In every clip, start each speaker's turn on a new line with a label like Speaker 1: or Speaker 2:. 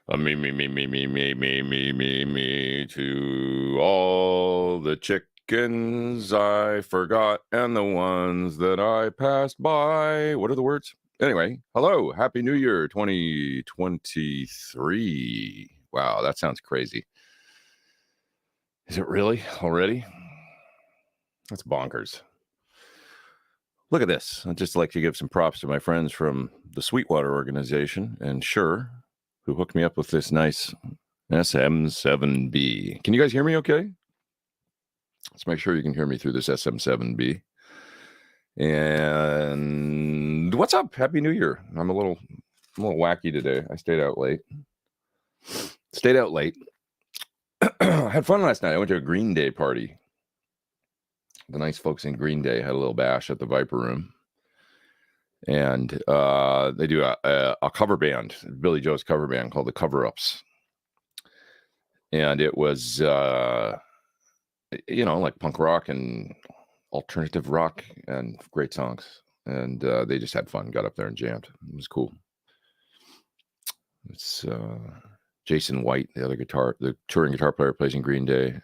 Speaker 1: Me to all the chickens I forgot and the ones that I passed by. What are the words? Anyway, hello, Happy New Year 2023. Wow, that sounds crazy. Is it really already? That's bonkers. Look at this. I'd just like to give some props to my friends from the Sweetwater organization and Sure, who hooked me up with this nice SM7B. Can you guys hear me okay? Let's make sure you can hear me through this SM7B. And what's up? Happy New Year. I'm a little wacky today. I stayed out late. Had fun last night. I went to a Green Day party. The nice folks in Green Day had a little bash at the Viper Room. And they do a cover band, Billy Joe's cover band called the Cover Ups. And it was, like punk rock and alternative rock and great songs. And they just had fun, got up there and jammed. It was cool. It's Jason White, the touring guitar player, plays in Green Day.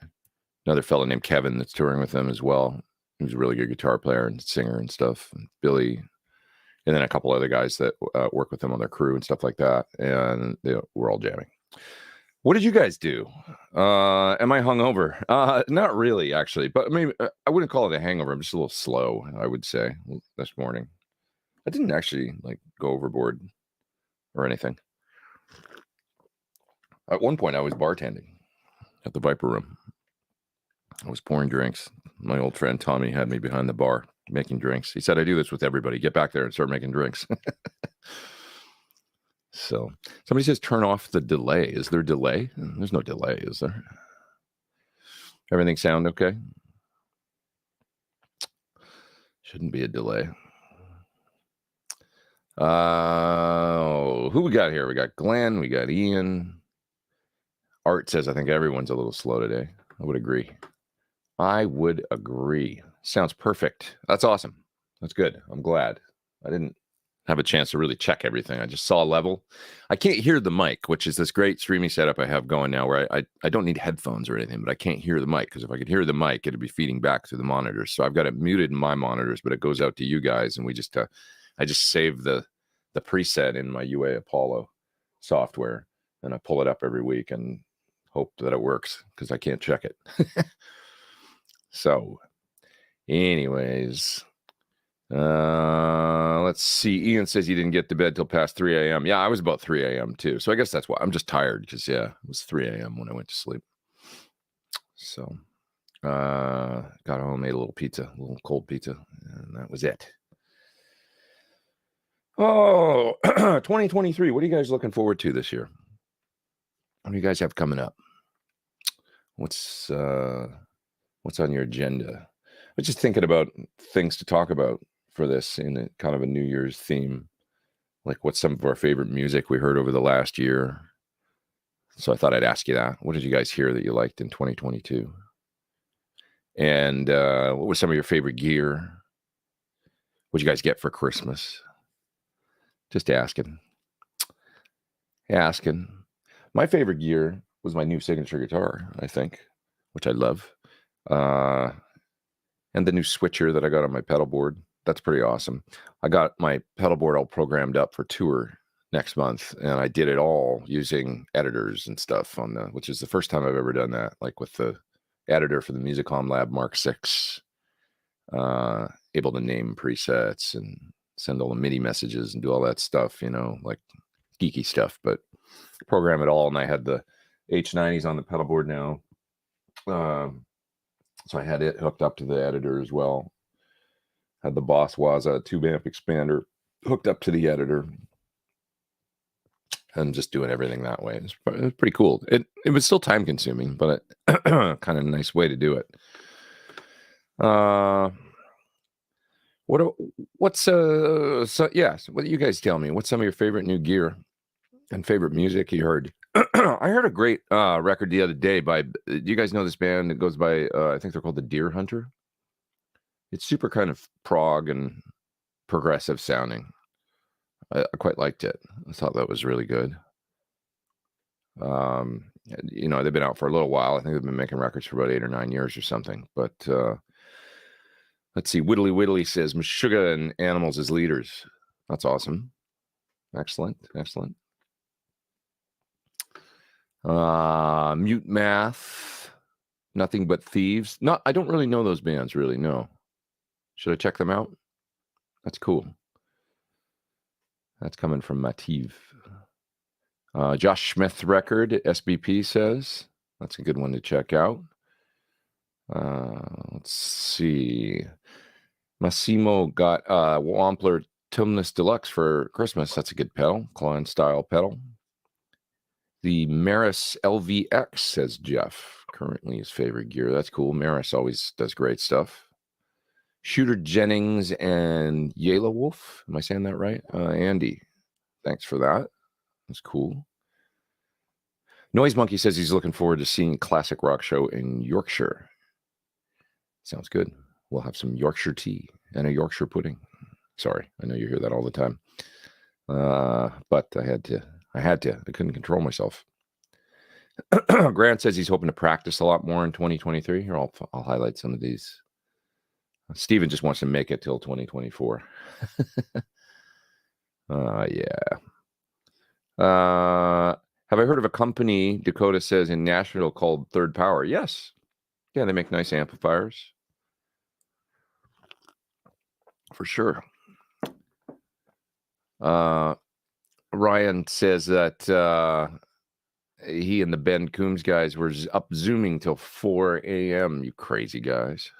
Speaker 1: Another fellow named Kevin that's touring with them as well. He's a really good guitar player and singer and stuff. And Billy, and then a couple other guys that work with them on their crew and stuff like that. And they were all jamming. What did you guys do? Am I hungover? Not really, actually. But I mean, I wouldn't call it a hangover. I'm just a little slow, I would say, this morning. I didn't actually go overboard or anything. At one point, I was bartending at the Viper Room. I was pouring drinks. My old friend Tommy had me behind the bar making drinks. He said, I do this with everybody. Get back there and start making drinks. So somebody says turn off the delay. Is there delay? There's no delay, is there? Everything sound okay? Shouldn't be a delay. Who we got here? We got Glenn. We got Ian. Art says, I think everyone's a little slow today. I would agree. Sounds perfect. That's awesome. That's good. I'm glad. I didn't have a chance to really check everything. I just saw a level. I can't hear the mic, which is this great streaming setup I have going now where I don't need headphones or anything, but I can't hear the mic because if I could hear the mic, it'd be feeding back through the monitors. So I've got it muted in my monitors, but it goes out to you guys. And we just, I just save the preset in my UA Apollo software and I pull it up every week and hope that it works because I can't check it. So anyways, let's see. Ian says he didn't get to bed till past 3 a.m. Yeah, I was about 3 a.m. too. So I guess that's why I'm just tired because, it was 3 a.m. when I went to sleep. So got home, ate a little cold pizza, and that was it. Oh, 2023. What are you guys looking forward to this year? What do you guys have coming up? What's on your agenda? I was just thinking about things to talk about for this in a kind of a New Year's theme, like what's some of our favorite music we heard over the last year. So I thought I'd ask you that. What did you guys hear that you liked in 2022? And what was some of your favorite gear? What'd you guys get for Christmas? Just asking. My favorite gear was my new signature guitar, I think, which I love. And the new switcher that I got on my pedal board. That's pretty awesome. I got my pedal board all programmed up for tour next month, and I did it all using editors and stuff which is the first time I've ever done that, like with the editor for the Musicom Lab Mark VI, able to name presets and send all the MIDI messages and do all that stuff, like geeky stuff, but program it all. And I had the H90s on the pedal board now. So I had it hooked up to the editor as well. Had the Boss Waza tube amp expander hooked up to the editor. And just doing everything that way. It was pretty cool. It was still time consuming, but kind of a nice way to do it. What do you guys tell me? What's some of your favorite new gear and favorite music you heard? I heard a great record the other day by, do you guys know this band that goes by, I think they're called the Deer Hunter? It's super kind of prog and progressive sounding. I quite liked it. I thought that was really good. You know, they've been out for a little while. I think they've been making records for about 8 or 9 years or something. But let's see. Whittly Whittly says Meshuggah and Animals as leaders. That's awesome. Excellent. Excellent. Mute Math. Nothing But Thieves. No, I don't really know those bands, really. No. Should I check them out? That's cool. That's coming from Mativ. Josh Smith record, SBP says. That's a good one to check out. Let's see. Massimo got Wampler Tumnus Deluxe for Christmas. That's a good pedal, Klon style pedal. The Maris LVX, says Jeff. Currently his favorite gear. That's cool. Maris always does great stuff. Shooter Jennings and Yela Wolf. Am I saying that right? Andy, thanks for that. That's cool. Noise Monkey says he's looking forward to seeing Classic Rock Show in Yorkshire. Sounds good. We'll have some Yorkshire tea and a Yorkshire pudding. Sorry, I know you hear that all the time. But I had to. I couldn't control myself. Grant says he's hoping to practice a lot more in 2023. Here, I'll highlight some of these. Steven just wants to make it till 2024. Yeah. Have I heard of a company, Dakota says, in Nashville called Third Power? Yes. Yeah, they make nice amplifiers. For sure. Ryan says that he and the Ben Coombs guys were up Zooming till 4 a.m. You crazy guys.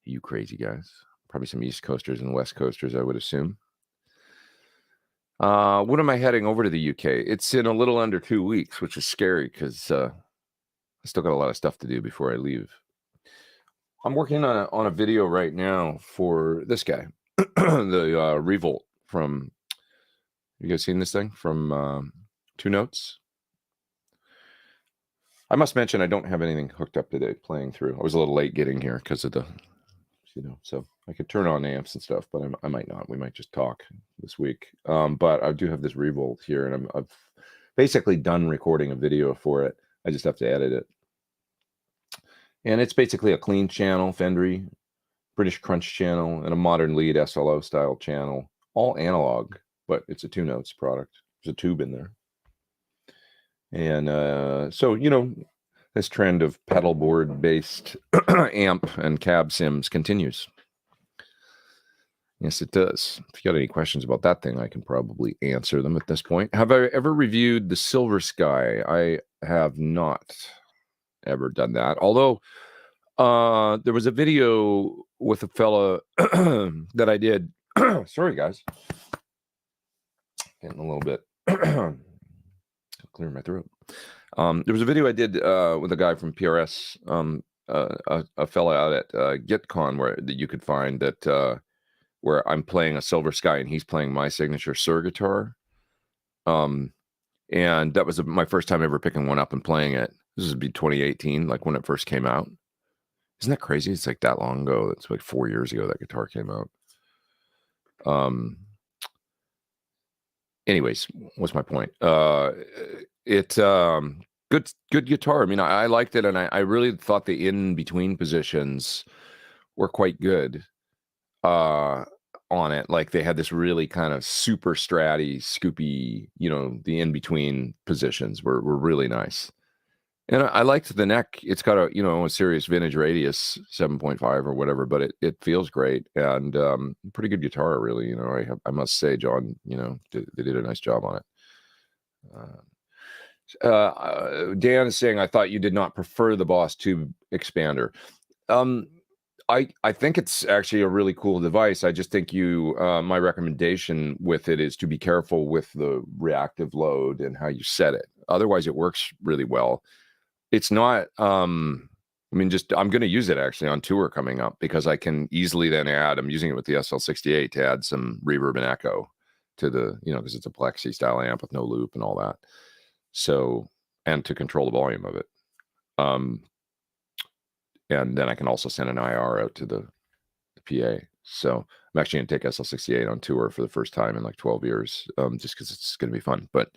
Speaker 1: You crazy guys. Probably some East Coasters and West Coasters, I would assume. When am I heading over to the UK? It's in a little under 2 weeks, which is scary because I still got a lot of stuff to do before I leave. I'm working on a video right now for this guy, the Revolt from. You guys seen this thing from 2 Notes? I must mention I don't have anything hooked up today playing through. I was a little late getting here because of the, so I could turn on amps and stuff, but I might not. We might just talk this week. But I do have this Revolt here, and I've basically done recording a video for it. I just have to edit it. And it's basically a clean channel, Fendery, British Crunch channel, and a modern lead SLO style channel, all analog, but it's a 2 Notes product. There's a tube in there. And so, this trend of pedal board based amp and cab sims continues. Yes, it does. If you got any questions about that thing, I can probably answer them at this point. Have I ever reviewed the Silver Sky? I have not ever done that. Although there was a video with a fella that I did. Sorry, guys. Getting a little bit clear my throat. There was a video I did with a guy from PRS, a fella out at GitCon that you could find that where I'm playing a Silver Sky and he's playing my signature Sur guitar. And that was my first time ever picking one up and playing it. This would be 2018, like when it first came out. Isn't that crazy? It's like that long ago. It's like 4 years ago that guitar came out. Anyways, what's my point? It's good guitar. I mean, I liked it, and I really thought the in-between positions were quite good on it. Like they had this really kind of super stratty, scoopy, the in-between positions were really nice. And I liked the neck. It's got a serious vintage radius, 7.5 or whatever, but it feels great and pretty good guitar, really. I must say, John, they did a nice job on it. Dan is saying, I thought you did not prefer the Boss Tube expander. I think it's actually a really cool device. I just think my recommendation with it is to be careful with the reactive load and how you set it. Otherwise, it works really well. It's not, I'm going to use it actually on tour coming up because I can easily then I'm using it with the SL68 to add some reverb and echo to the, because it's a Plexi style amp with no loop and all that. So, and to control the volume of it. And then I can also send an IR out to the PA. So I'm actually going to take SL68 on tour for the first time in like 12 years, just because it's going to be fun. But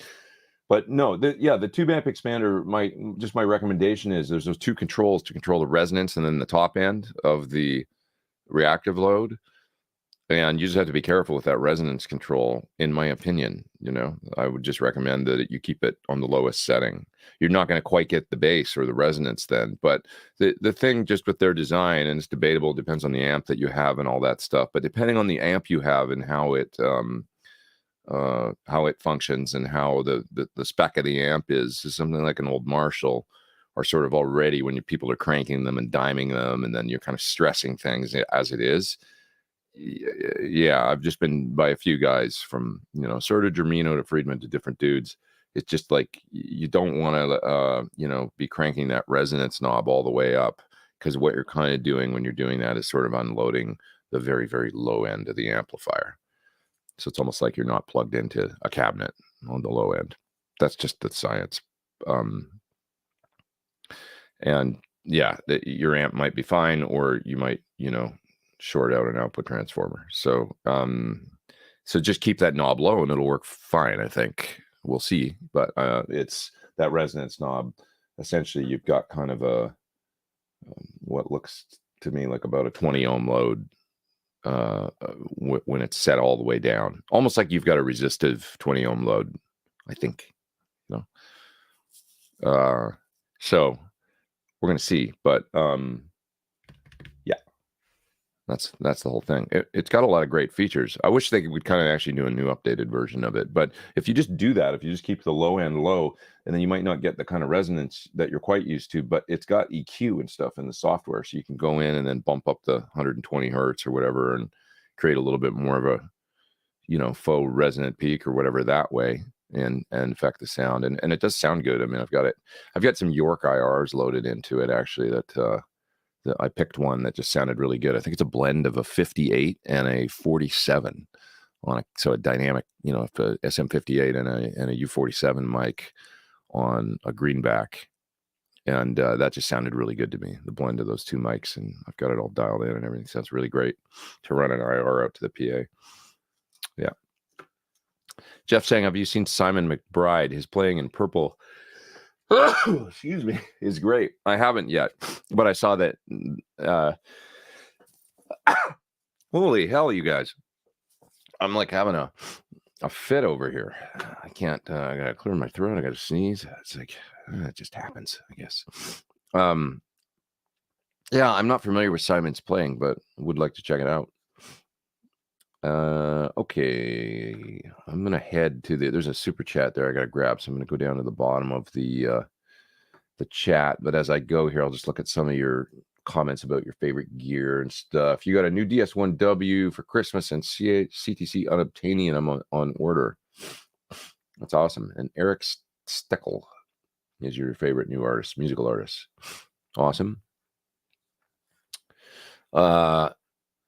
Speaker 1: But no, the tube amp expander, my recommendation is there's those two controls to control the resonance and then the top end of the reactive load. And you just have to be careful with that resonance control, in my opinion. I would just recommend that you keep it on the lowest setting. You're not going to quite get the bass or the resonance then. But the thing just with their design, and it's debatable, depends on the amp that you have and all that stuff. But depending on the amp you have and how it functions and how the spec of the amp is something like an old Marshall, are sort of already, when people are cranking them and diming them, and then you're kind of stressing things as it is. Yeah, I've just been by a few guys from, sort of Germino to Friedman to different dudes. It's just like, you don't want to, be cranking that resonance knob all the way up, because what you're kind of doing when you're doing that is sort of unloading the very, very low end of the amplifier. So it's almost like you're not plugged into a cabinet on the low end. That's just the science. And yeah, your amp might be fine, or you might, short out an output transformer. So just keep that knob low and it'll work fine, I think. We'll see. But it's that resonance knob. Essentially, you've got kind of a what looks to me like about a 20 ohm load when it's set all the way down, almost like you've got a resistive 20 ohm load, I think. So we're gonna see, but yeah, that's the whole thing. It's got a lot of great features. I wish they would kind of actually do a new updated version of it. But if you just do that, if you just keep the low end low, and then you might not get the kind of resonance that you're quite used to. But it's got EQ and stuff in the software, so you can go in and then bump up the 120 hertz or whatever, and create a little bit more of a faux resonant peak or whatever that way, and affect the sound. And it does sound good. I mean, I've got some York IRs loaded into it actually that I picked one that just sounded really good. I think it's a blend of a 58 and a 47 on a dynamic, a SM58 and a U47 mic on a greenback. And that just sounded really good to me, the blend of those two mics. And I've got it all dialed in and everything. Sounds really great to run an IR out to the PA. Yeah. Jeff saying, have you seen Simon McBride? His playing in purple, excuse me, is great. I haven't yet, but I saw that. Holy hell, you guys. I'm like having a fit over here. I can't, I gotta clear my throat. I gotta sneeze. It's like, it just happens, I guess. Yeah, I'm not familiar with Simon's playing, but would like to check it out. Okay, I'm gonna head to there's a super chat there I gotta grab, so I'm gonna go down to the bottom of the chat. But as I go here, I'll just look at some of your comments about your favorite gear and stuff. You got a new DS1W for Christmas and CTC Unobtainium on order. That's awesome. And Eric Steckel is your favorite new artist, musical artist. Awesome.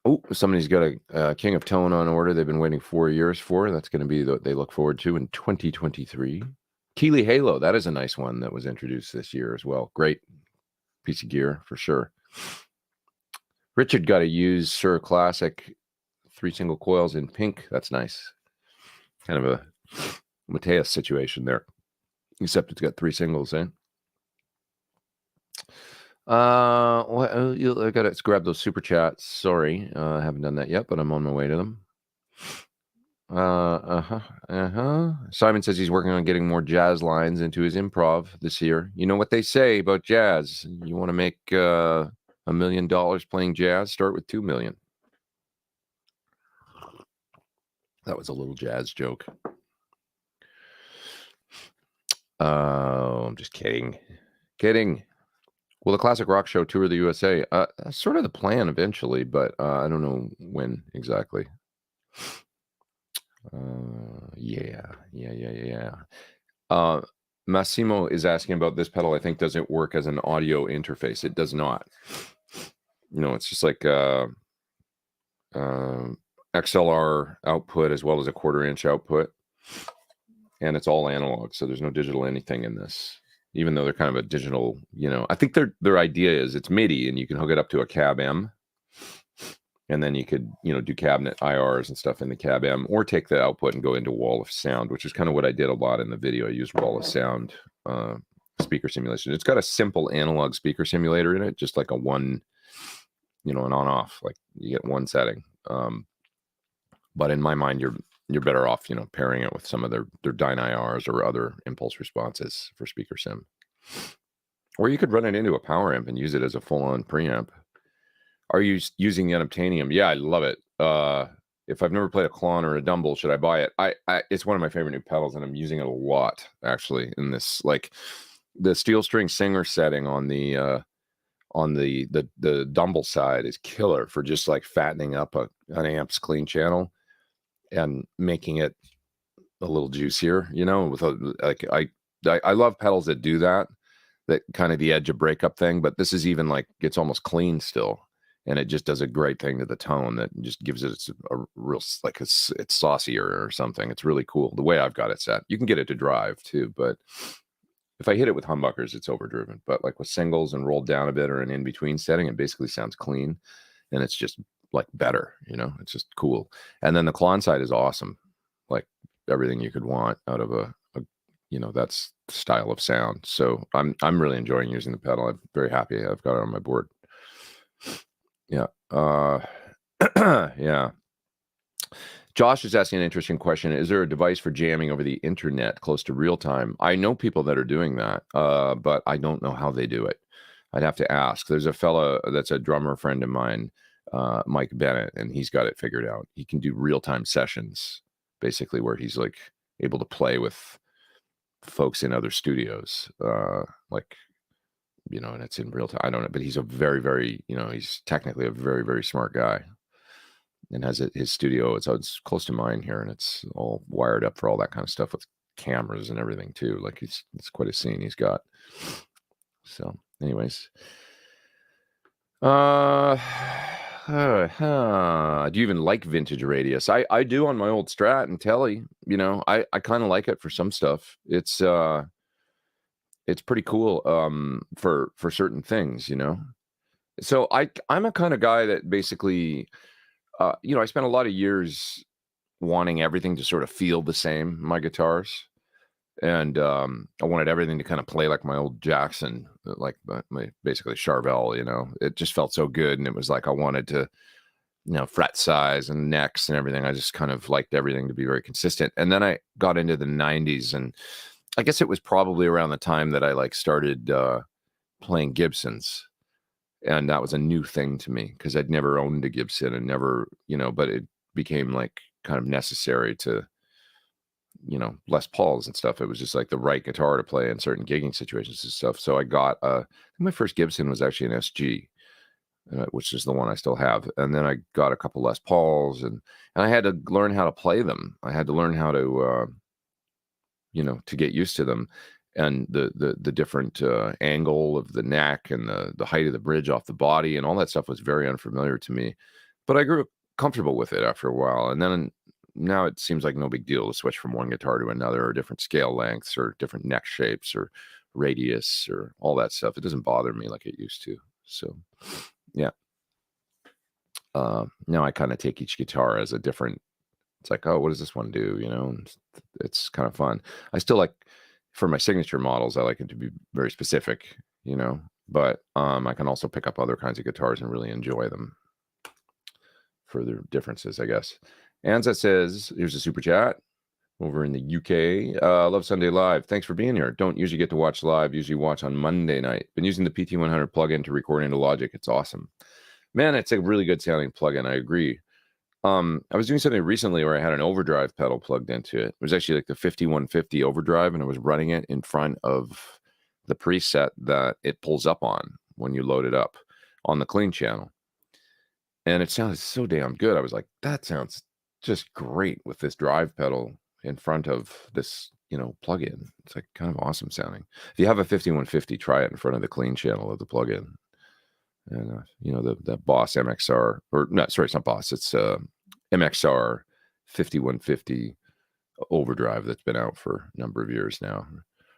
Speaker 1: Oh, somebody's got a King of Tone on order. They've been waiting 4 years for. That's going to be what they look forward to in 2023. Keeley Halo, that is a nice one that was introduced this year as well. Great piece of gear for sure. Richard got a used Sir Classic 3 single coils in pink. That's nice. Kind of a Mateus situation there, except it's got 3 singles, eh? I gotta grab those super chats. Sorry, I haven't done that yet, but I'm on my way to them. Simon says he's working on getting more jazz lines into his improv this year. You know what they say about jazz. You want to make $1 million playing jazz, start with 2 million. That was a little jazz joke. I'm just kidding. Will the Classic Rock Show tour the USA? Sort of the plan eventually, but I don't know when exactly. Yeah. Massimo is asking about this pedal. I think, does it work as an audio interface? It does not. It's just like XLR output as well as a 1/4 inch output, and it's all analog, so there's no digital anything in this. Even though they're kind of a digital, I think their idea is it's MIDI and you can hook it up to a cab M And then you could, do cabinet IRs and stuff in the cab M, or take the output and go into wall of sound, which is kind of what I did a lot in the video. I used wall of sound speaker simulation. It's got a simple analog speaker simulator in it, just like a one, an on-off, like you get one setting. But in my mind, you're better off, pairing it with some of their Dyne IRs or other impulse responses for speaker sim. Or you could run it into a power amp and use it as a full-on preamp. Are you using the unobtainium? Yeah, I love it. If I've never played a Klon or a Dumble, should I buy it? It's one of my favorite new pedals, and I'm using it a lot actually in this, like the steel string singer setting on the Dumble side is killer for just like fattening up an amp's clean channel and making it a little juicier, with I love pedals that do that kind of the edge of breakup thing, but this is even like it's almost clean still. And it just does a great thing to the tone that just gives it a real, like it's saucier or something. It's really cool the way I've got it set. You can get it to drive too, but if I hit it with humbuckers, it's overdriven. But like with singles and rolled down a bit or an in-between setting, it basically sounds clean, and it's just like better, it's just cool. And then the Klon side is awesome. Like everything you could want out of a that's style of sound. So I'm really enjoying using the pedal. I'm very happy I've got it on my board. Yeah. Yeah. Josh is asking an interesting question. Is there a device for jamming over the internet close to real time? I know people that are doing that, but I don't know how they do it. I'd have to ask. There's a fella that's a drummer friend of mine, Mike Bennett, and he's got it figured out. He can do real-time sessions, basically, where he's like able to play with folks in other studios, and it's in real time. I don't know, but he's a very, very, he's technically a very, very smart guy, and has his studio. It's close to mine here, and it's all wired up for all that kind of stuff with cameras and everything too. Like it's quite a scene he's got. So, anyways, do you even like vintage radius? I do on my old Strat and Telly. I kind of like it for some stuff. It's pretty cool for certain things, So I'm a kind of guy that basically, I spent a lot of years wanting everything to sort of feel the same, my guitars. And I wanted everything to kind of play like my old Jackson, like my basically Charvel, It just felt so good. And it was like I wanted to, fret size and necks and everything. I just kind of liked everything to be very consistent. And then I got into the 90s, and I guess it was probably around the time that I started playing Gibsons. And that was a new thing to me because I'd never owned a Gibson and never, but it became like kind of necessary to, Les Pauls and stuff. It was just like the right guitar to play in certain gigging situations and stuff. So I got, my first Gibson was actually an SG, which is the one I still have. And then I got a couple Les Pauls, and I had to learn how to play them. I had to learn how to, to get used to them, and the different angle of the neck and the height of the bridge off the body and all that stuff was very unfamiliar to me. But I grew comfortable with it after a while. And then now it seems like no big deal to switch from one guitar to another, or different scale lengths or different neck shapes or radius or all that stuff. It doesn't bother me like it used to. So, yeah. Now I kind of take each guitar as a different, it's like, oh, what does this one do? And it's kind of fun. I still like, for my signature models, I like it to be very specific, but I can also pick up other kinds of guitars and really enjoy them for their differences, I guess. Anza says, here's a super chat over in the UK. Love Sunday Live. Thanks for being here. Don't usually get to watch live. Usually watch on Monday night. Been using the PT100 plugin to record into Logic. It's awesome. Man, it's a really good sounding plugin. I agree. I was doing something recently where I had an overdrive pedal plugged into it. It was actually like the 5150 overdrive, and I was running it in front of the preset that it pulls up on when you load it up on the clean channel. And it sounded so damn good. I was like, that sounds just great with this drive pedal in front of this, plugin. It's like kind of awesome sounding. If you have a 5150, try it in front of the clean channel of the plugin. And, the Boss MXR, or not, sorry, it's not Boss, it's MXR 5150 overdrive that's been out for a number of years now.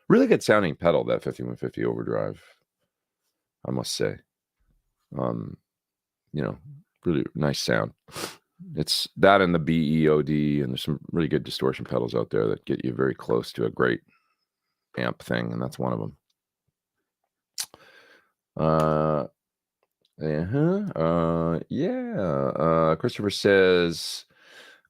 Speaker 1: Really good sounding pedal, that 5150 overdrive, I must say. Really nice sound. It's that and the BEOD, and there's some really good distortion pedals out there that get you very close to a great amp thing, and that's one of them. Christopher says,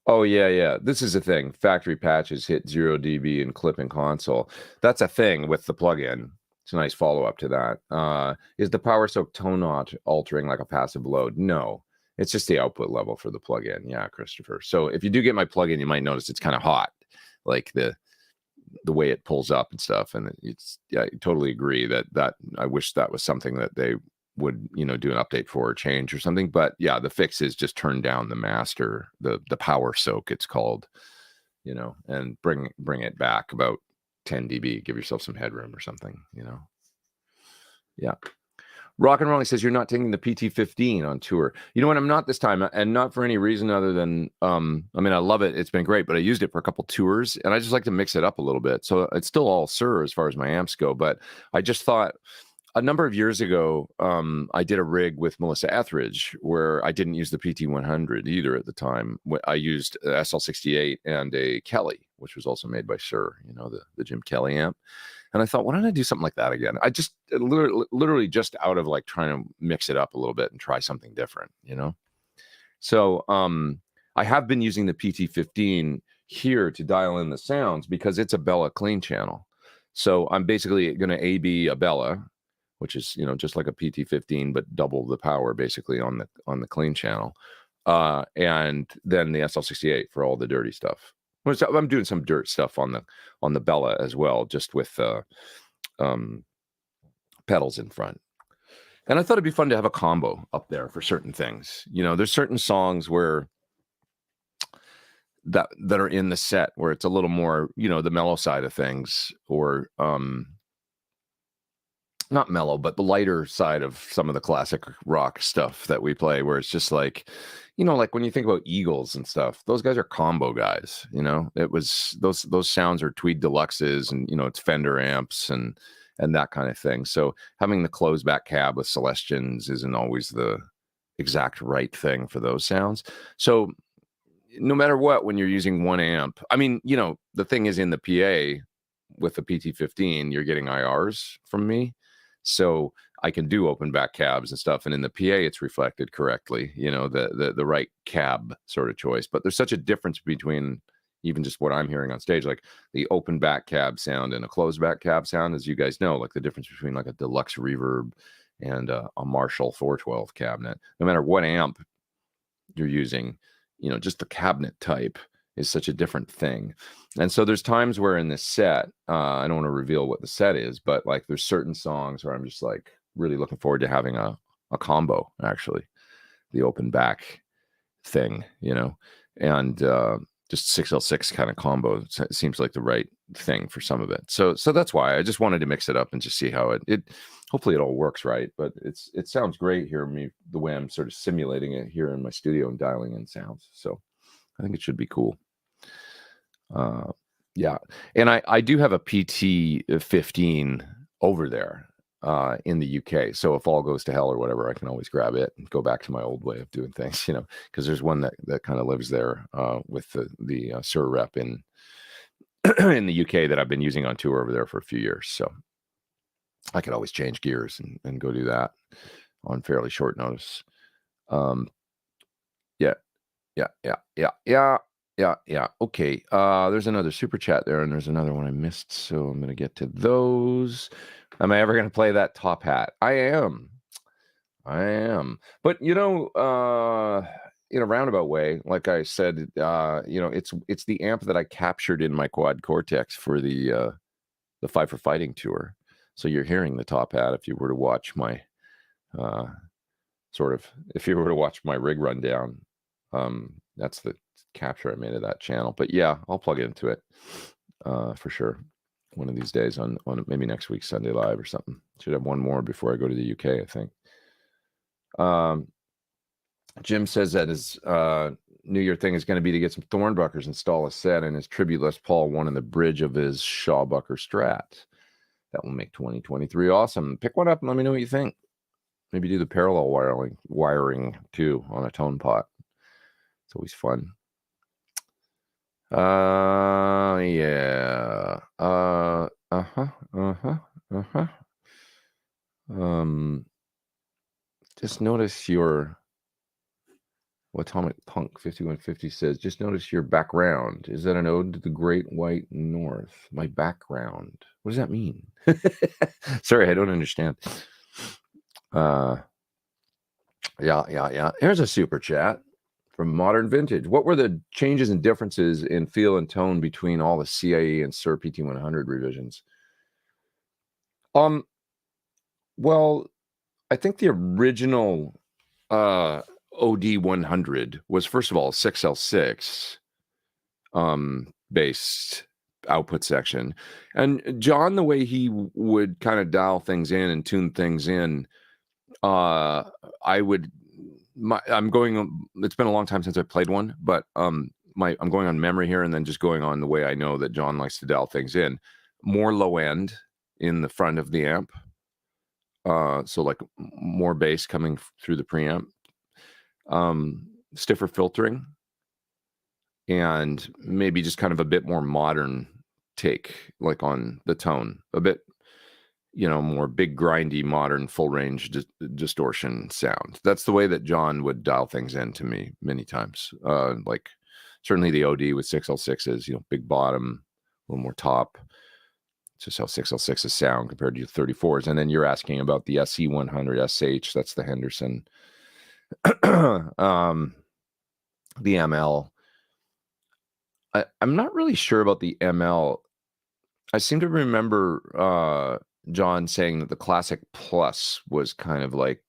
Speaker 1: oh yeah, this is a thing. Factory patches hit 0 dB in clipping console. That's a thing with the plugin. It's a nice follow-up to that. Is the power soak tone not altering like a passive load? No, it's just the output level for the plugin. Yeah, Christopher. So if you do get my plugin, you might notice it's kind of hot, like the way it pulls up and stuff. And it's, yeah, I totally agree that I wish that was something that they would, do an update for or change or something. But yeah, the fix is just turn down the master, the power soak it's called, and bring it back about 10 dB, give yourself some headroom or something, Yeah. Rock and Rolling says you're not taking the PT-15 on tour. You know what? I'm not this time, and not for any reason other than, I love it. It's been great, but I used it for a couple tours, and I just like to mix it up a little bit. So it's still all Sir as far as my amps go, but I just thought a number of years ago, I did a rig with Melissa Etheridge where I didn't use the PT-100 either at the time. I used SL68 and a Kelly, which was also made by Sir, the Jim Kelly amp. And I thought, why don't I do something like that again? I just literally just out of like trying to mix it up a little bit and try something different, So I have been using the PT-15 here to dial in the sounds because it's a Bella clean channel. So I'm basically going to AB a Bella, which is, just like a PT-15, but double the power basically on the clean channel. And then the SL68 for all the dirty stuff. I'm doing some dirt stuff on the Bella as well, just with pedals in front. And I thought it'd be fun to have a combo up there for certain things. There's certain songs where that are in the set where it's a little more, the mellow side of things, or not mellow, but the lighter side of some of the classic rock stuff that we play, where it's just like, like when you think about Eagles and stuff, those guys are combo guys. It was those sounds are Tweed Deluxes, and it's Fender amps and that kind of thing. So having the closed back cab with Celestians isn't always the exact right thing for those sounds. So no matter what, when you're using one amp, the thing is, in the PA with the PT-15, you're getting IRs from me. So I can do open back cabs and stuff. And in the PA, it's reflected correctly, the right cab sort of choice. But there's such a difference between even just what I'm hearing on stage, like the open back cab sound and a closed back cab sound, as you guys know, like the difference between like a deluxe reverb and a Marshall 412 cabinet. No matter what amp you're using, just the cabinet type is such a different thing. And so there's times where in this set, I don't want to reveal what the set is, but like there's certain songs where I'm just like really looking forward to having a combo, actually, the open back thing, and just 6L6 kind of combo. It seems like the right thing for some of it. So that's why I just wanted to mix it up and just see how it hopefully it all works right. But it sounds great here, the way I'm sort of simulating it here in my studio and dialing in sounds. So I think it should be cool. Yeah. And I do have a PT-15 over there in the UK. So if all goes to hell or whatever, I can always grab it and go back to my old way of doing things, because there's one that kind of lives there with the Sir rep in in the UK that I've been using on tour over there for a few years. So I could always change gears and go do that on fairly short notice. Yeah. Okay. There's another super chat there, and there's another one I missed, so I'm gonna get to those. Am I ever gonna play that Top Hat? I am. But in a roundabout way, like I said, it's the amp that I captured in my Quad Cortex for the Five for Fighting tour. So you're hearing the Top Hat if you were to watch my if you were to watch my rig rundown. That's the capture I made of that channel. But yeah, I'll plug into it for sure one of these days on maybe next week's Sunday Live or something. Should have one more before I go to the UK, I think. Jim says that his New Year thing is going to be to get some Thornbuckers, install a set, and his tribute Les Paul one on the bridge of his Shawbucker Strat. That will make 2023 awesome. Pick one up and let me know what you think. Maybe do the parallel wiring too on a tone pot. It's always fun. Yeah. Just notice your Atomic Punk 5150 says, just notice your background. Is that an ode to the Great White North? My background. What does that mean? Sorry, I don't understand. Yeah. Here's a super chat from Modern Vintage. What were the changes and differences in feel and tone between all the CIE and SIR PT100 revisions? Well, I think the original OD100 was, first of all, 6L6 based output section. And John, the way he would kind of dial things in and tune things in, I'm going, it's been a long time since I played one, but I'm going on memory here and then just going on the way I know that John likes to dial things in. More low end in the front of the amp. So like more bass coming through the preamp, stiffer filtering, and maybe just kind of a bit more modern take, like on the tone, a bit, more big, grindy, modern, full range distortion sound. That's the way that John would dial things in to me many times. Like certainly the OD with 6L6s, big bottom, a little more top. Just how 6L6s sound compared to 34s. And then you're asking about the SE100 SH, that's the Henderson. The ML. I'm not really sure about the ML. I seem to remember John saying that the Classic Plus was kind of like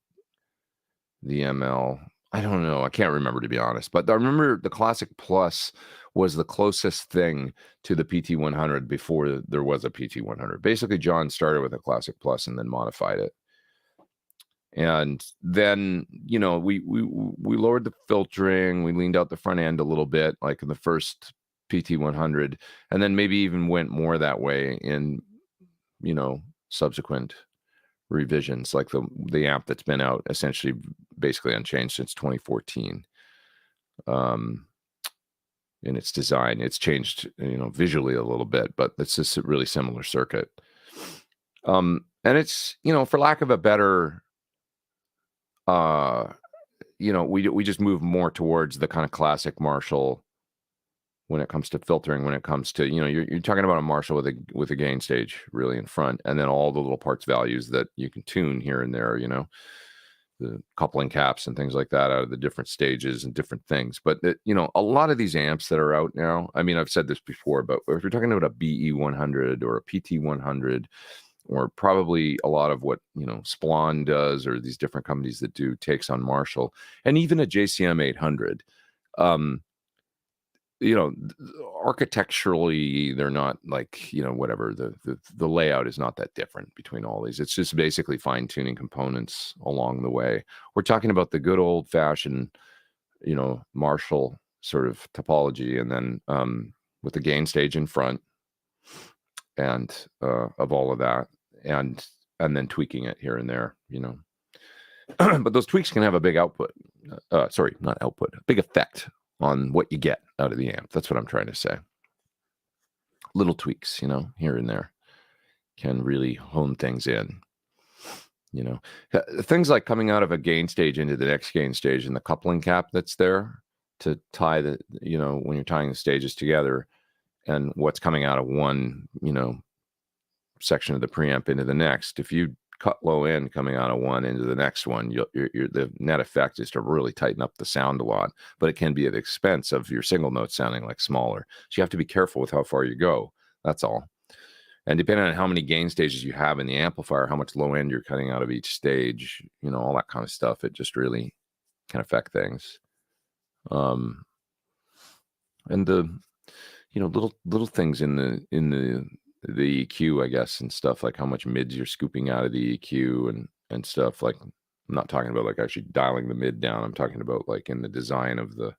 Speaker 1: the ML. I don't know. I can't remember, to be honest. But I remember the Classic Plus was the closest thing to the PT100 before there was a PT100. Basically, John started with a Classic Plus and then modified it. And then, we lowered the filtering. We leaned out the front end a little bit, like in the first PT100, and then maybe even went more that way in, subsequent revisions, like the amp that's been out essentially basically unchanged since 2014. In its design, it's changed, visually a little bit, but it's just a really similar circuit. And it's, for lack of a better, we just move more towards the kind of classic Marshall when it comes to filtering, when it comes to, you're talking about a Marshall with a gain stage really in front, and then all the little parts values that you can tune here and there, the coupling caps and things like that out of the different stages and different things. But a lot of these amps that are out now, I mean, I've said this before, but if you're talking about a BE100 or a PT100, or probably a lot of what Splon does, or these different companies that do takes on Marshall, and even a JCM 800, architecturally they're not like, whatever, the layout is not that different between all these. It's just basically fine-tuning components along the way. We're talking about the good old-fashioned Marshall sort of topology, and then with the gain stage in front and of all of that, and then tweaking it here and there, but those tweaks can have a big output, sorry, not output, a big effect on what you get out of the amp. That's what I'm trying to say. Little tweaks, here and there can really hone things in. Things like coming out of a gain stage into the next gain stage and the coupling cap that's there to tie the, when you're tying the stages together, and what's coming out of one, section of the preamp into the next. If you cut low end coming out of one into the next one, the net effect is to really tighten up the sound a lot, but it can be at the expense of your single notes sounding like smaller. So you have to be careful with how far you go. That's all. And depending on how many gain stages you have in the amplifier, how much low end you're cutting out of each stage, all that kind of stuff, it just really can affect things. And the, little things in the EQ, I guess, and stuff, like how much mids you're scooping out of the EQ and stuff. Like, I'm not talking about like actually dialing the mid down. I'm talking about like in the design of the,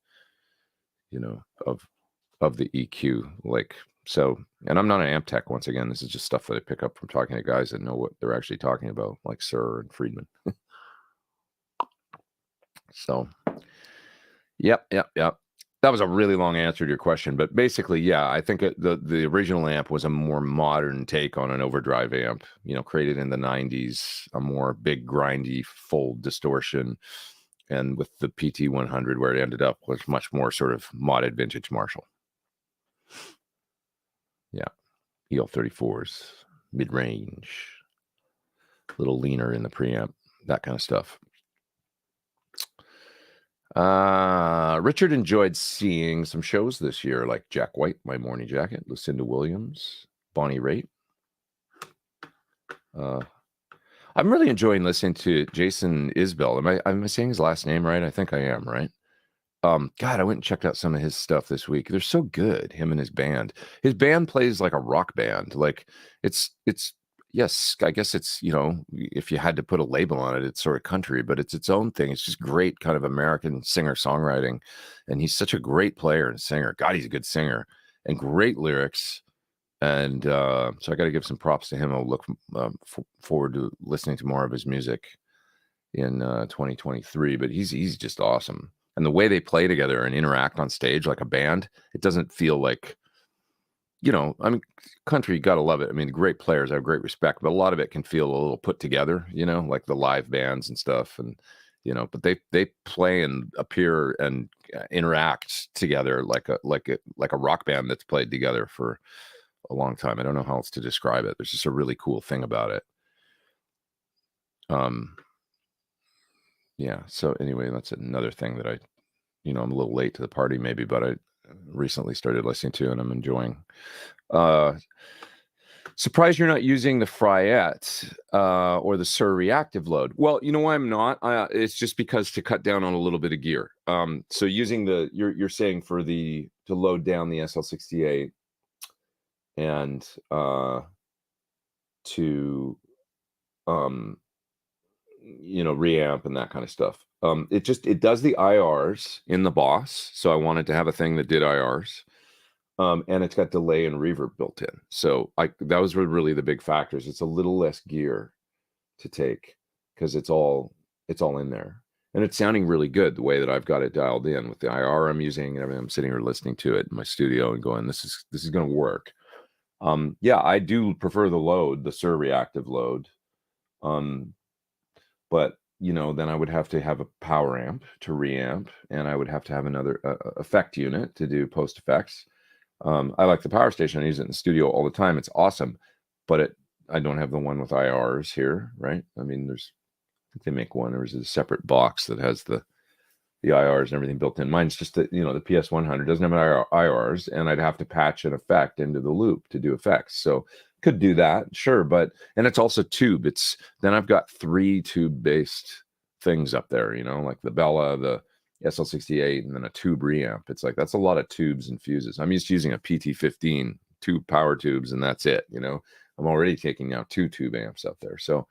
Speaker 1: of the EQ. Like, so, and I'm not an amp tech. Once again, this is just stuff that I pick up from talking to guys that know what they're actually talking about, like Sir and Friedman. So, yep. That was a really long answer to your question, but basically, yeah, I think the original amp was a more modern take on an overdrive amp, created in the 90s, a more big, grindy, full distortion. And with the PT100, where it ended up, was much more sort of modded vintage Marshall. Yeah, EL34s, mid-range, a little leaner in the preamp, that kind of stuff. Richard enjoyed seeing some shows this year, like Jack White, My Morning Jacket, Lucinda Williams, Bonnie Raitt. I'm really enjoying listening to Jason Isbell. Am I saying his last name right? I think I am, right? God, I went and checked out some of his stuff this week. They're so good, him and his band. His band plays like a rock band. Like it's yes, I guess it's, if you had to put a label on it, it's sort of country, but it's its own thing. It's just great kind of American singer-songwriting. And he's such a great player and singer. God, he's a good singer and great lyrics. And so I got to give some props to him. I'll look forward to listening to more of his music in 2023. But he's just awesome. And the way they play together and interact on stage like a band, it doesn't feel like, country, you got to love it. I mean, great players, I have great respect, but a lot of it can feel a little put together, like the live bands and stuff. And, but they play and appear and interact together like a rock band that's played together for a long time. I don't know how else to describe it. There's just a really cool thing about it. Yeah. So anyway, that's another thing that I'm a little late to the party maybe, but I recently started listening to and I'm enjoying. Surprised you're not using the Fryette or the Sur reactive load. Well, you know why I'm not? It's just because to cut down on a little bit of gear. So using you're saying to load down the SL68 and to reamp and that kind of stuff. It does the IRs in the Boss, so I wanted to have a thing that did IRs, and it's got delay and reverb built in. So those were really the big factors. It's a little less gear to take because it's all in there, and it's sounding really good the way that I've got it dialed in with the IR I'm using and everything. I'm sitting here listening to it in my studio and going, this is going to work. Yeah, I do prefer the Sur reactive load. But then I would have to have a power amp to reamp, and I would have to have another effect unit to do post effects. I like the Power Station. I use it in the studio all the time. It's awesome, but I don't have the one with IRs here, right? I mean, I think they make one. There's a separate box that has the IRs and everything built in. Mine's just the PS100 doesn't have IRs, and I'd have to patch an effect into the loop to do effects. So could do that, sure, and it's also tube. Then I've got 3 tube based things up there, like the Bella, the SL68, and then a tube reamp. It's like that's a lot of tubes and fuses. I'm used to using a PT15 tube power tubes, and that's it. I'm already taking now 2 tube amps up there. So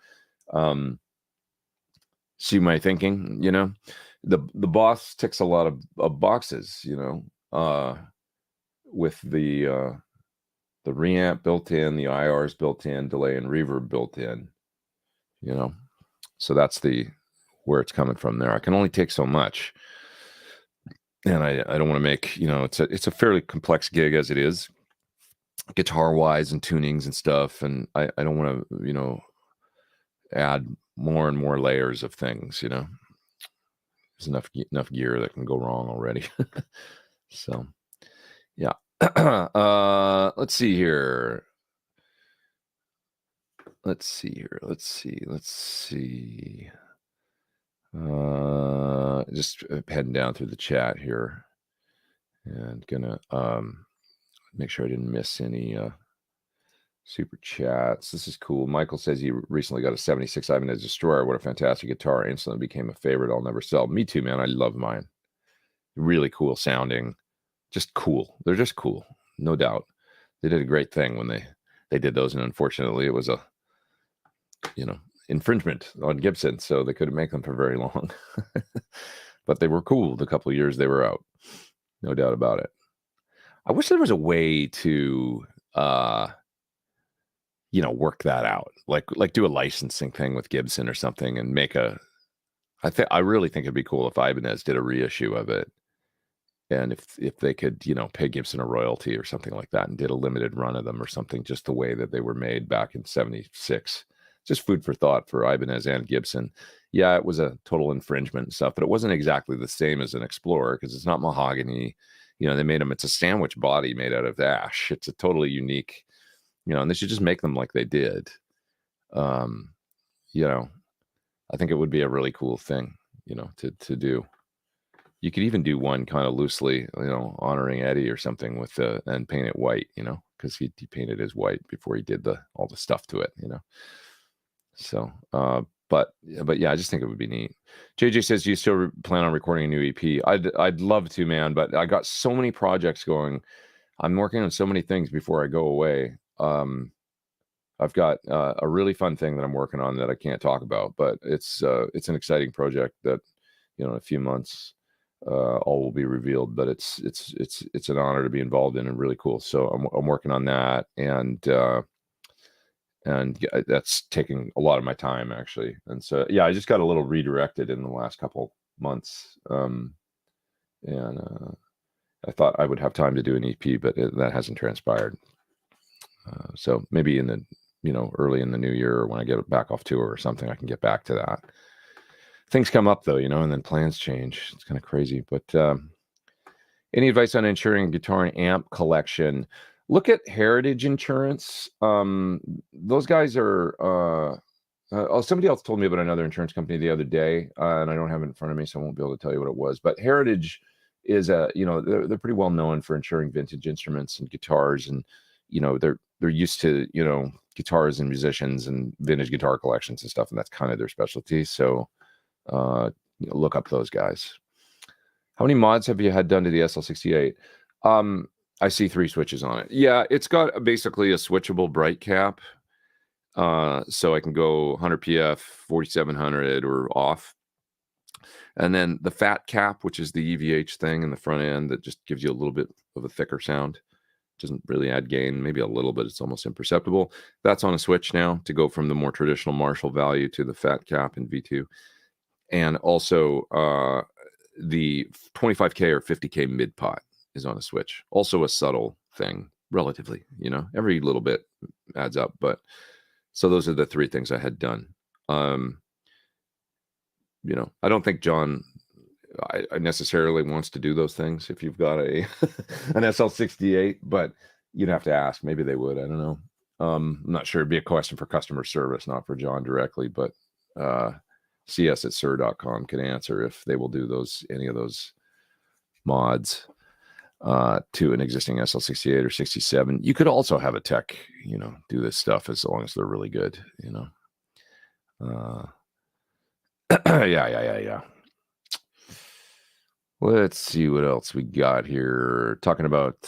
Speaker 1: see my thinking, the Boss ticks a lot of boxes, with the reamp built in, the IRs built in, delay and reverb built in, so that's where it's coming from there. I can only take so much, and I don't want to make, it's a fairly complex gig as it is, guitar wise and tunings and stuff, and I don't want to add more and more layers of things. There's enough gear that can go wrong already. So yeah. Let's see here. Let's see. Just heading down through the chat here and gonna make sure I didn't miss any super chats. This is cool. Michael says he recently got a 76 Ibanez Destroyer. What a fantastic guitar. Instantly became a favorite. I'll never sell. Me too, man. I love mine. Really cool sounding. Just cool. They're just cool. No doubt. They did a great thing when they did those, and unfortunately it was a infringement on Gibson, so they couldn't make them for very long. But they were cool the couple of years they were out. No doubt about it. I wish there was a way to work that out, like do a licensing thing with Gibson or something and make I I really think it'd be cool if Ibanez did a reissue of it, and if they could, you know, pay Gibson a royalty or something like that, and did a limited run of them or something, just the way that they were made back in '76. Just food for thought for Ibanez and Gibson. Yeah, it was a total infringement and stuff, but it wasn't exactly the same as an Explorer because it's not mahogany. You know, they made them. It's a sandwich body made out of ash. It's a totally unique, you know, and they should just make them like they did. You know, I think it would be a really cool thing, you know, to do. You could even do one kind of loosely, you know, honoring Eddie or something with and paint it white, you know, because he painted his white before he did all the stuff to it, you know. So, but yeah, I just think it would be neat. JJ says, "Do you still plan on recording a new EP?" I'd love to, man, but I got so many projects going. I'm working on so many things before I go away. I've got a really fun thing that I'm working on that I can't talk about, but it's an exciting project that, you know, in a few months all will be revealed. But it's an honor to be involved in and really cool. So I'm working on that, and that's taking a lot of my time actually. And so yeah, I just got a little redirected in the last couple months, and I thought I would have time to do an EP, but that hasn't transpired. So maybe in the, you know, early in the new year, or when I get back off tour or something, I can get back to that. Things come up though, you know, and then plans change. It's kind of crazy. But any advice on insuring a guitar and amp collection? Look at Heritage Insurance. Those guys are. Somebody else told me about another insurance company the other day, and I don't have it in front of me, so I won't be able to tell you what it was. But Heritage is you know, they're pretty well known for insuring vintage instruments and guitars, and you know, they're used to, you know, guitars and musicians and vintage guitar collections and stuff, and that's kind of their specialty. So you know, look up those guys. How many mods have you had done to the SL68? I see 3 switches on it. Yeah, it's got basically a switchable bright cap. So I can go 100 PF, 4700 or off. And then the fat cap, which is the EVH thing in the front end that just gives you a little bit of a thicker sound. Doesn't really add gain, maybe a little bit. It's almost imperceptible. That's on a switch now to go from the more traditional Marshall value to the fat cap in V2. And also the 25K or 50K mid pot is on a switch. Also a subtle thing, relatively, you know, every little bit adds up. But so those are the 3 things I had done. You know, I don't think John I necessarily wants to do those things if you've got a an SL68, but you'd have to ask. Maybe they would. I don't know. I'm not sure. It'd be a question for customer service, not for John directly, but cs@sir.com can answer if they will do any of those mods to an existing SL68 or 67. You could also have a tech, you know, do this stuff as long as they're really good, you know. Yeah. Let's see what else we got here. Talking about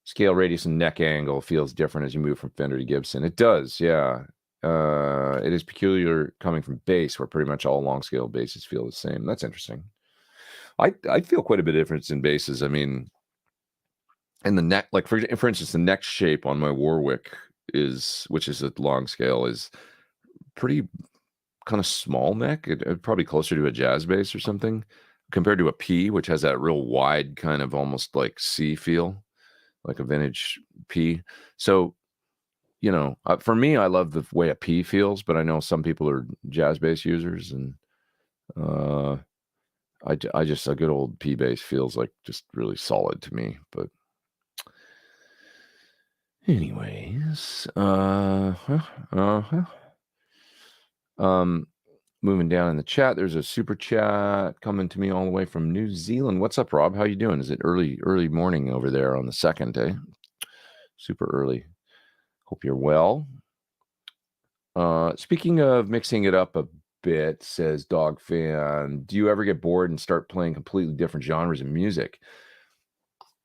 Speaker 1: scale, radius, and neck angle feels different as you move from Fender to Gibson. It does, yeah. It is peculiar coming from bass, where pretty much all long scale basses feel the same. That's interesting. I feel quite a bit of difference in basses. I mean, and the neck, like for instance, the neck shape on my Warwick which is a long scale, is pretty kind of small neck. It probably closer to a jazz bass or something, compared to a P, which has that real wide kind of almost like C feel, like a vintage P. So, you know, for me, I love the way a P feels, but I know some people are jazz bass users, and I just, a good old P bass feels like just really solid to me. But anyways, moving down in the chat, there's a super chat coming to me all the way from New Zealand. What's up, Rob? How you doing? Is it early morning over there on the 2nd, eh? Super early. Hope you're well. Speaking of mixing it up a bit, says Dog Fan, do you ever get bored and start playing completely different genres of music?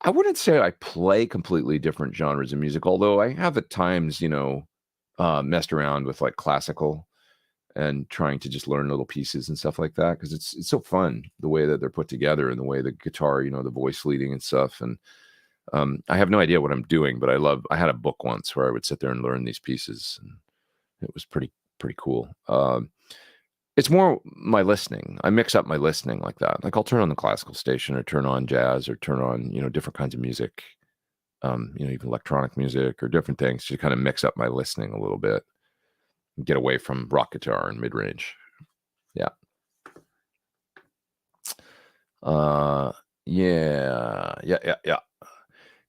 Speaker 1: I wouldn't say I play completely different genres of music, although I have at times, you know, messed around with like classical and trying to just learn little pieces and stuff like that, because it's so fun the way that they're put together and the way the guitar, you know, the voice leading and stuff. And I have no idea what I'm doing, but I had a book once where I would sit there and learn these pieces, and it was pretty cool. It's more my listening. I mix up my listening like that. Like I'll turn on the classical station or turn on jazz or turn on, different kinds of music, even electronic music or different things to kind of mix up my listening a little bit and get away from rock guitar and mid-range. Yeah. Yeah.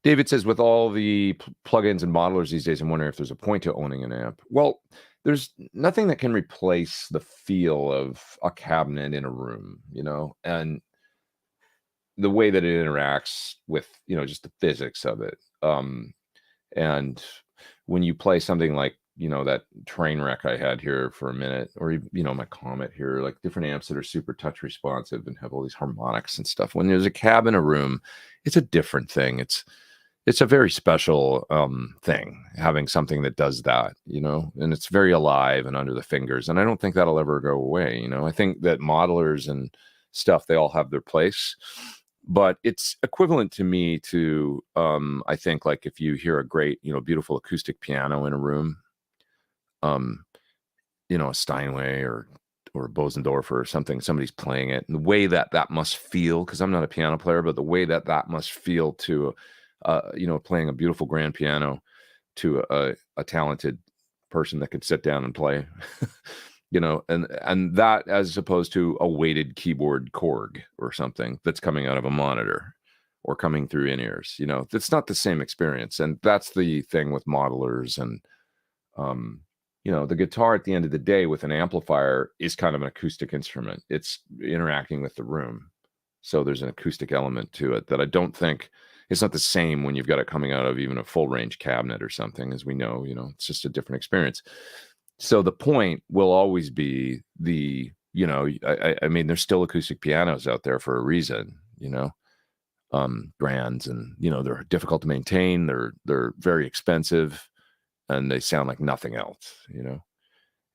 Speaker 1: David says, with all the plugins and modelers these days, I'm wondering if there's a point to owning an amp. Well, there's nothing that can replace the feel of a cabinet in a room, and the way that it interacts with, just the physics of it. And when you play something like, that train wreck I had here for a minute, or, my Comet here, like different amps that are super touch responsive and have all these harmonics and stuff. When there's a cab in a room, it's a different thing. It's a very special thing, having something that does that, and it's very alive and under the fingers. And I don't think that'll ever go away. I think that modelers and stuff, they all have their place. But it's equivalent to me to, I think, like if you hear a great, beautiful acoustic piano in a room, a Steinway or a Bosendorfer or something, somebody's playing it, and the way that must feel, because I'm not a piano player, but the way that must feel to, playing a beautiful grand piano to a talented person that could sit down and play, and that as opposed to a weighted keyboard Korg or something that's coming out of a monitor or coming through in-ears, that's not the same experience. And that's the thing with modelers. And, the guitar at the end of the day with an amplifier is kind of an acoustic instrument. It's interacting with the room. So there's an acoustic element to it that I don't think it's not the same when you've got it coming out of even a full range cabinet or something, as we know, it's just a different experience. So the point will always be the, I mean, there's still acoustic pianos out there for a reason, brands, and, they're difficult to maintain. They're very expensive and they sound like nothing else,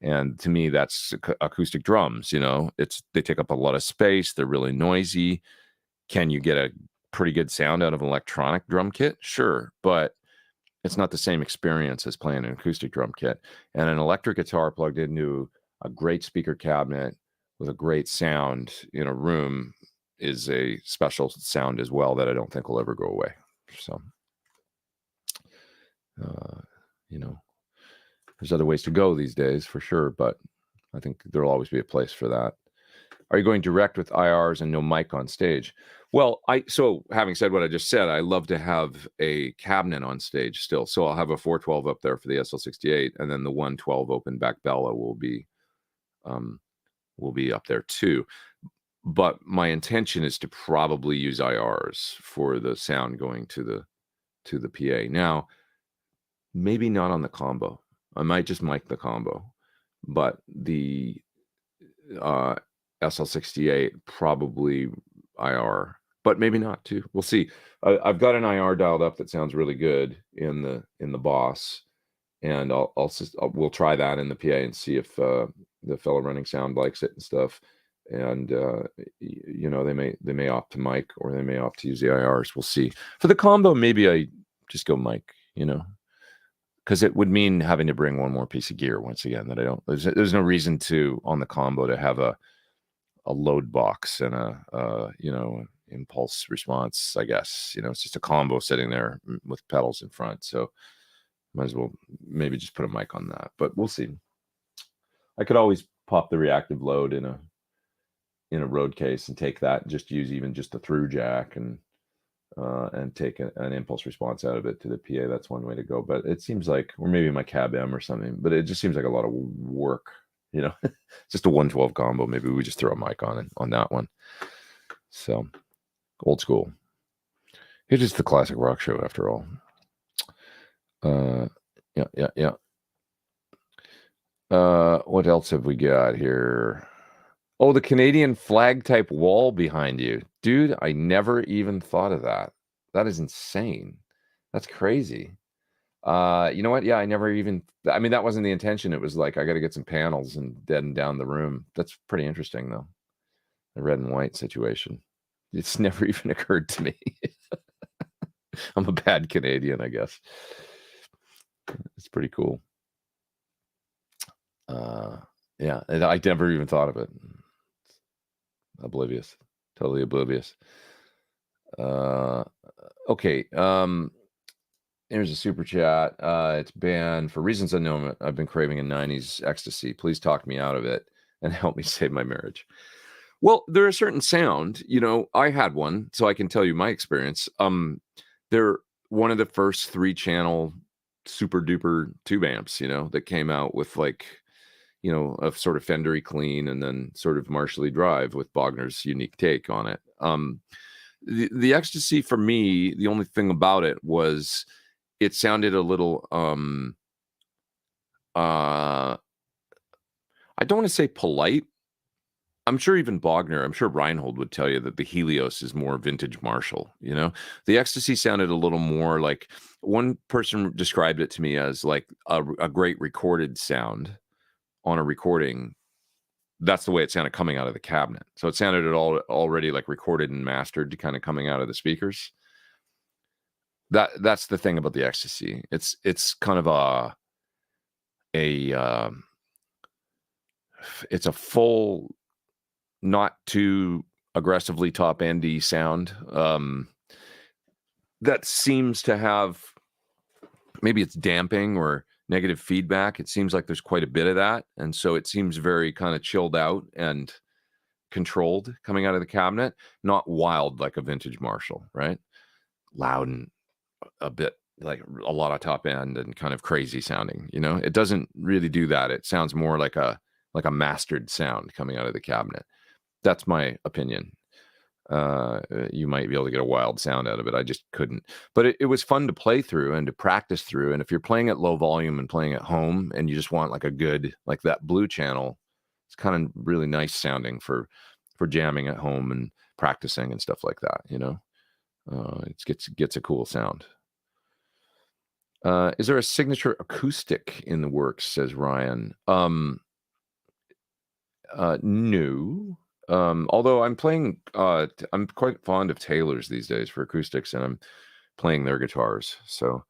Speaker 1: and to me, that's acoustic drums, they take up a lot of space. They're really noisy. Can you get a pretty good sound out of an electronic drum kit? Sure. But it's not the same experience as playing an acoustic drum kit. And an electric guitar plugged into a great speaker cabinet with a great sound in a room is a special sound as well that I don't think will ever go away. So, there's other ways to go these days for sure, but I think there'll always be a place for that. Are you going direct with IRs and no mic on stage? Well, so having said what I just said, I love to have a cabinet on stage still. So I'll have a 412 up there for the SL68, and then the 112 open back Bella will be up there too. But my intention is to probably use IRs for the sound going to the PA. Now, maybe not on the combo. I might just mic the combo, but the SL68 probably IR, but maybe not too. We'll see. I've got an IR dialed up that sounds really good in the Boss, and we'll try that in the PA and see if the fellow running sound likes it and stuff. And they may opt to mic, or they may opt to use the IRs. We'll see. For the combo, maybe I just go mic, because it would mean having to bring one more piece of gear once again that I don't. There's no reason to, on the combo, to have a load box and a impulse response. I guess it's just a combo sitting there with pedals in front. So might as well maybe just put a mic on that. But we'll see. I could always pop the reactive load in a road case and take that and just use even just a through jack and take an impulse response out of it to the PA. That's one way to go. But it seems like, or maybe my Cab M or something, but it just seems like a lot of work, just a 112 combo. Maybe we just throw a mic on that one. So old school. It is the classic rock show after all. Yeah. What else have we got here? Oh, the Canadian flag type wall behind you. Dude, I never even thought of that. That is insane. That's crazy. You know what? Yeah, I mean, that wasn't the intention. It was like, I got to get some panels and deaden down the room. That's pretty interesting, though. The red and white situation. It's never even occurred to me. I'm a bad Canadian, I guess. It's pretty cool. Yeah, and I never even thought of it. Oblivious. Totally oblivious. Okay. Here's a super chat. It's banned for reasons unknown. I've been craving a 90s ecstasy. Please talk me out of it and help me save my marriage. Well, there's a certain sound, I had one, so I can tell you my experience. They're one of the first 3-channel super duper tube amps, that came out with like, a sort of Fendery clean and then sort of Marshally drive with Bogner's unique take on it. The ecstasy for me, the only thing about it was it sounded a little I don't want to say polite. I'm sure even Bogner, I'm sure Reinhold would tell you that the Helios is more vintage Marshall, The ecstasy sounded a little more like, one person described it to me as like a great recorded sound on a recording. That's the way it sounded coming out of the cabinet. So it sounded already like recorded and mastered kind of coming out of the speakers. That's the thing about the ecstasy. It's kind of it's a full, not too aggressively top endy sound that seems to have, maybe it's damping or negative feedback. It seems like there's quite a bit of that, and so it seems very kind of chilled out and controlled coming out of the cabinet, not wild like a vintage Marshall, right? Loud and a bit like a lot of top end and kind of crazy sounding. It doesn't really do that. It sounds more like a mastered sound coming out of the cabinet. That's my opinion. You might be able to get a wild sound out of it. I just couldn't. But it was fun to play through and to practice through. And if you're playing at low volume and playing at home and you just want like a good, like that blue channel, it's kind of really nice sounding for jamming at home and practicing and stuff like that, it gets a cool sound. Is there a signature acoustic in the works, says Ryan? No. Although I'm playing, I'm quite fond of Taylor's these days for acoustics, and I'm playing their guitars. So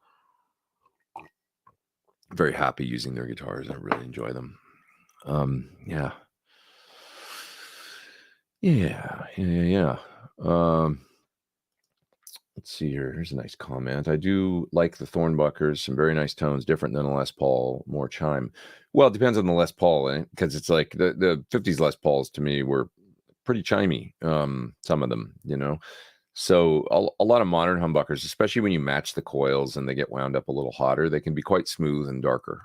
Speaker 1: very happy using their guitars. I really enjoy them. Yeah. Let's see here. Here's a nice comment. I do like the Thornbuckers. Some very nice tones, different than a Les Paul, more chime. Well, it depends on the Les Paul, because it's like the 50s Les Pauls to me were pretty chimey, some of them, So a lot of modern humbuckers, especially when you match the coils and they get wound up a little hotter, they can be quite smooth and darker,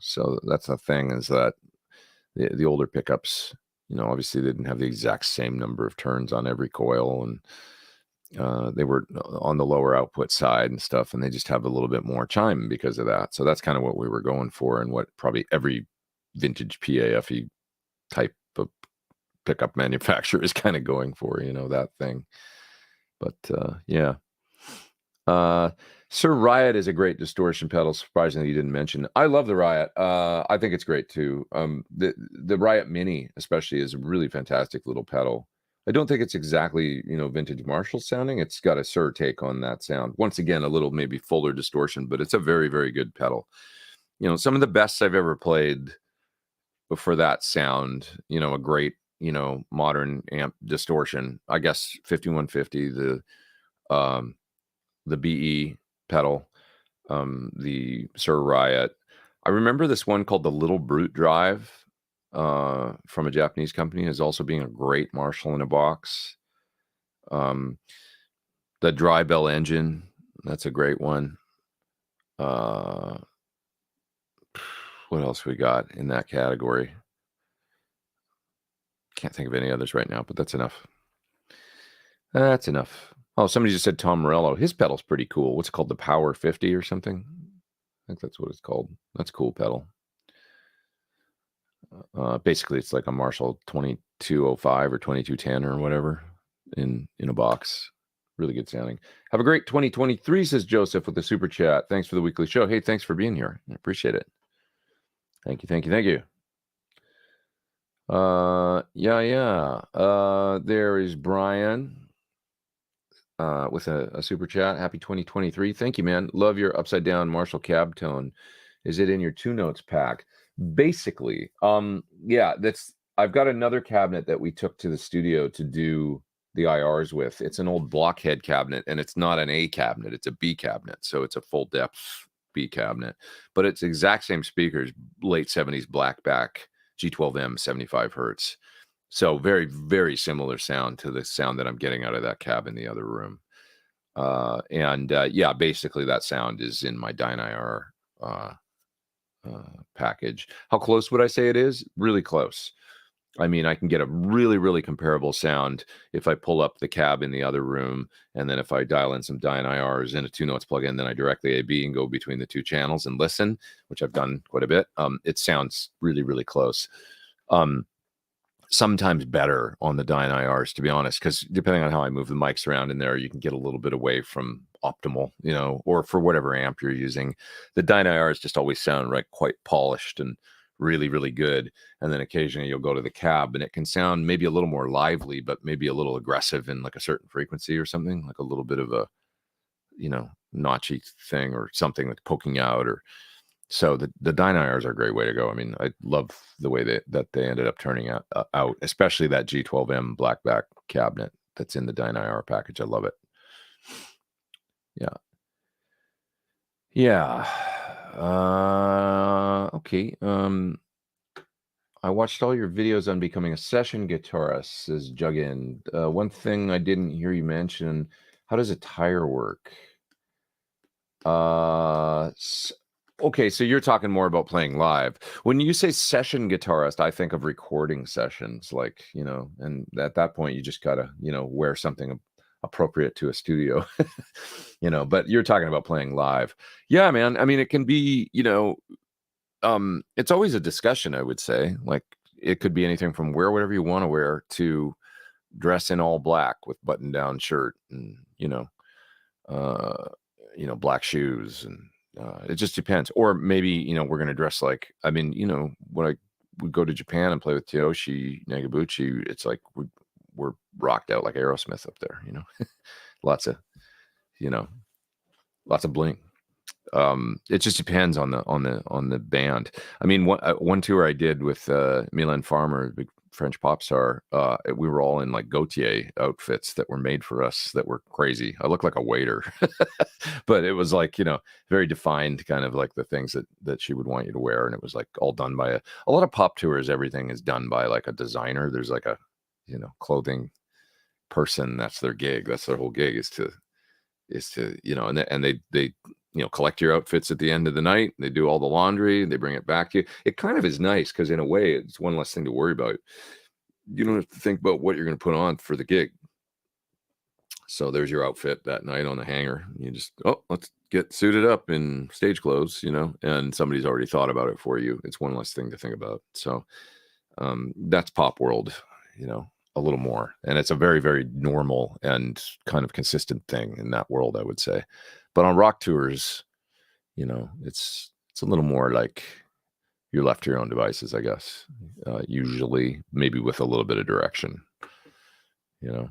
Speaker 1: So that's the thing, is that the older pickups, obviously they didn't have the exact same number of turns on every coil, and they were on the lower output side and stuff, and they just have a little bit more chime because of that. So that's kind of what we were going for, and what probably every vintage PAFE type of pickup manufacturer is kind of going for, that thing. But yeah. Sir Riot is a great distortion pedal. Surprisingly, you didn't mention. I love the Riot. I think it's great too. The Riot Mini especially is a really fantastic little pedal. I don't think it's exactly, vintage Marshall sounding. It's got a Sir take on that sound. Once again, a little maybe fuller distortion, but it's a very, very good pedal. Some of the best I've ever played for that sound, a great, modern amp distortion. I guess 5150, the BE pedal, the Sir Riot. I remember this one called the Little Brute Drive, from a Japanese company, as also being a great Marshall in a box. The Dry Bell Engine, that's a great one. What else we got in that category? Can't think of any others right now, but that's enough. That's enough. Oh, somebody just said Tom Morello. His pedal's pretty cool. What's it called? The Power 50 or something? I think that's what it's called. That's a cool pedal. Basically, it's like a Marshall 2205 or 2210 or whatever in a box. Really good sounding. Have a great 2023, says Joseph with the super chat. Thanks for the weekly show. Hey, thanks for being here. I appreciate it. Thank you. There is Brian with a super chat. Happy 2023. Thank you, man. Love your upside down Marshall cab tone. Is it in your 2 Notes pack? Basically, yeah, I've got another cabinet that we took to the studio to do the IRs with. It's an old blockhead cabinet, and it's not an A cabinet, it's a B cabinet. So it's a full depth B cabinet, but it's exact same speakers, late 70s blackback G12M 75 hertz. So very, very similar sound to the sound that I'm getting out of that cab in the other room. Yeah, basically that sound is in my Dyne IR package. How close would I say it is? Really close. I mean, I can get a really, really comparable sound if I pull up the cab in the other room, and then if I dial in some Dyne IRs and a 2 Notes plug-in, then I directly AB and go between the two channels and listen, which I've done quite a bit. It sounds really, really close. Sometimes better on the Dyne IRs, to be honest, because depending on how I move the mics around in there, you can get a little bit away from optimal, or for whatever amp you're using. The Dyne IRs just always sound quite polished and really, really good. And then occasionally you'll go to the cab and it can sound maybe a little more lively, but maybe a little aggressive in like a certain frequency or something, like a little bit of a, notchy thing or something that's poking out. Or so the Dyne IRs are a great way to go. I mean, I love the way that they ended up turning out, especially that G12M blackback cabinet that's in the Dyne IR package. I love it. Yeah. Okay. I watched all your videos on becoming a session guitarist, says Juggin. One thing I didn't hear you mention, how does attire work? Okay, so you're talking more about playing live. When you say session guitarist, I think of recording sessions, and at that point you just gotta, wear something appropriate to a studio, but you're talking about playing live. Yeah, man. I mean, it can be, it's always a discussion, I would say. Like, it could be anything from wear whatever you want to wear to dress in all black with button-down shirt and, black shoes, and it just depends. Or maybe, we're going to dress like, when I would go to Japan and play with Tsuyoshi Negabuchi, it's like we're rocked out like Aerosmith up there, lots of bling. It just depends on the band. I mean, one tour I did with Milan Farmer, big French pop star, we were all in like Gautier outfits that were made for us that were crazy. I looked like a waiter, but it was like, very defined, kind of like the things that she would want you to wear. And it was like all done by a lot of pop tours. Everything is done by like a designer. There's like a, clothing person. That's their gig. That's their whole gig is to, and they collect your outfits at the end of the night. They do all the laundry. They bring it back to you. It kind of is nice because in a way, it's one less thing to worry about. You don't have to think about what you're going to put on for the gig. So there's your outfit that night on the hanger. You just, let's get suited up in stage clothes, and somebody's already thought about it for you. It's one less thing to think about. So that's pop world, a little more. And it's a very, very normal and kind of consistent thing in that world, I would say. But on rock tours, it's a little more like you're left to your own devices, I guess. Usually, maybe with a little bit of direction. Yeah.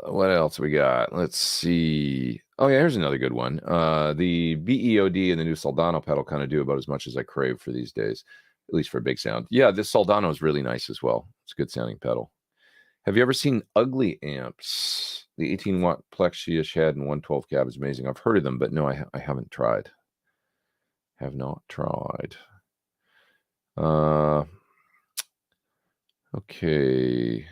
Speaker 1: What else we got? Let's see. Oh yeah, here's another good one. The BEOD and the new Soldano pedal kind of do about as much as I crave for these days, at least for a big sound. Yeah, this Soldano is really nice as well. It's a good sounding pedal. Have you ever seen Ugly amps? The 18-watt Plexi-ish head and 112 cab is amazing. I've heard of them, but no, I haven't tried. Have not tried. Okay.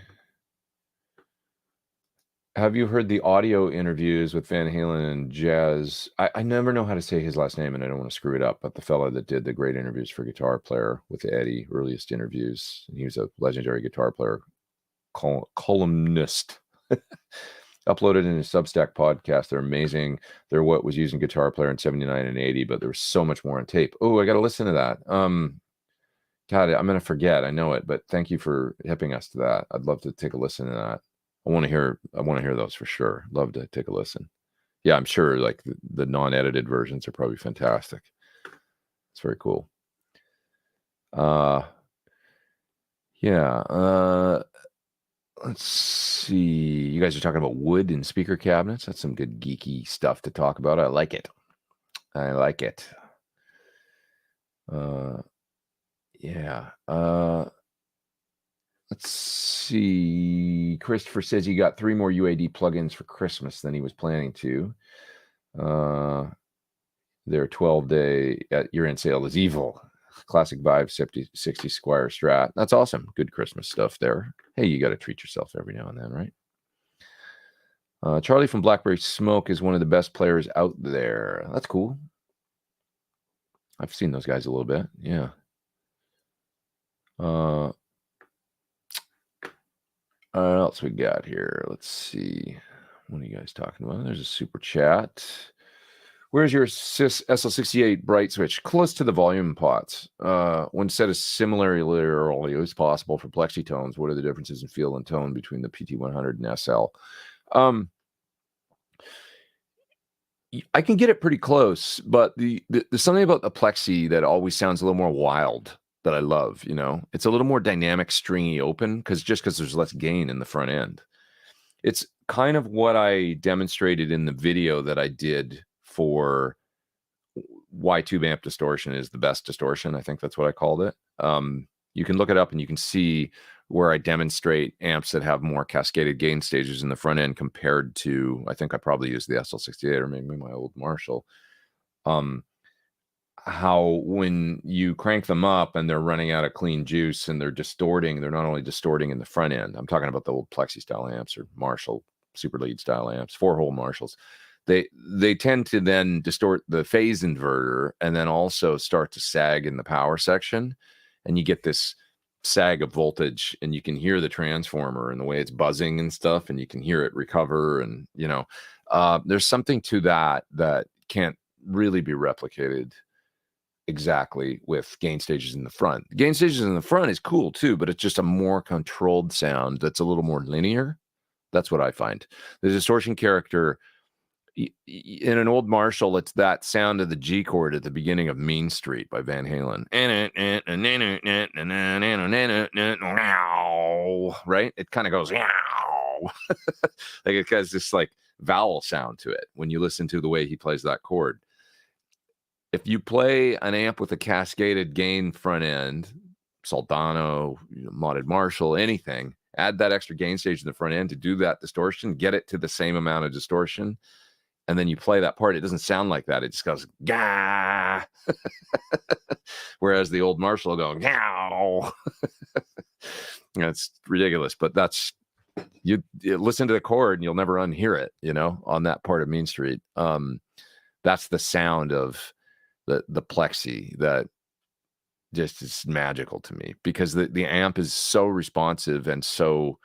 Speaker 1: Have you heard the audio interviews with Van Halen and Jazz? I never know how to say his last name, and I don't want to screw it up, but the fellow that did the great interviews for Guitar Player with Eddie, earliest interviews, and he was a legendary guitar player, columnist. Uploaded in his Substack podcast. They're amazing. They're what was used in Guitar Player in 79 and 80, but there was so much more on tape. Oh, I got to listen to that. God, I'm going to forget. I know it, but thank you for hipping us to that. I'd love to take a listen to that. I want to hear those for sure. Love to take a listen. Yeah, I'm sure like the non-edited versions are probably fantastic. It's very cool. Yeah. let's see. You guys are talking about wood and speaker cabinets. That's some good geeky stuff to talk about. I like it. I like it. Yeah. Let's see. Christopher says he got 3 more UAD plugins for Christmas than he was planning to. Their 12-day year-end sale is evil. Classic Vibe 60 Squire Strat. That's awesome. Good Christmas stuff there. Hey, you got to treat yourself every now and then, right? Charlie from Blackberry Smoke is one of the best players out there. That's cool. I've seen those guys a little bit. Yeah. What else we got here? Let's see. What are you guys talking about? There's a super chat. Where's your SL68 bright switch? Close to the volume pots. When set as similarly as possible for Plexi tones, what are the differences in feel and tone between the PT100 and SL? I can get it pretty close, but there's something about the Plexi that always sounds a little more wild that I love. You know, it's a little more dynamic, stringy, open because there's less gain in the front end. It's kind of what I demonstrated in the video that I did for why tube amp distortion is the best distortion. I think that's what I called it. You can look it up and you can see where I demonstrate amps that have more cascaded gain stages in the front end compared to, I think I probably used the SL68 or maybe my old Marshall. How when you crank them up and they're running out of clean juice and they're distorting, they're not only distorting in the front end. I'm talking about the old Plexi style amps or Marshall super lead style amps, 4-hole Marshalls. They tend to then distort the phase inverter and then also start to sag in the power section, and you get this sag of voltage, and you can hear the transformer and the way it's buzzing and stuff, and you can hear it recover, and you know, there's something to that can't really be replicated exactly with gain stages in the front. Gain stages in the front is cool too, but it's just a more controlled sound that's a little more linear. That's what I find. The distortion character in an old Marshall, it's that sound of the G chord at the beginning of Mean Street by Van Halen. Right? It kind of goes like it has this like vowel sound to it when you listen to the way he plays that chord. If you play an amp with a cascaded gain front end, Soldano, modded Marshall, anything, add that extra gain stage in the front end to do that distortion, get it to the same amount of distortion, and then you play that part, it doesn't sound like that. It just goes, gah. Whereas the old Marshall will go, gow. It's ridiculous, but that's, you listen to the chord and you'll never unhear it, you know, on that part of Mean Street. That's the sound of the Plexi that just is magical to me, because the amp is so responsive and so,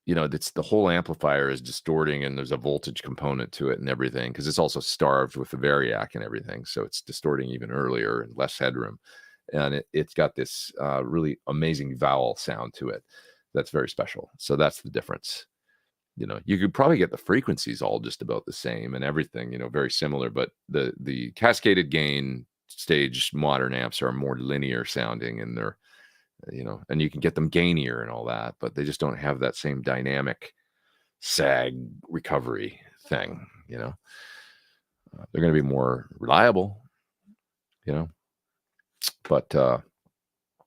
Speaker 1: you know, it's the whole amplifier is distorting and there's a voltage component to it and everything, because it's also starved with the variac and everything. So it's distorting even earlier and less headroom. And it's got this really amazing vowel sound to it that's very special. So that's the difference. You know, you could probably get the frequencies all just about the same and everything, you know, very similar, but the cascaded gain stage modern amps are more linear sounding, and they're, you know, and you can get them gainier and all that, but they just don't have that same dynamic sag recovery thing, you know. They're going to be more reliable, you know, but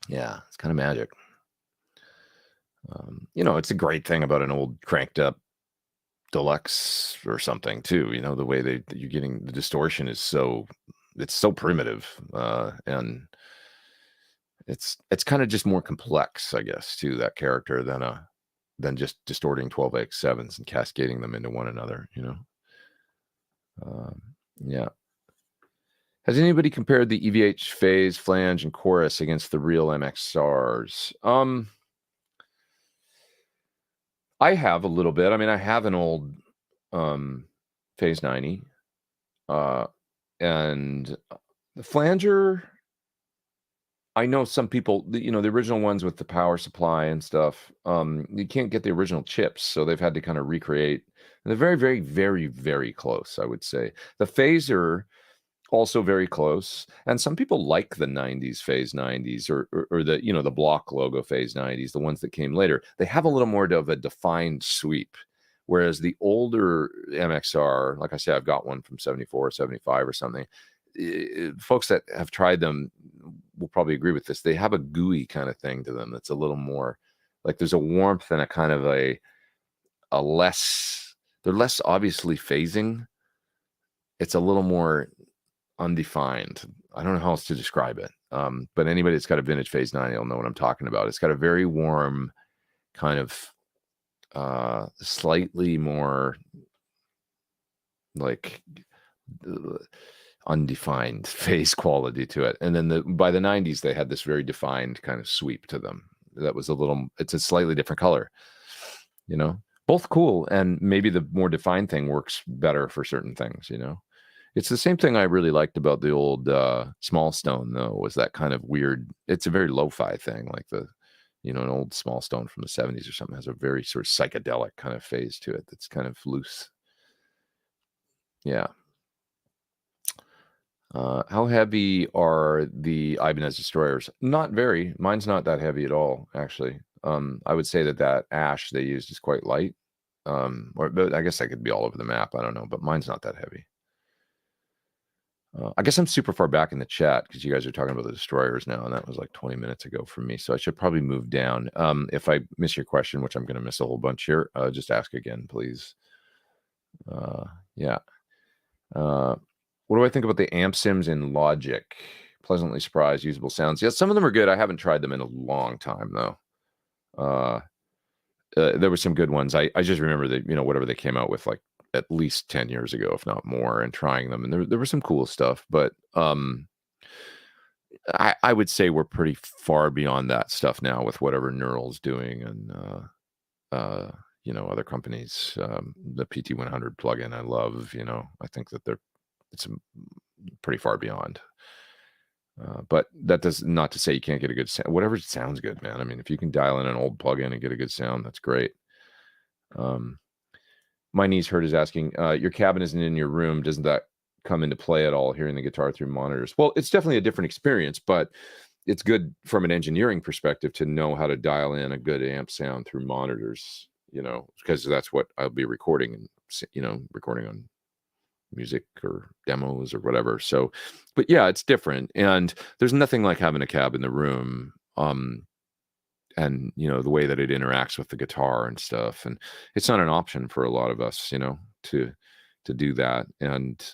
Speaker 1: yeah, it's kind of magic. You know, it's a great thing about an old cranked up Deluxe or something too, you know, the way you're getting the distortion is it's so primitive, and it's kind of just more complex, I guess, to that character than just distorting 12x7s and cascading them into one another, you know. Yeah. Has anybody compared the EVH phase, flange, and chorus against the real MXRs? I have a little bit. I mean, I have an old phase 90, and the flanger, I know some people, you know, the original ones with the power supply and stuff, you can't get the original chips, so they've had to kind of recreate. And they're very, very, very, very close, I would say. The phaser also very close. And some people like the 90s Phase 90s or the, the block logo Phase 90s, the ones that came later. They have a little more of a defined sweep. Whereas the older MXR, like I said, I've got one from 74 or 75 or something. Folks that have tried them will probably agree with this. They have a gooey kind of thing to them that's a little more like there's a warmth and a kind of a less, they're less obviously phasing. It's a little more undefined. I don't know how else to describe it. But anybody that's got a vintage Phase 90 will know what I'm talking about. It's got a very warm kind of slightly more like undefined phase quality to it. And then by the 90s, they had this very defined kind of sweep to them. That was it's a slightly different color, both cool. And maybe the more defined thing works better for certain things, It's the same thing I really liked about the old Small Stone, though, was that kind of weird, it's a very lo-fi thing, like an old Small Stone from the 70s or something has a very sort of psychedelic kind of phase to it that's kind of loose. Yeah. How heavy are the Ibanez Destroyers? Not very. Mine's not that heavy at all, actually. I would say that ash they used is quite light. But I guess that could be all over the map. I don't know, but mine's not that heavy. I guess I'm super far back in the chat because you guys are talking about the Destroyers now, and that was like 20 minutes ago for me. So I should probably move down. If I miss your question, which I'm going to miss a whole bunch here, just ask again, please. Yeah. What do I think about the amp sims in Logic? Pleasantly surprised, usable sounds. Yeah, some of them are good. I haven't tried them in a long time, though. There were some good ones. I just remember that, whatever they came out with, like, at least 10 years ago, if not more, and trying them. And there was some cool stuff, but I would say we're pretty far beyond that stuff now with whatever Neural's doing and, other companies. The PT100 plugin I love, I think that it's pretty far beyond. But that does not to say you can't get a good sound. Whatever sounds good, man. I mean, if you can dial in an old plugin and get a good sound, that's great. My niece Hurt is asking, your cabin isn't in your room. Doesn't that come into play at all, hearing the guitar through monitors? Well, it's definitely a different experience, but it's good from an engineering perspective to know how to dial in a good amp sound through monitors, because that's what I'll be recording and, recording on music or demos or whatever. So, but yeah, it's different. And there's nothing like having a cab in the room. And the way that it interacts with the guitar and stuff, and it's not an option for a lot of us, to do that. And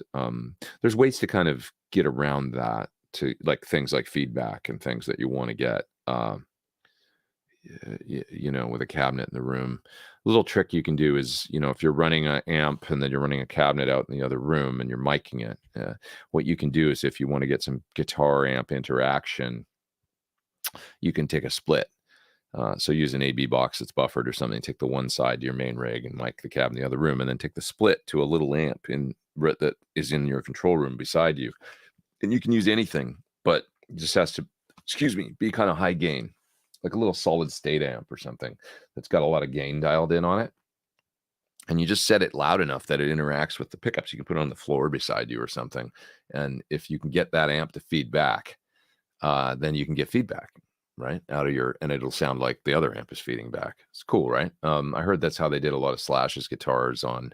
Speaker 1: there's ways to kind of get around that, to like things like feedback and things that you want to get, with a cabinet in the room. A little trick you can do is, if you're running an amp and then you're running a cabinet out in the other room and you're miking it, what you can do is, if you want to get some guitar amp interaction, you can take a split. So use an AB box that's buffered or something. Take the one side to your main rig and mic the cab in the other room, and then take the split to a little amp that is in your control room beside you. And you can use anything, but it just has to, be kind of high gain, like a little solid state amp or something that's got a lot of gain dialed in on it. And you just set it loud enough that it interacts with the pickups. You can put it on the floor beside you or something. And if you can get that amp to feed back, then you can get feedback right out of and it'll sound like the other amp is feeding back. It's cool, right? I heard that's how they did a lot of Slash's guitars on,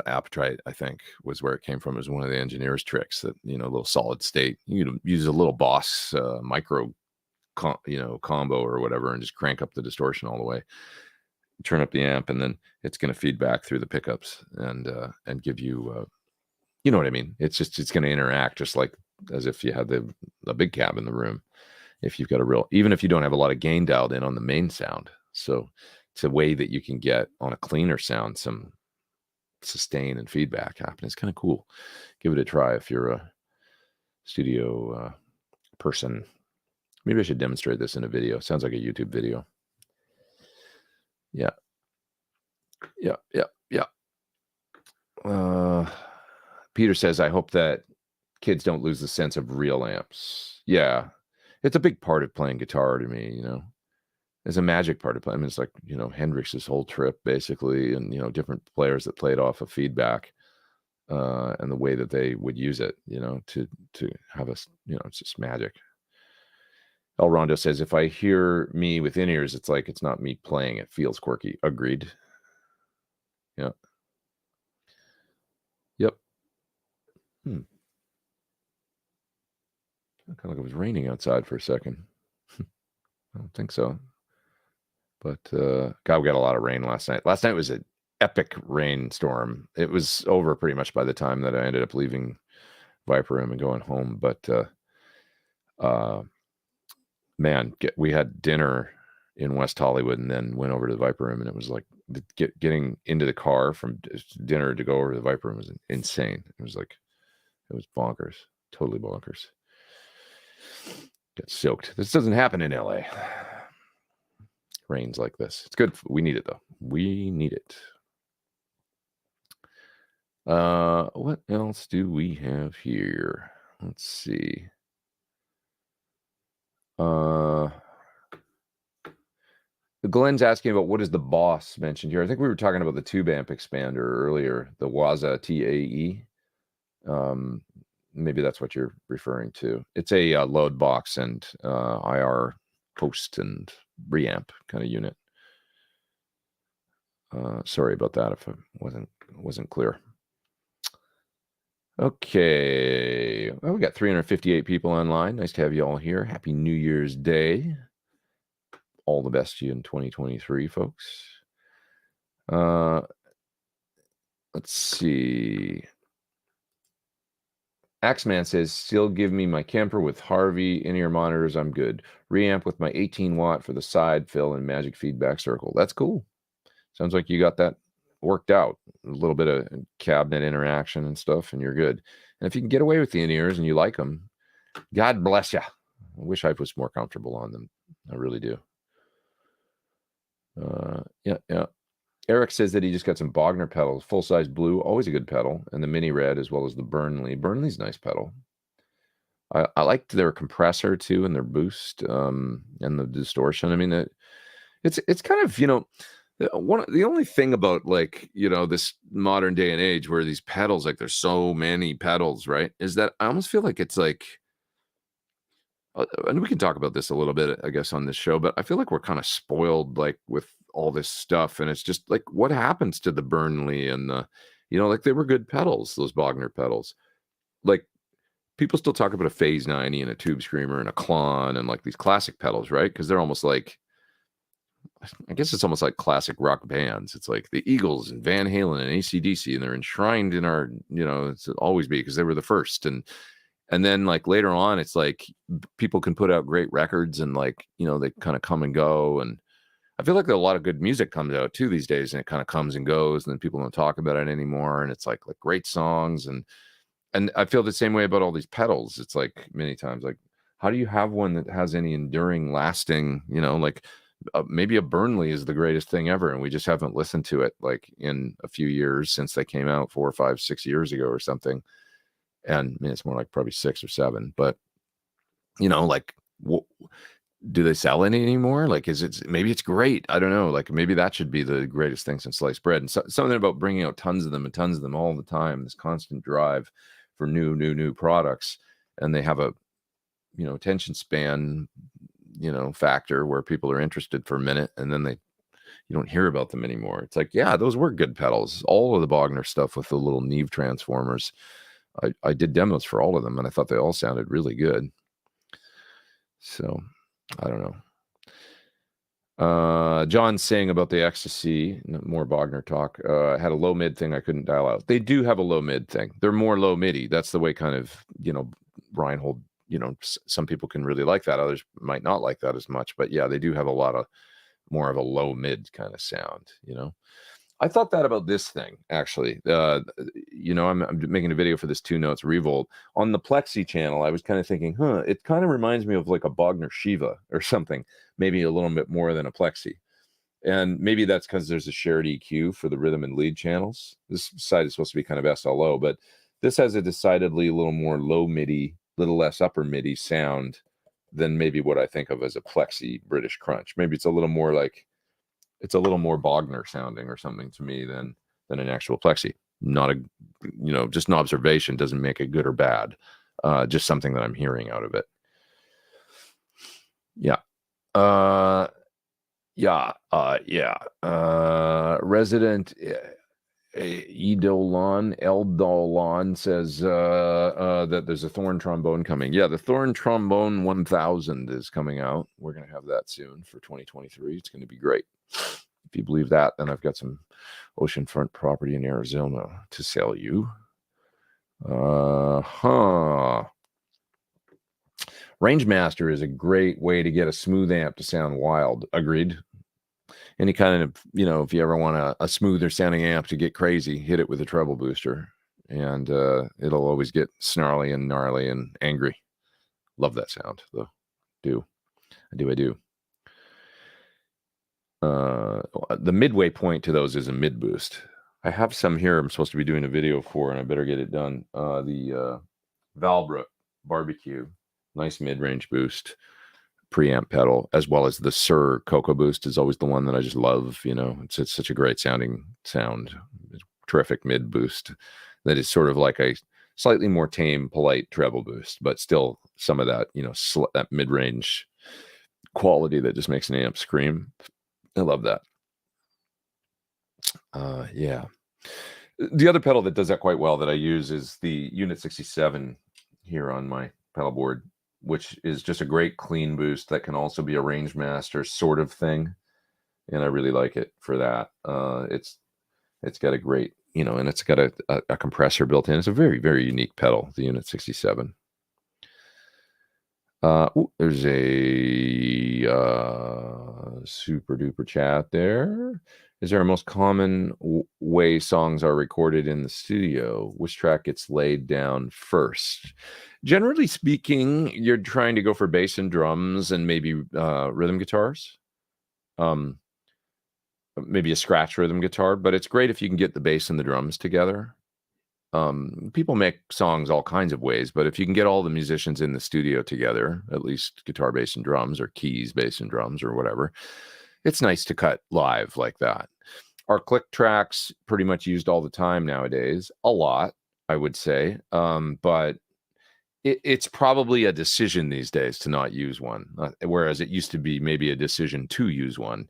Speaker 1: Appetite, I think, was where it came from. It was one of the engineer's tricks that, a little solid state. You use a little Boss micro, combo or whatever, and just crank up the distortion all the way. Turn up the amp, and then it's going to feed back through the pickups and give you, you know what I mean? It's going to interact just like as if you had the big cab in the room. If you've got even if you don't have a lot of gain dialed in on the main sound. So it's a way that you can get on a cleaner sound some sustain and feedback happen. It's kind of cool. Give it a try if you're a studio person. Maybe I should demonstrate this in a video. Sounds like a YouTube video. Yeah. Peter says, I hope that kids don't lose the sense of real amps. Yeah. It's a big part of playing guitar to me, It's a magic part of playing. I mean, it's like, Hendrix's whole trip, basically, and, different players that played off of feedback. and the way that they would use it, to have us, it's just magic. El Rondo says, if I hear me with in-ears, it's like it's not me playing. It feels quirky. Agreed. Yeah. Yep. Kind of like it was raining outside for a second. I don't think so. But God, we got a lot of rain last night. Last night was an epic rainstorm. It was over pretty much by the time that I ended up leaving Viper Room and going home. But man, we had dinner in West Hollywood and then went over to the Viper Room, and it was like getting into the car from dinner to go over to the Viper Room was insane. It was bonkers, totally bonkers. Got soaked. This doesn't happen in LA. Rains like this. It's good. We need it though. We need it. What else do we have here? Let's see. Glenn's asking about what is the Boss mentioned here. I think we were talking about the tube amp expander earlier, the Waza TAE. Maybe that's what you're referring to. It's a load box and IR post and reamp kind of unit. Sorry about that if it wasn't clear. Okay. Well, we got 358 people online. Nice to have you all here. Happy New Year's Day. All the best to you in 2023, folks. Let's see. Axeman says, still give me my Kemper with Harvey in-ear monitors. I'm good. Reamp with my 18 watt for the side fill and magic feedback circle. That's cool. Sounds like you got that worked out. A little bit of cabinet interaction and stuff, and you're good. And if you can get away with the in-ears and you like them, God bless you. I wish I was more comfortable on them. I really do. Yeah. Eric says that he just got some Bogner pedals, full-size blue, always a good pedal, and the mini red as well as the Burnley. Burnley's a nice pedal. I liked their compressor too and their boost and the distortion. I mean, it's kind of, the only thing about this modern day and age where these pedals, like there's so many pedals, right, is that I almost feel like it's like, and we can talk about this a little bit, I guess, on this show, but I feel like we're kind of spoiled, like with all this stuff, and it's just like, what happens to the Burnley and the, they were good pedals, those Bogner pedals. Like people still talk about a Phase 90 and a Tube Screamer and a Klon and like these classic pedals, right? Because they're almost like, I guess it's almost like classic rock bands. It's like the Eagles and Van Halen and AC/DC, and they're enshrined in our, it's always be because they were the first. And then like later on, it's like people can put out great records and like, they kind of come and go. And I feel like a lot of good music comes out too these days, and it kind of comes and goes, and then people don't talk about it anymore. And it's like great songs. And I feel the same way about all these pedals. It's like many times, like, how do you have one that has any enduring, lasting, maybe a Burnley is the greatest thing ever, and we just haven't listened to it like in a few years since they came out 4 or 5, 6 years ago or something. And I mean, it's more like probably 6 or 7, but do they sell any anymore? Like, maybe it's great. I don't know. Like maybe that should be the greatest thing since sliced bread. And something about bringing out tons of them all the time, this constant drive for new products. And they have a, attention span, factor where people are interested for a minute and then you don't hear about them anymore. It's like, yeah, those were good pedals. All of the Bogner stuff with the little Neve transformers. I did demos for all of them, and I thought they all sounded really good. So, I don't know. John's saying about the Ecstasy, more Bogner talk. Had a low mid thing I couldn't dial out. They do have a low mid thing. They're more low midi. That's the way kind of, Reinhold, some people can really like that. Others might not like that as much. But yeah, they do have a lot of more of a low mid kind of sound, I thought that about this thing, actually. I'm making a video for this Notes Revolt. On the Plexi channel, I was kind of thinking, it kind of reminds me of like a Bogner Shiva or something, maybe a little bit more than a Plexi. And maybe that's because there's a shared EQ for the rhythm and lead channels. This side is supposed to be kind of SLO, but this has a decidedly a little more low MIDI, little less upper MIDI sound than maybe what I think of as a Plexi British Crunch. Maybe it's a little more like, it's a little more Bogner sounding or something to me than an actual Plexi. Not a just an observation doesn't make it good or bad. Just something that I'm hearing out of it. Yeah. Resident Eldolon says that there's a Thorn trombone coming. Yeah, the Thorn trombone 1000 is coming out. We're going to have that soon for 2023. It's going to be great. If you believe that, then I've got some oceanfront property in Arizona to sell you. Rangemaster is a great way to get a smooth amp to sound wild. Agreed. Any kind of, if you ever want a smoother sounding amp to get crazy, hit it with a treble booster, and it'll always get snarly and gnarly and angry. Love that sound, though. I do. The midway point to those is a mid boost. I have some here I'm supposed to be doing a video for, and I better get it done. The Valbrook Barbecue, nice mid-range boost. Preamp pedal, as well as the Sir Cocoa Boost is always the one that I just love. It's such a great sound, terrific mid boost that is sort of like a slightly more tame, polite treble boost, but still some of that, that mid-range quality that just makes an amp scream. I love that. Yeah. The other pedal that does that quite well that I use is the Unit 67 here on my pedal board, which is just a great clean boost that can also be a Rangemaster sort of thing, and I really like it for that. It's got a great, and it's got a compressor built in. It's a very, very unique pedal, the Unit 67. There's a super duper chat there. Is there a most common way songs are recorded in the studio? Which track gets laid down first? Generally speaking, you're trying to go for bass and drums and maybe rhythm guitars. Maybe a scratch rhythm guitar, but it's great if you can get the bass and the drums together. People make songs all kinds of ways, but if you can get all the musicians in the studio together, at least guitar, bass, and drums, or keys, bass, and drums, or whatever, it's nice to cut live like that. Our click tracks pretty much used all the time nowadays, a lot, I would say, but it's probably a decision these days to not use one, whereas it used to be maybe a decision to use one.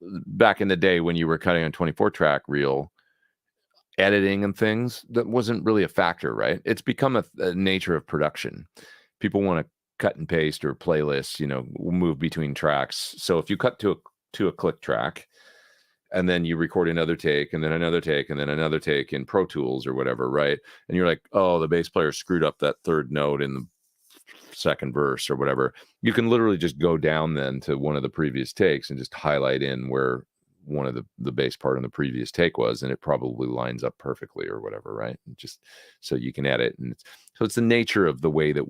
Speaker 1: Back in the day when you were cutting a 24-track reel, editing and things, that wasn't really a factor, right? It's become a nature of production. People want to cut and paste or playlists, move between tracks. So if you cut to a click track and then you record another take and then another take and then another take in Pro Tools or whatever, right? And you're like, oh, the bass player screwed up that third note in the second verse or whatever. You can literally just go down then to one of the previous takes and just highlight in where one of the bass part in the previous take was, and it probably lines up perfectly or whatever, right? Just so you can edit. And it's the nature of the way that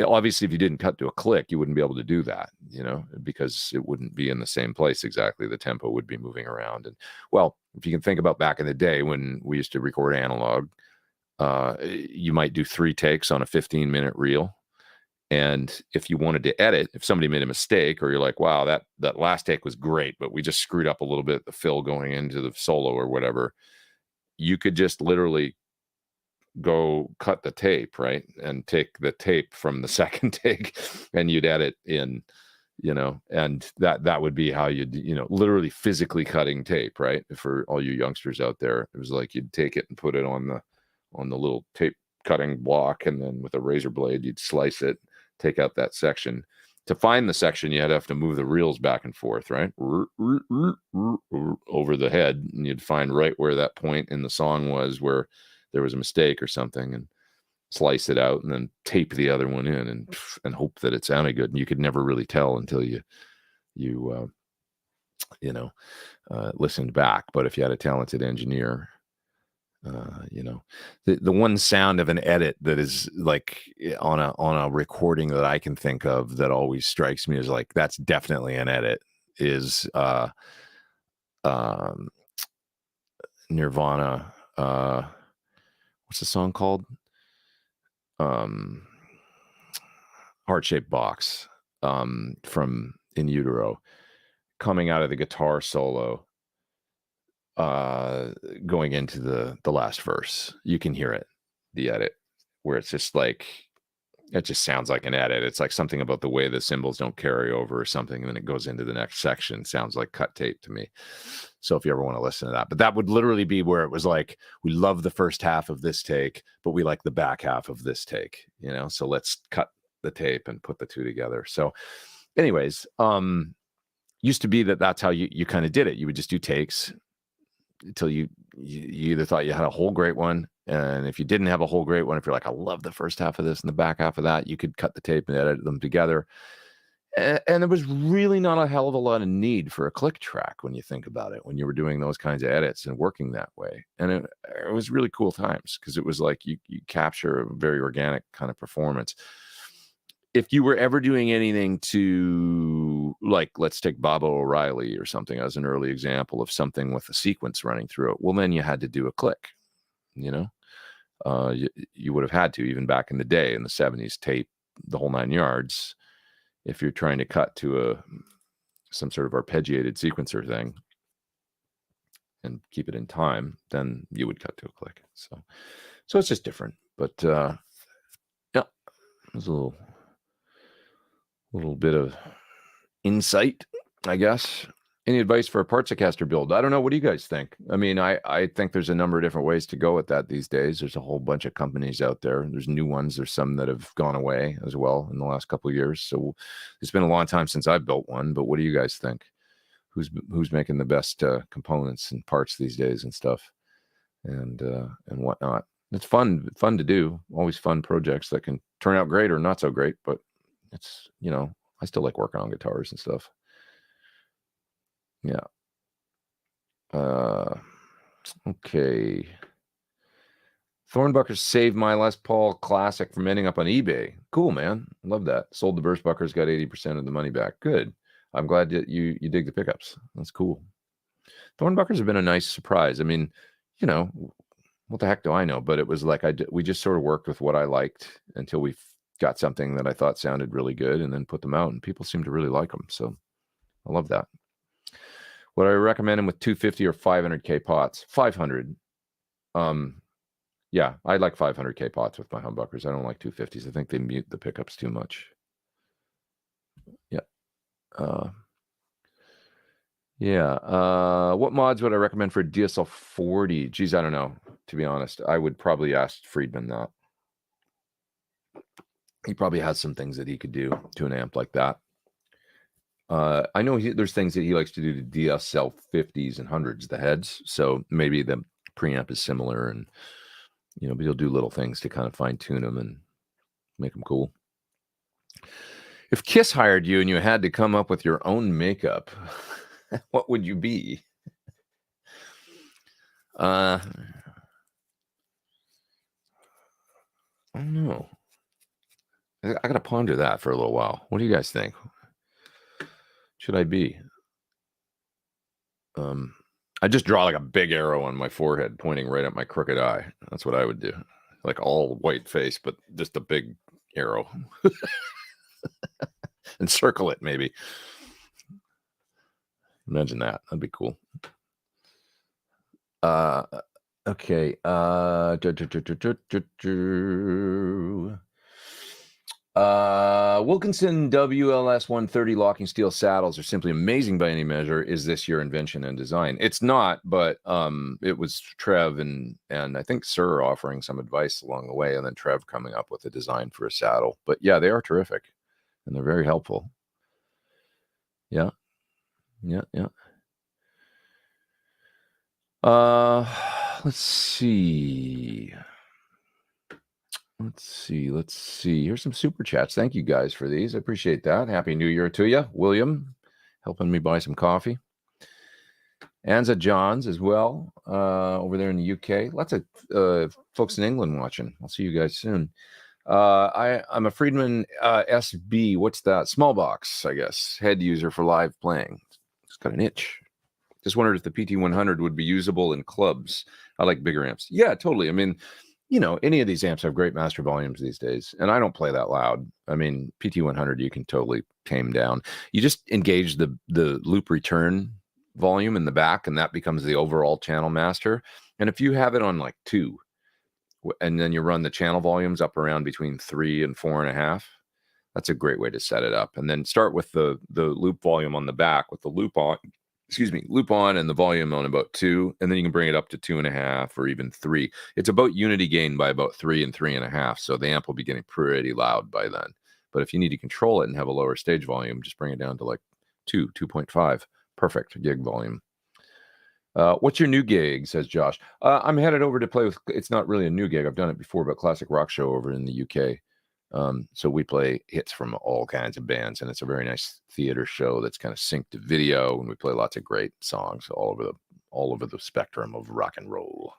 Speaker 1: obviously if you didn't cut to a click, you wouldn't be able to do that, because it wouldn't be in the same place exactly. The tempo would be moving around. And well, if you can think about back in the day when we used to record analog, you might do 3 takes on a 15-minute reel. And if you wanted to edit, if somebody made a mistake, or you're like, wow, that last take was great, but we just screwed up a little bit, the fill going into the solo or whatever, you could just literally go cut the tape, right? And take the tape from the second take and you'd edit in, and that would be how you'd, literally physically cutting tape, right? For all you youngsters out there, it was like you'd take it and put it on the little tape cutting block, and then with a razor blade, you'd slice it, take out that section. To find the section, you had to have to move the reels back and forth, right? Over the head, and you'd find right where that point in the song was where there was a mistake or something, and slice it out and then tape the other one in and hope that it sounded good. And you could never really tell until you listened back. But if you had a talented engineer, the one sound of an edit that is like on a recording that I can think of that always strikes me as like, that's definitely an edit, is Nirvana. What's the song called? Heart-Shaped Box, from In Utero, coming out of the guitar solo. going into the last verse. You can hear it, the edit, where it's just like, it just sounds like an edit. It's like something about the way the cymbals don't carry over or something, and then it goes into the next section. Sounds like cut tape to me. So if you ever want to listen to that, but that would literally be where it was like, we love the first half of this take, but we like the back half of this take, you know? So let's cut the tape and put the two together. So anyways, used to be that's how you kind of did it. You would just do takes until you either thought you had a whole great one, and if you didn't have a whole great one, if you're like, I love the first half of this and the back half of that, you could cut the tape and edit them together. And there was really not a hell of a lot of need for a click track when you think about it, when you were doing those kinds of edits and working that way. And it was really cool times, because it was like you capture a very organic kind of performance. If you were ever doing anything to, like, let's take Bobo O'Reilly or something as an early example of something with a sequence running through it, well, then you had to do a click, you know? You would have had to, even back in the day, in the 70s, tape the whole 9 yards. If you're trying to cut to some sort of arpeggiated sequencer thing and keep it in time, then you would cut to a click. So it's just different. But yeah, there's a little bit of insight, I guess. Any advice for a Partsacaster build? I don't know. What do you guys think? I mean, I think there's a number of different ways to go with that these days. There's a whole bunch of companies out there. There's new ones. There's some that have gone away as well in the last couple of years. So it's been a long time since I've built one. But what do you guys think? Who's making the best components and parts these days and stuff, and whatnot? It's fun to do. Always fun projects that can turn out great or not so great. But it's, you know, I still like working on guitars and stuff. Yeah. Okay. Thornbuckers saved my Les Paul Classic from ending up on eBay. Cool, man. Love that. Sold the Burstbuckers, got 80% of the money back. Good. I'm glad that you dig the pickups. That's cool. Thornbuckers have been a nice surprise. I mean, you know, what the heck do I know? But it was like we just sort of worked with what I liked until we got something that I thought sounded really good, and then put them out, and people seem to really like them. So I love that. Would I recommend them with 250 or 500K pots? 500. Yeah, I like 500K pots with my humbuckers. I don't like 250s. I think they mute the pickups too much. Yeah. What mods would I recommend for DSL 40? Geez, I don't know. To be honest, I would probably ask Friedman that. He probably has some things that he could do to an amp like that. I know there's things that he likes to do to DSL 50s and 100s, the heads. So maybe the preamp is similar, and, you know, but he'll do little things to kind of fine tune them and make them cool. If Kiss hired you and you had to come up with your own makeup, what would you be? I don't know. I got to ponder that for a little while. What do you guys think? Should I be? I just draw like a big arrow on my forehead pointing right at my crooked eye. That's what I would do. Like all white face, but just a big arrow. And circle it, maybe. Imagine that. That'd be cool. Okay. Wilkinson WLS 130 locking steel saddles are simply amazing by any measure. Is this your invention and design? It's not, but it was Trev and I think Sir offering some advice along the way, and then Trev coming up with a design for a saddle. But yeah, they are terrific, and they're very helpful. Yeah. Let's see. Here's some super chats. Thank you guys for these. I appreciate that. Happy New Year to you. William, helping me buy some coffee. Anza Johns as well, over there in the UK. Lots of folks in England watching. I'll see you guys soon. I'm a Friedman SB. What's that? Small box, I guess. Head user for live playing. It's got an itch. Just wondered if the PT100 would be usable in clubs. I like bigger amps. Yeah, totally. I mean, you know, any of these amps have great master volumes these days, and I don't play that loud. I mean, PT100 you can totally tame down. You just engage the loop return volume in the back, and that becomes the overall channel master. And if you have it on like 2, and then you run the channel volumes up around between 3 and 4.5, that's a great way to set it up. And then start with the loop volume on the back with the loop on, loop on and the volume on about 2, and then you can bring it up to 2.5 or even 3. It's about unity gain by about 3 and 3.5, so the amp will be getting pretty loud by then. But if you need to control it and have a lower stage volume, just bring it down to like 2.5. Perfect gig volume. What's your new gig, says Josh? I'm headed over to play with, it's not really a new gig, I've done it before, but Classic Rock Show over in the UK. So we play hits from all kinds of bands, and it's a very nice theater show that's kind of synced to video, and we play lots of great songs all over the spectrum of rock and roll.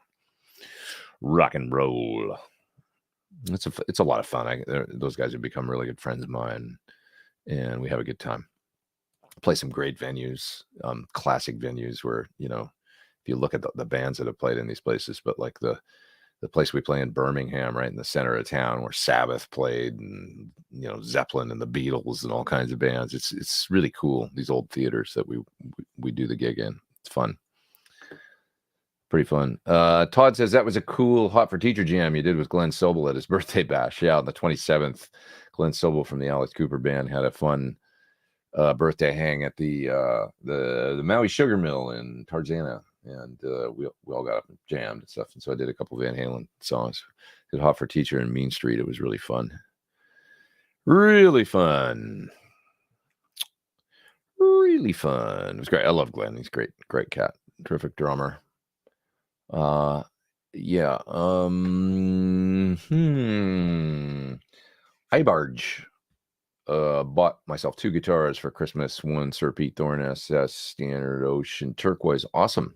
Speaker 1: It's a lot of fun. Those guys have become really good friends of mine, and we have a good time. Play some great venues, classic venues where, you know, if you look at the bands that have played in these places, but like the place we play in Birmingham, right in the center of town, where Sabbath played, and, you know, Zeppelin and the Beatles and all kinds of bands. It's really cool, these old theaters that we do the gig in. It's fun. Pretty fun. Todd says that was a cool Hot for Teacher jam you did with Glenn Sobel at his birthday bash. Yeah, on the 27th, Glenn Sobel from the Alex Cooper Band had a fun birthday hang at the Maui Sugar Mill in Tarzana, and we all got up and jammed and stuff. And so I did a couple of Van Halen songs. Did Hot for Teacher in Mean Street. It was really fun. Really fun. Really fun. It was great. I love Glenn. He's great cat. Terrific drummer. Yeah. Ibarge. Bought myself 2 guitars for Christmas. One Sir Pete Thorn SS Standard Ocean Turquoise. Awesome.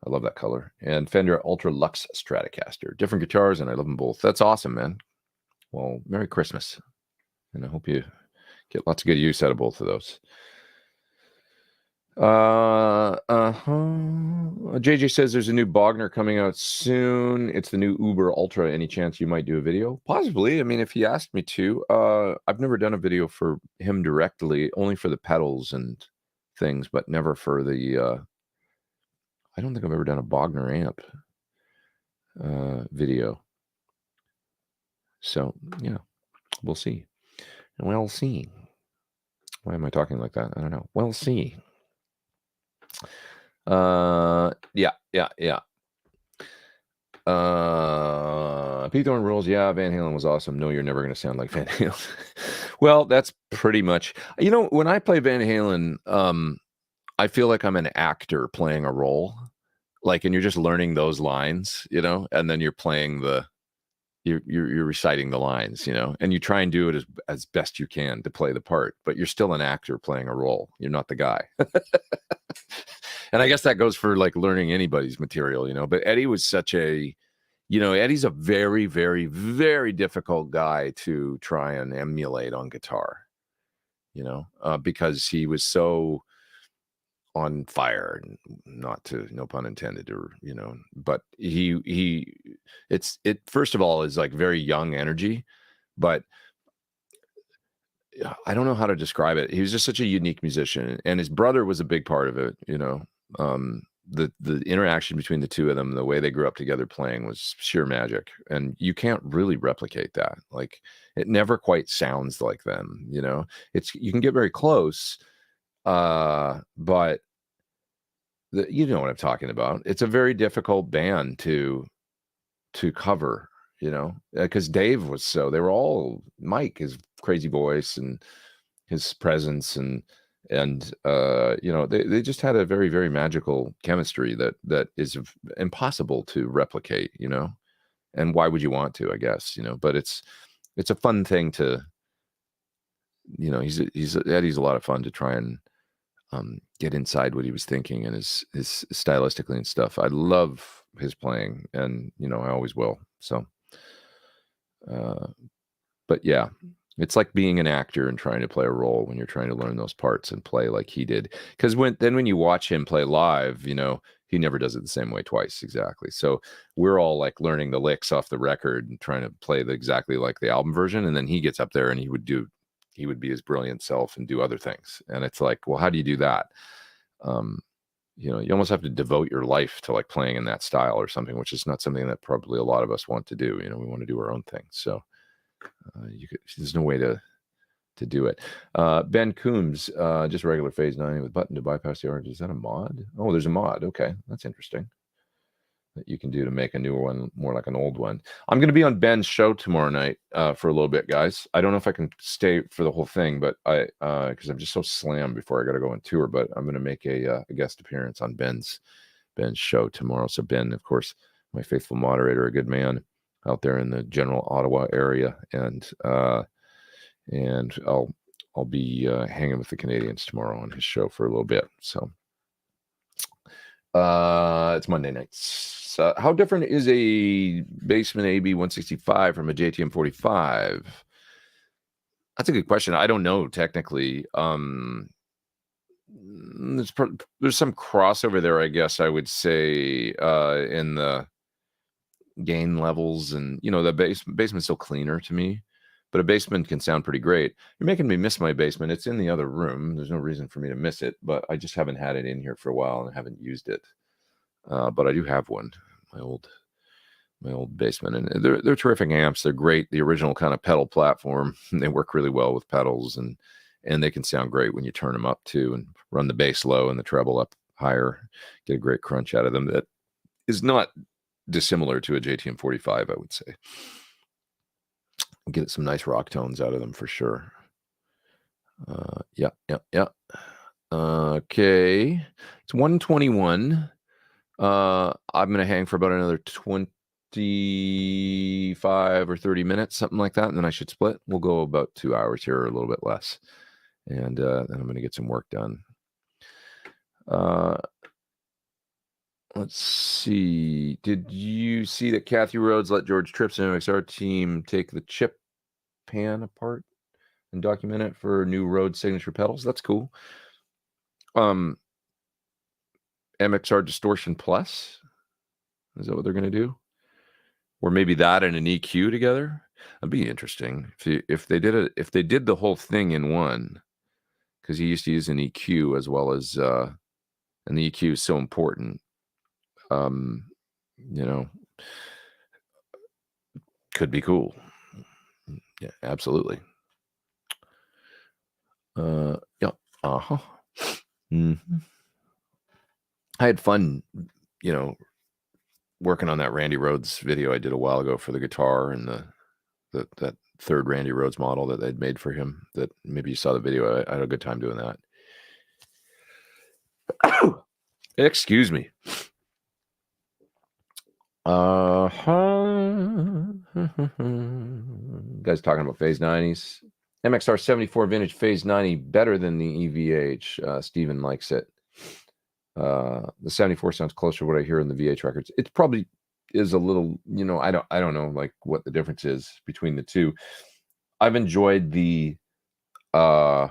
Speaker 1: I love that color. And Fender Ultra Lux Stratocaster. Different guitars, and I love them both. That's awesome, man. Well, Merry Christmas. And I hope you get lots of good use out of both of those. JJ says there's a new Bogner coming out soon. It's the new Uber Ultra. Any chance you might do a video? Possibly. I mean, if he asked me to. I've never done a video for him directly, only for the pedals and things, but never for the I don't think I've ever done a Bogner amp video. So yeah, we'll see. We'll see. Why am I talking like that? I don't know. We'll see. Yeah. Pete Thorn rules. Yeah, Van Halen was awesome. No, you're never going to sound like Van Halen. Well, that's pretty much, you know, when I play Van Halen, I feel like I'm an actor playing a role, like, and you're just learning those lines, you know, and then you're playing you're reciting the lines, you know, and you try and do it as best you can to play the part, but you're still an actor playing a role. You're not the guy. And I guess that goes for like learning anybody's material, you know, but Eddie was such a, you know, Eddie's a very, very, very difficult guy to try and emulate on guitar, you know, because he was so on fire, no pun intended, or, you know, but it first of all is like very young energy, but I don't know how to describe it. He was just such a unique musician, and his brother was a big part of it, you know. The interaction between the two of them, the way they grew up together playing, was sheer magic, and you can't really replicate that. Like, it never quite sounds like them, you know. You can get very close, but you know what I'm talking about. It's a very difficult band to cover, you know, because Dave was they were all, Mike, his crazy voice and his presence, and you know, they just had a very, very magical chemistry that is impossible to replicate, you know. And why would you want to, I guess, you know. But it's a fun thing to, you know, Eddie's a lot of fun to try and get inside what he was thinking, and his stylistically and stuff. I love his playing, and, you know, I always will. So but yeah, it's like being an actor and trying to play a role when you're trying to learn those parts and play like he did. Because when you watch him play live, you know, he never does it the same way twice exactly. So we're all like learning the licks off the record and trying to play exactly like the album version, and then he gets up there and he would be his brilliant self and do other things. And it's like, well, how do you do that? You know, you almost have to devote your life to like playing in that style or something, which is not something that probably a lot of us want to do. You know, we want to do our own thing. So there's no way to do it. Ben Coombs, just regular phase 90 with button to bypass the orange. Is that a mod? Oh, there's a mod. Okay, that's interesting. That you can do to make a newer one more like an old one. I'm going to be on Ben's show tomorrow night for a little bit, guys. I don't know if I can stay for the whole thing, but because I'm just so slammed before I got to go on tour. But I'm going to make a guest appearance on Ben's show tomorrow. So Ben, of course, my faithful moderator, a good man out there in the general Ottawa area, and I'll be hanging with the Canadians tomorrow on his show for a little bit. So it's Monday nights. How different is a Basement AB 165 from a JTM 45? That's a good question. I don't know technically. There's some crossover there, I guess I would say, in the gain levels, and you know, the basement's still cleaner to me. But a basement can sound pretty great. You're making me miss my basement. It's in the other room. There's no reason for me to miss it, but I just haven't had it in here for a while and haven't used it. But I do have one, my old basement, and they're terrific amps. They're great. The original kind of pedal platform. They work really well with pedals, and they can sound great when you turn them up too, and run the bass low and the treble up higher. Get a great crunch out of them. That is not dissimilar to a JTM 45, I would say. Get some nice rock tones out of them for sure. Yeah. Okay, it's 1:21. I'm gonna hang for about another 25 or 30 minutes, something like that, and then I should split. We'll go about 2 hours here, or a little bit less, and then I'm gonna get some work done. Let's see. Did you see that Kathy Rhodes let George Tripp's MXR team take the chip pan apart and document it for new Rhodes signature pedals? That's cool. MXR Distortion Plus, is that what they're going to do? Or maybe that and an EQ together? That'd be interesting if they did the whole thing in one, because he used to use an EQ as well as and the EQ is so important. You know, could be cool. Yeah, absolutely. Yeah. Mm-hmm. I had fun, you know, working on that Randy Rhodes video I did a while ago for the guitar, and that third Randy Rhodes model that they'd made for him. That maybe you saw the video. I had a good time doing that. Excuse me. Guys talking about phase 90s. MXR 74 vintage phase 90 better than the EVH. Steven likes it. The 74 sounds closer to what I hear in the VH records. It probably is a little, you know, I don't know like what the difference is between the two. I've enjoyed I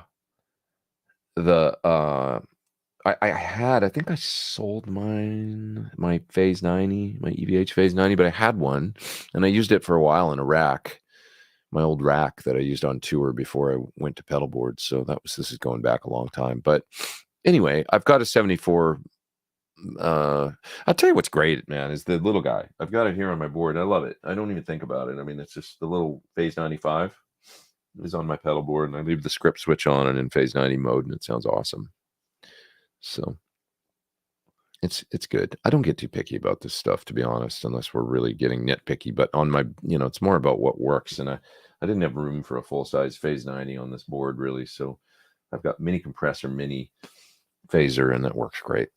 Speaker 1: think I sold my phase 90, my EVH phase 90, but I had one and I used it for a while in a rack, my old rack that I used on tour before I went to pedal boards. So this is going back a long time. But anyway, I've got a 74. I'll tell you what's great, man, is the little guy. I've got it here on my board. I love it. I don't even think about it. I mean, it's just the little phase 95 is on my pedal board, and I leave the script switch on and in phase 90 mode, and it sounds awesome. So it's good. I don't get too picky about this stuff, to be honest, unless we're really getting nitpicky. But on my, you know, it's more about what works. And I didn't have room for a full-size phase 90 on this board, really. So I've got mini compressor, mini phaser, and that works great.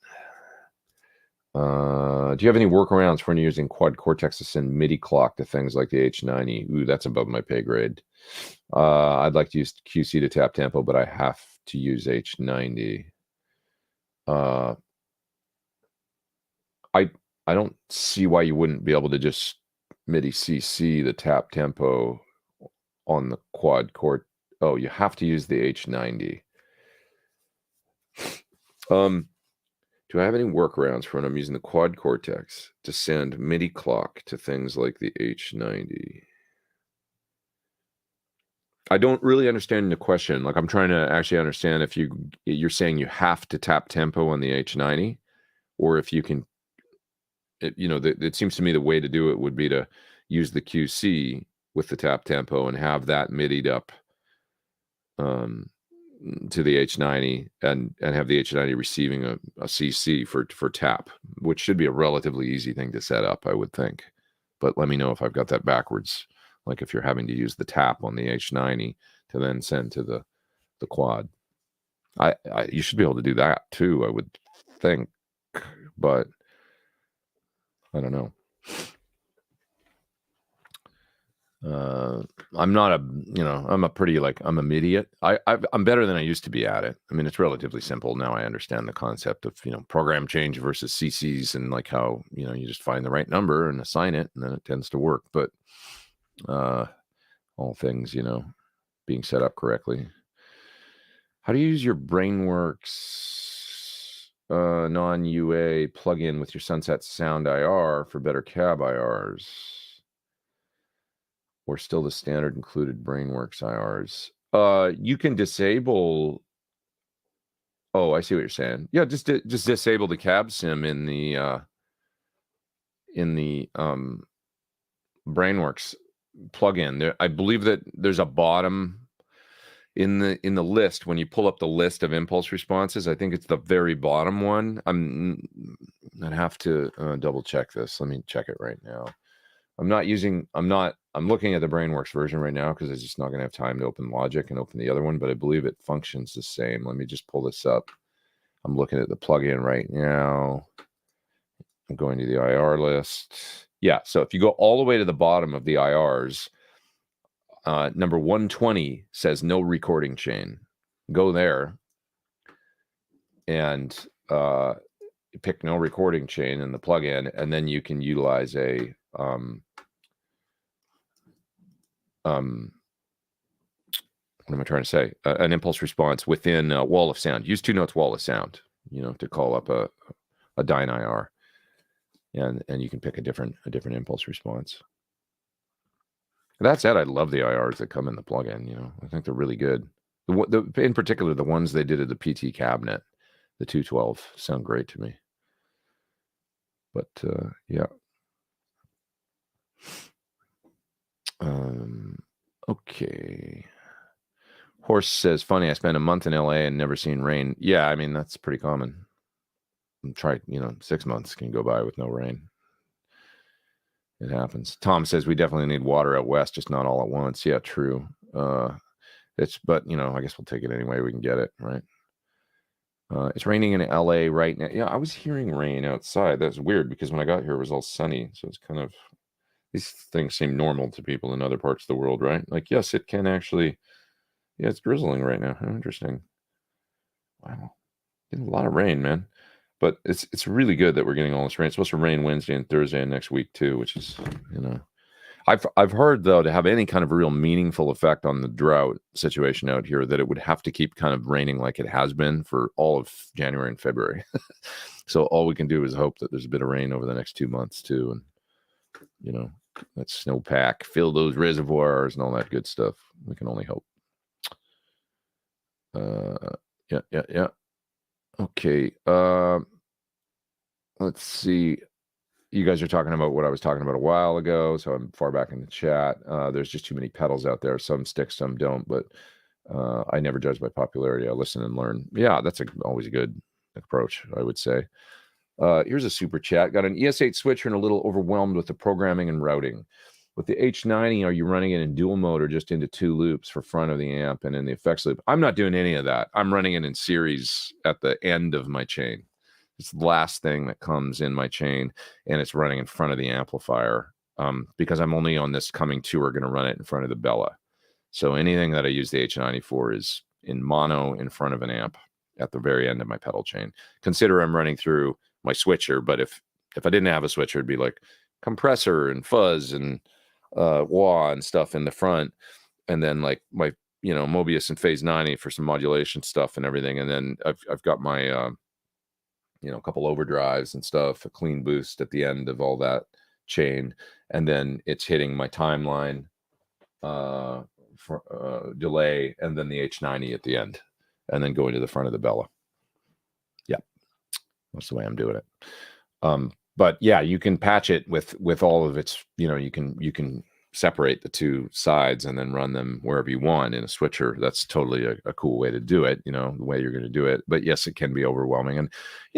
Speaker 1: Do you have any workarounds for when you're using quad cortex to send MIDI clock to things like the H90? Ooh, that's above my pay grade. I'd like to use QC to tap tempo, but I have to use H90. I don't see why you wouldn't be able to just MIDI CC the tap tempo on the quad cord. Oh, you have to use the H90. Do I have any workarounds for when I'm using the quad cortex to send MIDI clock to things like the H90? I don't really understand the question. Like, I'm trying to actually understand if you're saying you have to tap tempo on the H90, or if you can, it seems to me the way to do it would be to use the QC with the tap tempo and have that midied up to the H90 and have the H90 receiving a CC for tap, which should be a relatively easy thing to set up, I would think. But let me know if I've got that backwards. Like if you're having to use the tap on the H90 to then send to the quad. You should be able to do that too, I would think, but I don't know. I'm not I'm a idiot. I'm better than I used to be at it. I mean, it's relatively simple now. I understand the concept of program change versus CCs, and like how you just find the right number and assign it, and then it tends to work. But all things being set up correctly. How do you use your BrainWorks non-UA plugin with your Sunset Sound IR for better cab IRs? Or still the standard included BrainWorks IRs? You can disable. Oh, I see what you're saying. Yeah, just disable the cab sim in the BrainWorks plugin. There, I believe that there's a bottom in the list when you pull up the list of impulse responses. I think it's the very bottom one. I'd have to double check this. Let me check it right now. I'm looking at the BrainWorks version right now because I'm just not going to have time to open Logic and open the other one, but I believe it functions the same. Let me just pull this up. I'm looking at the plugin right now. I'm going to the IR list. Yeah, so if you go all the way to the bottom of the IRs, number 120 says no recording chain. Go there and pick no recording chain in the plugin, and then you can utilize a what am I trying to say? An impulse response within Wall of Sound. Use 2Notes Wall of Sound, to call up a Dyne IR, and you can pick a different impulse response. That said, I love the IRs that come in the plugin. I think they're really good. In particular, the ones they did at the PT cabinet, the 212, sound great to me. But yeah. Okay. Horse says, funny, I spent a month in LA and never seen rain. Yeah, I mean, that's pretty common. Try, 6 months can go by with no rain. It happens. Tom says, we definitely need water out west, just not all at once. Yeah, true. But I guess we'll take it anyway we can get it, right? It's raining in LA right now. Yeah, I was hearing rain outside. That's weird because when I got here, it was all sunny. So it's kind of, these things seem normal to people in other parts of the world, right? Like, yes, it can actually, yeah, it's drizzling right now. How interesting. Wow. Getting a lot of rain, man. But it's really good that we're getting all this rain. It's supposed to rain Wednesday and Thursday and next week too, which is, I've heard though, to have any kind of real meaningful effect on the drought situation out here, that it would have to keep kind of raining like it has been for all of January and February. So all we can do is hope that there's a bit of rain over the next 2 months too, and that snowpack, fill those reservoirs and all that good stuff. We can only hope. Yeah. Okay. Let's see. You guys are talking about what I was talking about a while ago, so I'm far back in the chat. There's just too many pedals out there. Some stick, some don't, but I never judge by popularity. I listen and learn. Yeah, that's always a good approach, I would say. Here's a super chat. Got an ES8 switcher and a little overwhelmed with the programming and routing. With the H90, are you running it in dual mode or just into 2 loops for front of the amp and in the effects loop? I'm not doing any of that. I'm running it in series at the end of my chain. It's the last thing that comes in my chain, and it's running in front of the amplifier because I'm only on this coming tour going to run it in front of the Bella. So anything that I use the H90 for is in mono in front of an amp at the very end of my pedal chain. Consider I'm running through my switcher, but if I didn't have a switcher, it'd be like compressor and fuzz and wah and stuff in the front, and then like my Mobius and Phase 90 for some modulation stuff and everything, and then I've got my a couple overdrives and stuff, a clean boost at the end of all that chain, and then it's hitting my timeline delay, and then the H90 at the end, and then go into the front of the Bella. Yeah, that's the way I'm doing it. But yeah, you can patch it with all of its, you can separate the two sides and then run them wherever you want in a switcher. That's totally a cool way to do it, the way you're going to do it. But yes, it can be overwhelming. And,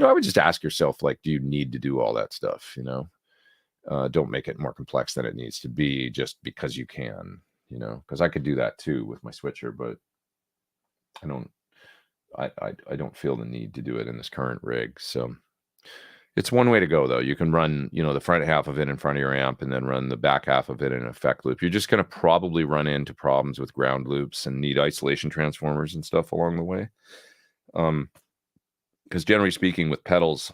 Speaker 1: I would just ask yourself, like, do you need to do all that stuff? Don't make it more complex than it needs to be just because you can, because I could do that too with my switcher, but I don't feel the need to do it in this current rig. So it's one way to go, though. You can run, the front half of it in front of your amp and then run the back half of it in an effect loop. You're just going to probably run into problems with ground loops and need isolation transformers and stuff along the way. Because generally speaking, with pedals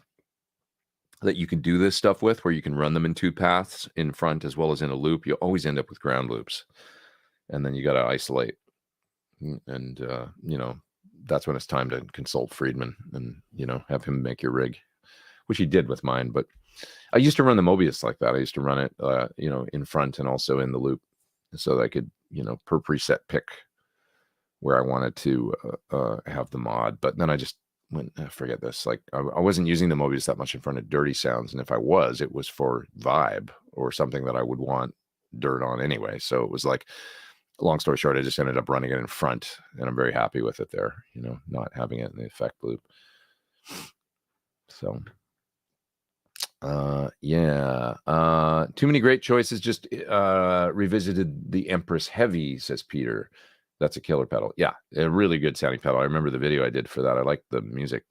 Speaker 1: that you can do this stuff with, where you can run them in two paths in front as well as in a loop, you always end up with ground loops. And then you got to isolate. And, that's when it's time to consult Friedman and, have him make your rig, which he did with mine. But I used to run the Mobius like that. I used to run it, in front and also in the loop, so that I could, per preset pick where I wanted to have the mod. But then I just went, forget this. Like, I wasn't using the Mobius that much in front of dirty sounds. And if I was, it was for vibe or something that I would want dirt on anyway. So it was like, long story short, I just ended up running it in front, and I'm very happy with it there, not having it in the effect loop. So too many great choices. Just revisited the Empress Heavy, says Peter. That's a killer pedal. Yeah, a really good sounding pedal. I remember the video I did for that. I liked the music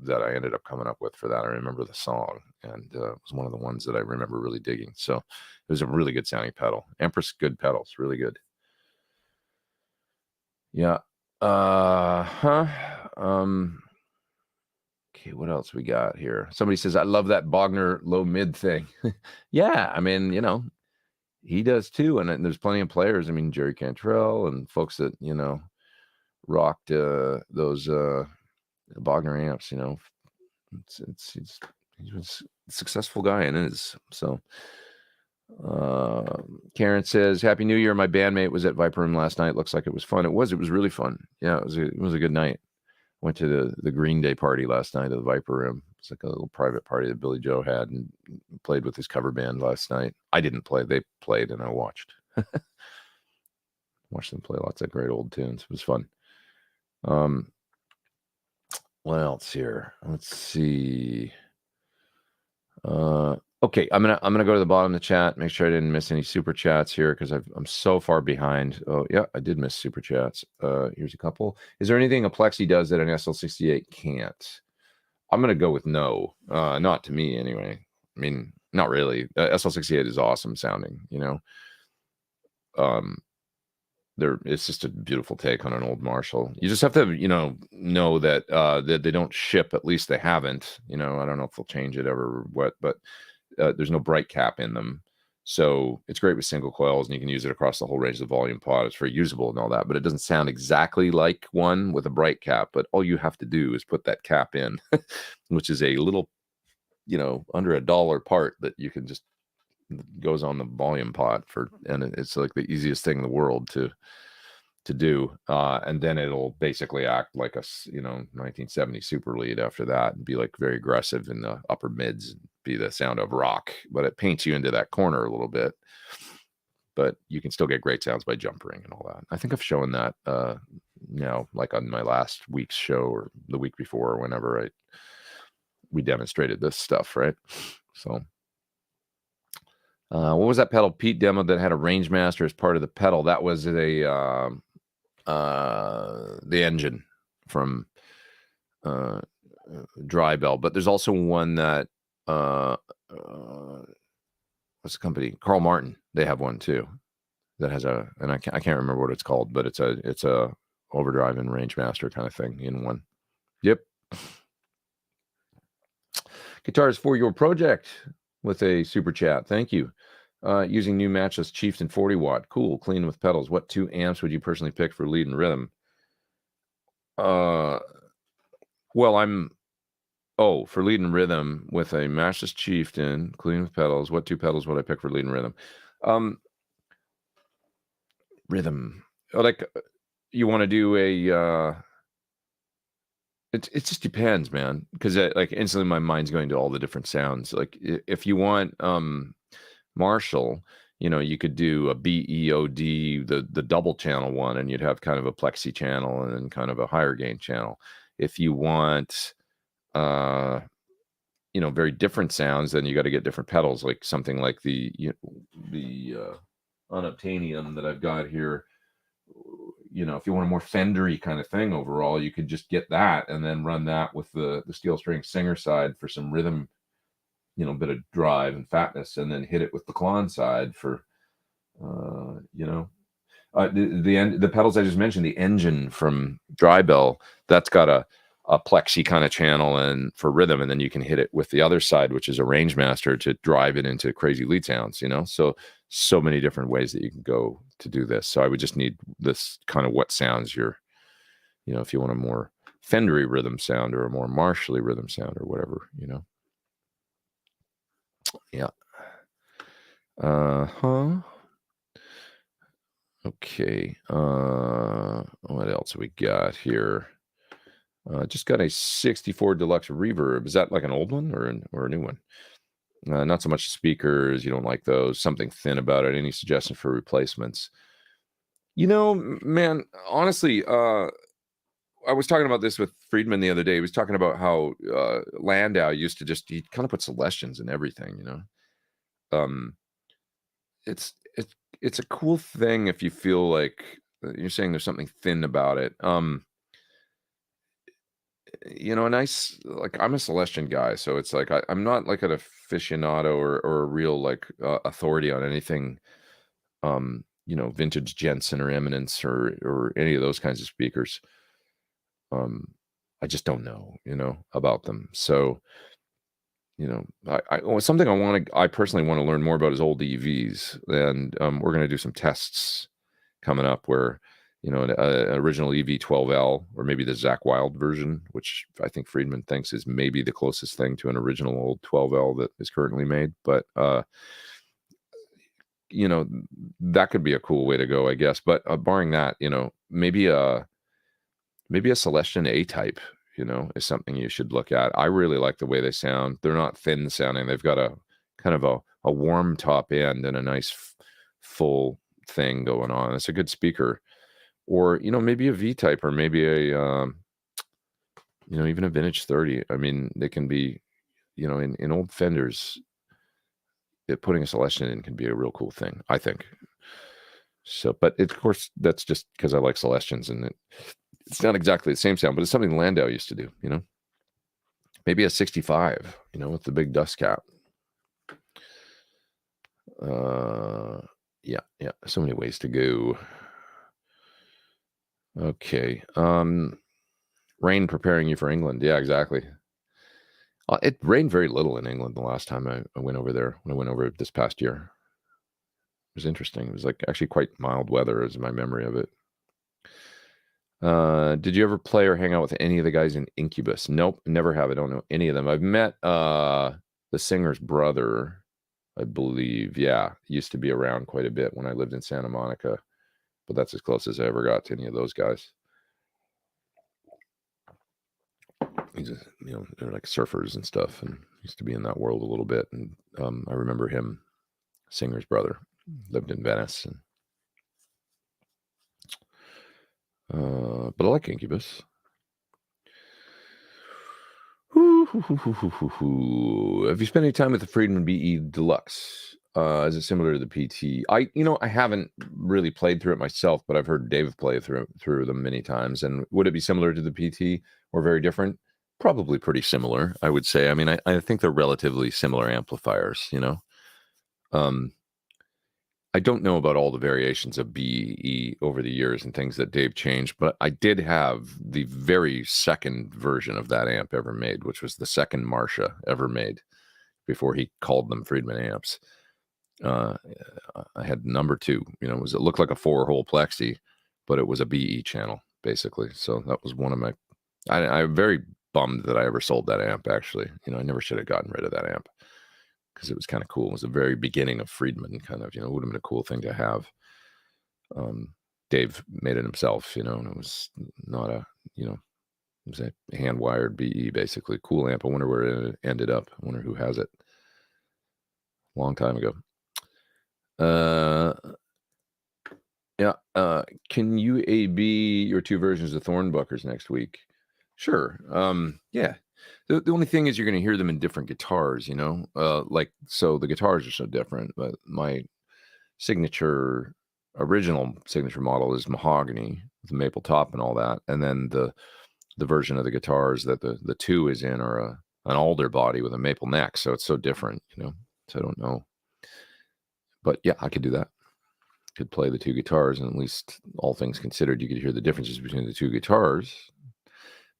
Speaker 1: that I ended up coming up with for that. I remember the song, and it was one of the ones that I remember really digging. So it was a really good sounding pedal. Empress, good pedals, really good. Yeah. Okay, what else we got here? Somebody says, I love that Bogner low mid thing. Yeah, I mean, he does too. And there's plenty of players. I mean, Jerry Cantrell and folks that, rocked those Bogner amps, he was a successful guy and is. So Karen says, Happy New Year. My bandmate was at Viper Room last night. Looks like it was fun. It was really fun. Yeah, it was a good night. Went to the Green Day party last night at the Viper Room. It's like a little private party that Billy Joe had, and played with his cover band last night. I didn't play. They played, and I watched. Watched them play lots of great old tunes. It was fun. What else here? Let's see. Okay, I'm gonna go to the bottom of the chat, make sure I didn't miss any super chats here, because I'm so far behind. Oh yeah, I did miss super chats. Here's a couple. Is there anything a Plexi does that an SL68 can't? I'm gonna go with no. Not to me anyway. I mean, not really. SL68 is awesome sounding. It's just a beautiful take on an old Marshall. You just have to, know that that they don't ship. At least they haven't. I don't know if they'll change it ever or what, but there's no bright cap in them. So it's great with single coils, and you can use it across the whole range of the volume pod. It's very usable and all that, but it doesn't sound exactly like one with a bright cap. But all you have to do is put that cap in, which is a little, under $1 part that you can just goes on the volume pod and it's like the easiest thing in the world to do. And then it'll basically act like a 1970 super lead after that, and be like very aggressive in the upper mids, and be the sound of rock, but it paints you into that corner a little bit. But you can still get great sounds by jumpering and all that. I think I've shown that like on my last week's show or the week before, or whenever we demonstrated this stuff, right? So what was that pedal Pete demoed that had a range master as part of the pedal? That was the engine from Dry Bell. But there's also one that what's the company? Carl Martin. They have one too that has and I can't remember what it's called, but it's a overdrive and range master kind of thing in one. Yep. Guitars for your project with a super chat. Thank you. Using new matchless Chieftain 40 watt. Cool. Clean with pedals. What 2 amps would you personally pick for lead and rhythm? Well, for lead and rhythm with a matchless Chieftain, clean with pedals. What 2 pedals would I pick for lead and rhythm? rhythm. Like you want to do a it just depends, man, because like instantly my mind's going to all the different sounds. Like if you want Marshall, you could do a BEOD, the double channel one, and you'd have kind of a Plexi channel and then kind of a higher gain channel. If you want very different sounds, then you got to get different pedals, like something like the unobtainium that I've got here. If you want a more Fendery kind of thing overall, you could just get that and then run that with the steel string singer side for some rhythm, bit of drive and fatness, and then hit it with the Klon side for the pedals I just mentioned, the engine from Drybell, that's got a Plexi kind of channel and for rhythm, and then you can hit it with the other side, which is a range master, to drive it into crazy lead sounds. So many different ways that you can go to do this. So I would just need this kind of what sounds you're, if you want a more Fendery rhythm sound or a more Marshally rhythm sound or whatever, Yeah. Okay. What else we got here? Just got a 64 Deluxe Reverb. Is that like an old one or a new one? Not so much speakers. You don't like those. Something thin about it. Any suggestion for replacements? Man, honestly, I was talking about this with Friedman the other day. He was talking about how Landau used to he kind of put Celestians in everything, It's a cool thing if you feel like you're saying there's something thin about it. A nice, like, I'm a Celestian guy, so it's like I'm not like an aficionado or a real like authority on anything, vintage Jensen or Eminence or any of those kinds of speakers. I just don't know, about them. So, something I personally want to learn more about is old EVs, and we're going to do some tests coming up where, an original EV12L, or maybe the Zach Wild version, which I think Friedman thinks is maybe the closest thing to an original old 12L that is currently made. But, that could be a cool way to go, I guess. But barring that, maybe a Celestian A-type, is something you should look at. I really like the way they sound. They're not thin sounding. They've got a kind of a warm top end and a nice full thing going on. It's a good speaker. Or, maybe a V-type, or maybe a, even a vintage 30. I mean, they can be, in old Fenders, putting a Celestian in can be a real cool thing, I think. So, but of course, that's just because I like Celestians, and it's not exactly the same sound, but it's something Landau used to do, Maybe a 65, with the big dust cap. Yeah. So many ways to go. Okay. Rain preparing you for England. Yeah, exactly. It rained very little in England the last time I went over there, when I went over this past year. It was interesting. It was like actually quite mild weather, is my memory of it. Did you ever play or hang out with any of the guys in Incubus? Nope, never have. I don't know any of them. I've met the singer's brother, I believe. Yeah, used to be around quite a bit when I lived in Santa Monica, but that's as close as I ever got to any of those guys. They're like surfers and stuff, and used to be in that world a little bit. And I remember him, singer's brother, lived in Venice. But I like Incubus. Have you spent any time with the Friedman BE Deluxe? Is it similar to the PT? I haven't really played through it myself, but I've heard Dave play through them many times. And would it be similar to the PT or very different? Probably pretty similar, I would say. I mean, I think they're relatively similar amplifiers, I don't know about all the variations of BE over the years and things that Dave changed, but I did have the very second version of that amp ever made, which was the second Marcia ever made before he called them Friedman amps. I had number 2, it looked like a 4-hole Plexi, but it was a BE channel basically. So that was one of my, I'm very bummed that I ever sold that amp, actually. I never should have gotten rid of that amp, because it was kind of cool. It was the very beginning of Friedman, kind of, it would have been a cool thing to have. Dave made it himself, and it was not a, it was a hand-wired BE, basically. Cool amp. I wonder where it ended up. I wonder who has it. Long time ago. Yeah. Can you AB your 2 versions of Thornbuckers next week? Sure. Yeah. The only thing is you're going to hear them in different guitars, so the guitars are so different, but my original signature model is mahogany with a maple top and all that. And then the version of the guitars that the 2 is in are an alder body with a maple neck. So it's so different, so I don't know. But yeah, I could do that. Could play the 2 guitars, and at least all things considered, you could hear the differences between the 2 guitars,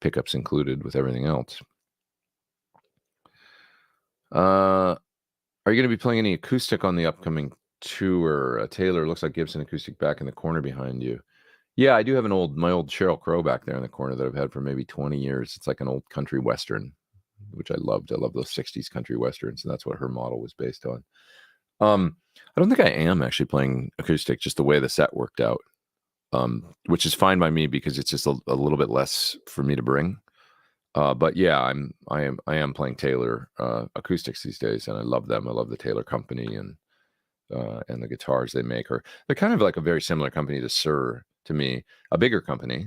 Speaker 1: pickups included with everything else. Are you going to be playing any acoustic on the upcoming tour? Taylor, looks like Gibson acoustic back in the corner behind you. Yeah, I do have my old Sheryl Crow back there in the corner that I've had for maybe 20 years. It's like an old country western, which I loved. I love those 60s country westerns, and that's what her model was based on. I don't think I am actually playing acoustic, just the way the set worked out, which is fine by me because it's just a little bit less for me to bring. But yeah, I am playing Taylor acoustics these days, and I love them. I love the Taylor company and the guitars they make. They're kind of like a very similar company to Sir to me, a bigger company,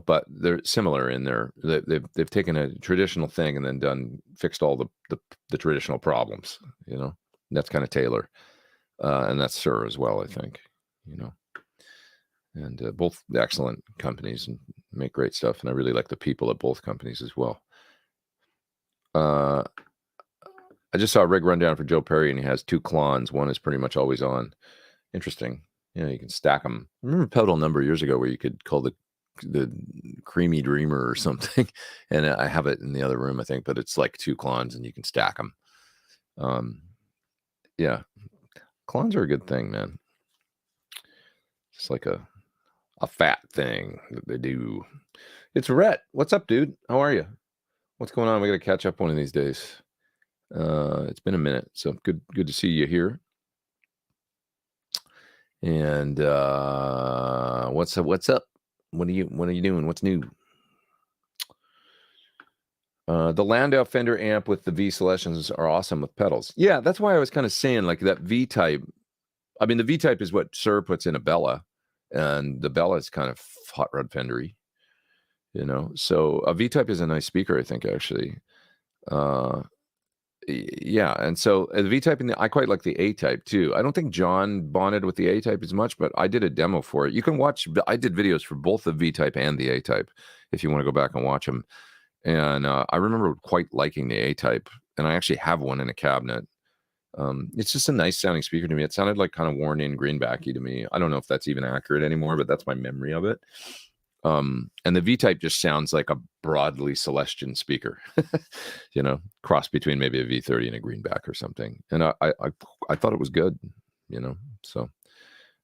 Speaker 1: but they're similar in they've taken a traditional thing and then fixed all the traditional problems. That's kind of Taylor, and that's Sir as well, I think. And both excellent companies and make great stuff. And I really like the people at both companies as well. I just saw a rig rundown for Joe Perry, and he has 2 Klons. One is pretty much always on. Interesting. You can stack them. I remember Pedal a number of years ago where you could call the Creamy Dreamer or something. And I have it in the other room, I think, but it's like 2 Klons and you can stack them. Yeah. Klons are a good thing, man. Just like a fat thing that they do. It's Rhett. What's up, dude? How are you? What's going on? We got to catch up one of these days. It's been a minute, so good to see you here. And what's up? What are you doing? What's new? The Landau Fender amp with the V selections are awesome with pedals. Yeah, that's why I was kind of saying like that V type. I mean, the V type is what Sir puts in a Bella, and the Bella is kind of hot rod Fendery, So a V type is a nice speaker, I think, actually. Yeah, and so the V type I quite like the A type too. I don't think John bonded with the A type as much, but I did a demo for it. You can watch. I did videos for both the V type and the A type if you want to go back and watch them. And I remember quite liking the A type, and I actually have one in a cabinet. It's just a nice sounding speaker to me. It sounded like kind of worn in greenbacky to me. I don't know if that's even accurate anymore, but that's my memory of it. And the V-type just sounds like a broadly Celestian speaker, cross between maybe a V30 and a greenback or something. And I thought it was good, so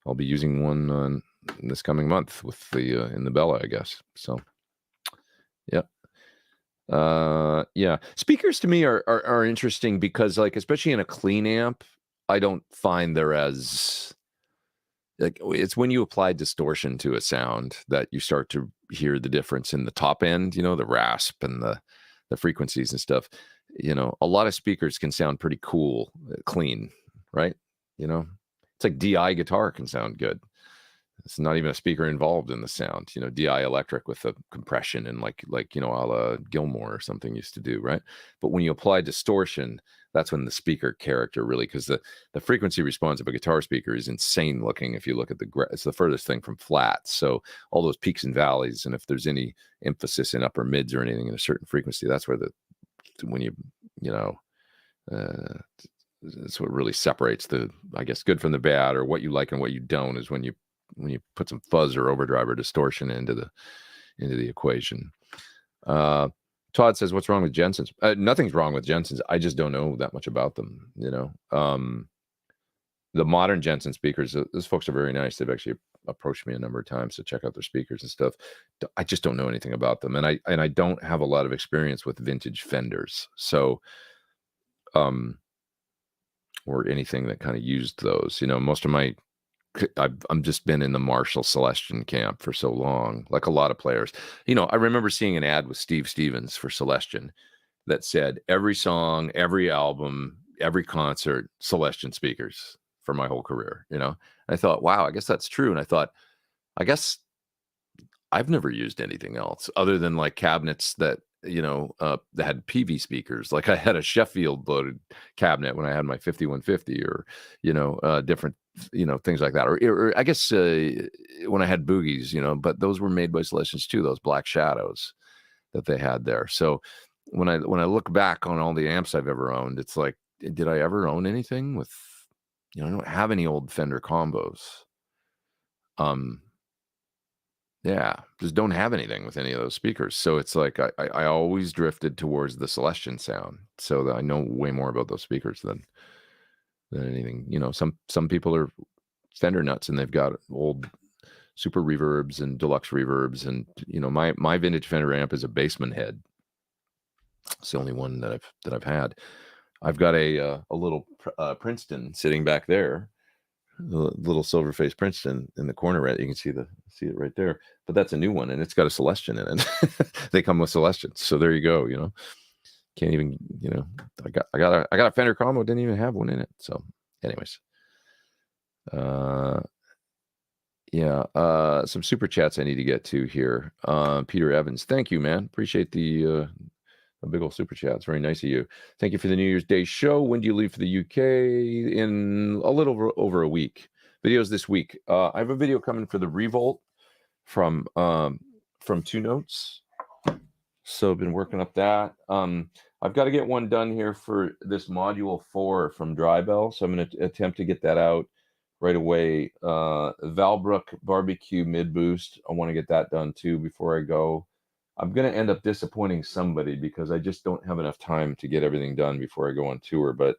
Speaker 1: I'll be using one this coming month with in the Bella, I guess. So, yeah. Yeah. Speakers to me are interesting because, like, especially in a clean amp, I don't find they're as like, it's when you apply distortion to a sound that you start to hear the difference in the top end, the rasp and the frequencies and stuff. A lot of speakers can sound pretty cool, clean, right? It's like DI guitar can sound good. It's not even a speaker involved in the sound, DI electric with the compression and like a la Gilmore or something used to do, right? But when you apply distortion, that's when the speaker character really, because the frequency response of a guitar speaker is insane looking. If you look at it's the furthest thing from flat. So all those peaks and valleys, and if there's any emphasis in upper mids or anything in a certain frequency, that's where that's what really separates the, I guess, good from the bad, or what you like and what you don't, is when you put some fuzz or overdrive or distortion into the equation. Todd says, what's wrong with Jensen's? Nothing's wrong with Jensen's. I just don't know that much about them. The modern Jensen speakers, those folks are very nice. They've actually approached me a number of times to check out their speakers and stuff. I just don't know anything about them. And I don't have a lot of experience with vintage Fenders. So, or anything that kind of used those, most of my I'm just been in the Marshall Celestion camp for so long, like a lot of players. I remember seeing an ad with Steve Stevens for Celestion that said every song, every album, every concert, Celestion speakers for my whole career. I thought, wow, I guess that's true. And I thought, I guess I've never used anything else other than like cabinets that that had PV speakers. Like I had a Sheffield loaded cabinet when I had my 5150, or different things like that. Or I guess when I had Boogies, but those were made by Celestions too. Those Black Shadows that they had there. So when I look back on all the amps I've ever owned, it's like, did I ever own anything with? I don't have any old Fender combos. Yeah, just don't have anything with any of those speakers. So it's like I always drifted towards the Celestion sound, so that I know way more about those speakers than anything. Some people are Fender nuts and they've got old super reverbs and deluxe reverbs, and my vintage Fender amp is a Bassman head. It's the only one that I've had. I've got a little Princeton sitting back there. The little silver-faced Princeton in the corner, right? You can see it right there. But that's a new one, and it's got a Celestion in it. They come with Celestions, so there you go. Can't even. I got a Fender combo, didn't even have one in it. So, anyways, yeah. Some super chats I need to get to here. Peter Evans, thank you, man. Appreciate the a big old super chat. It's very nice of you. Thank you for the New Year's Day show. When do you leave for the UK? In a little over a week. Videos this week. I have a video coming for the Revolt from 2 Notes. So I've been working up that. I've got to get one done here for this Module 4 from Drybell. So I'm going to attempt to get that out right away. Valbrook Barbecue Mid Boost. I want to get that done too before I go. I'm going to end up disappointing somebody because I just don't have enough time to get everything done before I go on tour. But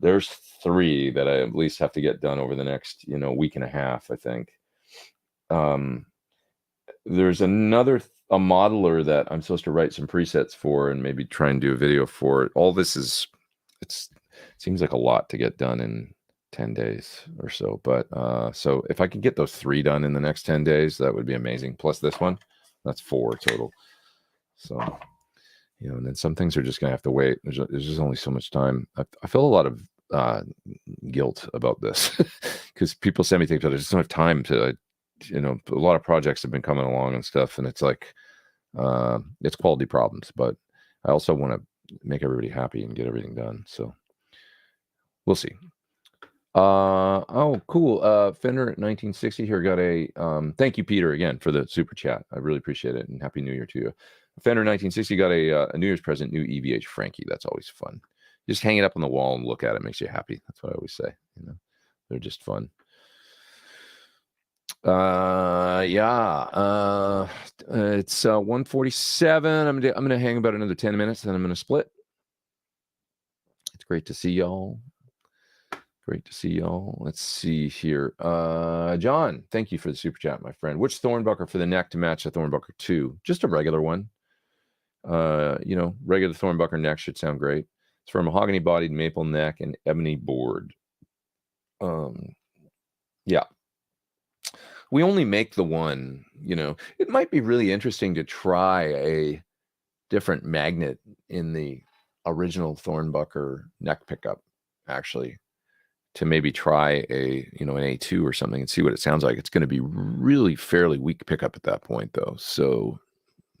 Speaker 1: there's 3 that I at least have to get done over the next, week and a half, I think. There's a modeler that I'm supposed to write some presets for and maybe try and do a video for it. All this it seems like a lot to get done in 10 days or so. But so if I can get those 3 done in the next 10 days, that would be amazing. Plus this one. That's 4 total. So, and then some things are just going to have to wait. There's just only so much time. I feel a lot of guilt about this because people send me things, but I just don't have time to, a lot of projects have been coming along and stuff. And it's like, it's quality problems, but I also want to make everybody happy and get everything done. So we'll see. Oh, cool. Fender 1960 here got a thank you, Peter, again for the super chat. I really appreciate it, and happy New Year to you. Fender 1960 got a New Year's present, new EVH Frankie. That's always fun. Just hang it up on the wall and look at it, makes you happy. That's what I always say. They're just fun. Yeah. It's 1:47. I'm gonna hang about another 10 minutes, then I'm gonna split. It's great to see y'all. Great to see y'all. Let's see here. John, thank you for the super chat, my friend. Which Thornbucker for the neck to match the Thornbucker 2? Just a regular one. Regular Thornbucker neck should sound great. It's for a mahogany-bodied maple neck and ebony board. Yeah. We only make the one, It might be really interesting to try a different magnet in the original Thornbucker neck pickup, actually. To maybe try an A2 or something and see what it sounds like. It's going to be really fairly weak pickup at that point, though. So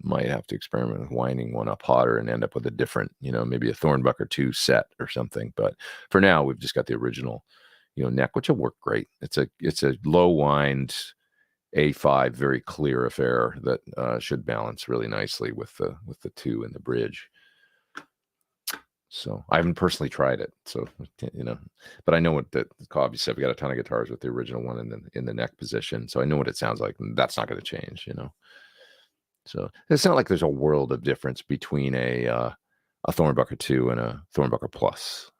Speaker 1: might have to experiment with winding one up hotter and end up with a different, maybe a Thornbucker 2 set or something. But for now, we've just got the original, neck, which will work great. It's a low wind A5, very clear affair that should balance really nicely with the 2 and the bridge. So I haven't personally tried it, so but I know what obviously I've got a ton of guitars with the original one in the neck position, so I know what it sounds like. And that's not going to change, So it's not like there's a world of difference between a Thornbucker 2 and a Thornbucker Plus.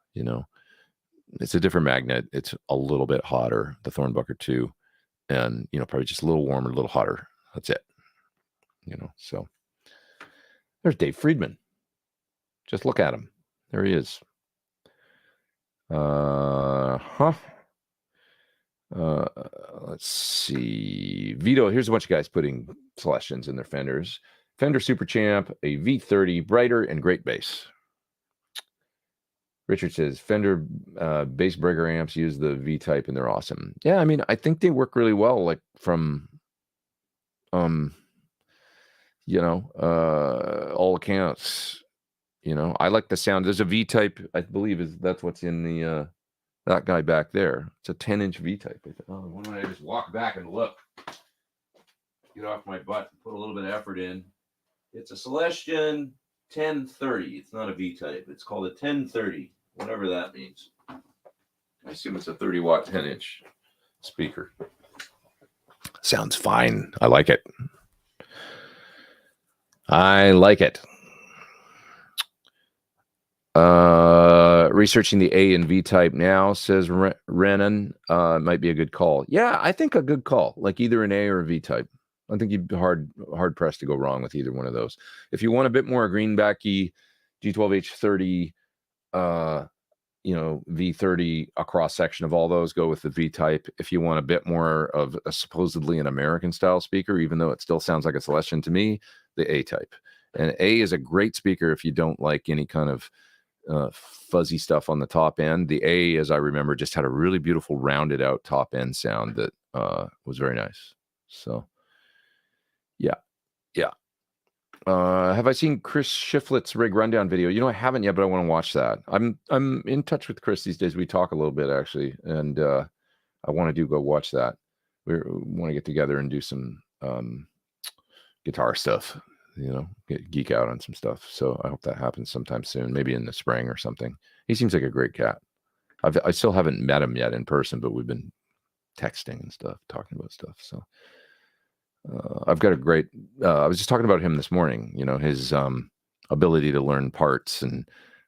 Speaker 1: It's a different magnet. It's a little bit hotter, the Thornbucker 2, and probably just a little warmer, a little hotter. That's it. So there's Dave Friedman. Just look at him. There he is. let's see. Vito, here's a bunch of guys putting Celestians in their Fenders. Fender Super Champ, a V30, brighter and great bass. Richard says, Fender bass breaker amps use the V-type and they're awesome. Yeah, I mean, I think they work really well, like from, you know, all accounts. You know, I like the sound. There's a V-type, I believe that's what's in the, that guy back there. It's a 10-inch V-type. Oh, why don't I just walk back and look? Get off my butt, put a little bit of effort in. It's a Celestion 1030. It's not a V-type. It's called a 1030, whatever that means. I assume it's a 30-watt 10-inch speaker. Sounds fine. I like it. I like it. Researching the A and V type now, says Renan. Might be a good call. Yeah, I think a good call. Like either an A or a V type. I think you'd be hard pressed to go wrong with either one of those. If you want a bit more greenbacky G12H30, you know, V30, a cross section of all those, go with the V type. If you want a bit more of a supposedly an American style speaker, even though it still sounds like a Celestion to me, the A type. And A is a great speaker if you don't like any kind of fuzzy stuff on the top end. The A, as I remember, just had a really beautiful rounded out top end sound that was very nice. So yeah. Have I seen Chris Shiflett's rig rundown video? You know, I haven't yet, but I want to watch that. I'm in touch with Chris these days. We talk a little bit actually, and I want to go watch that. We want to get together and do some guitar stuff. You know, geek out on some stuff. So I hope that happens sometime soon, maybe in the spring or something. He seems like a great cat. I still haven't met him yet in person, but we've been texting and stuff, talking about stuff. So I've got a great, I was just talking about him this morning, you know, his ability to learn parts and,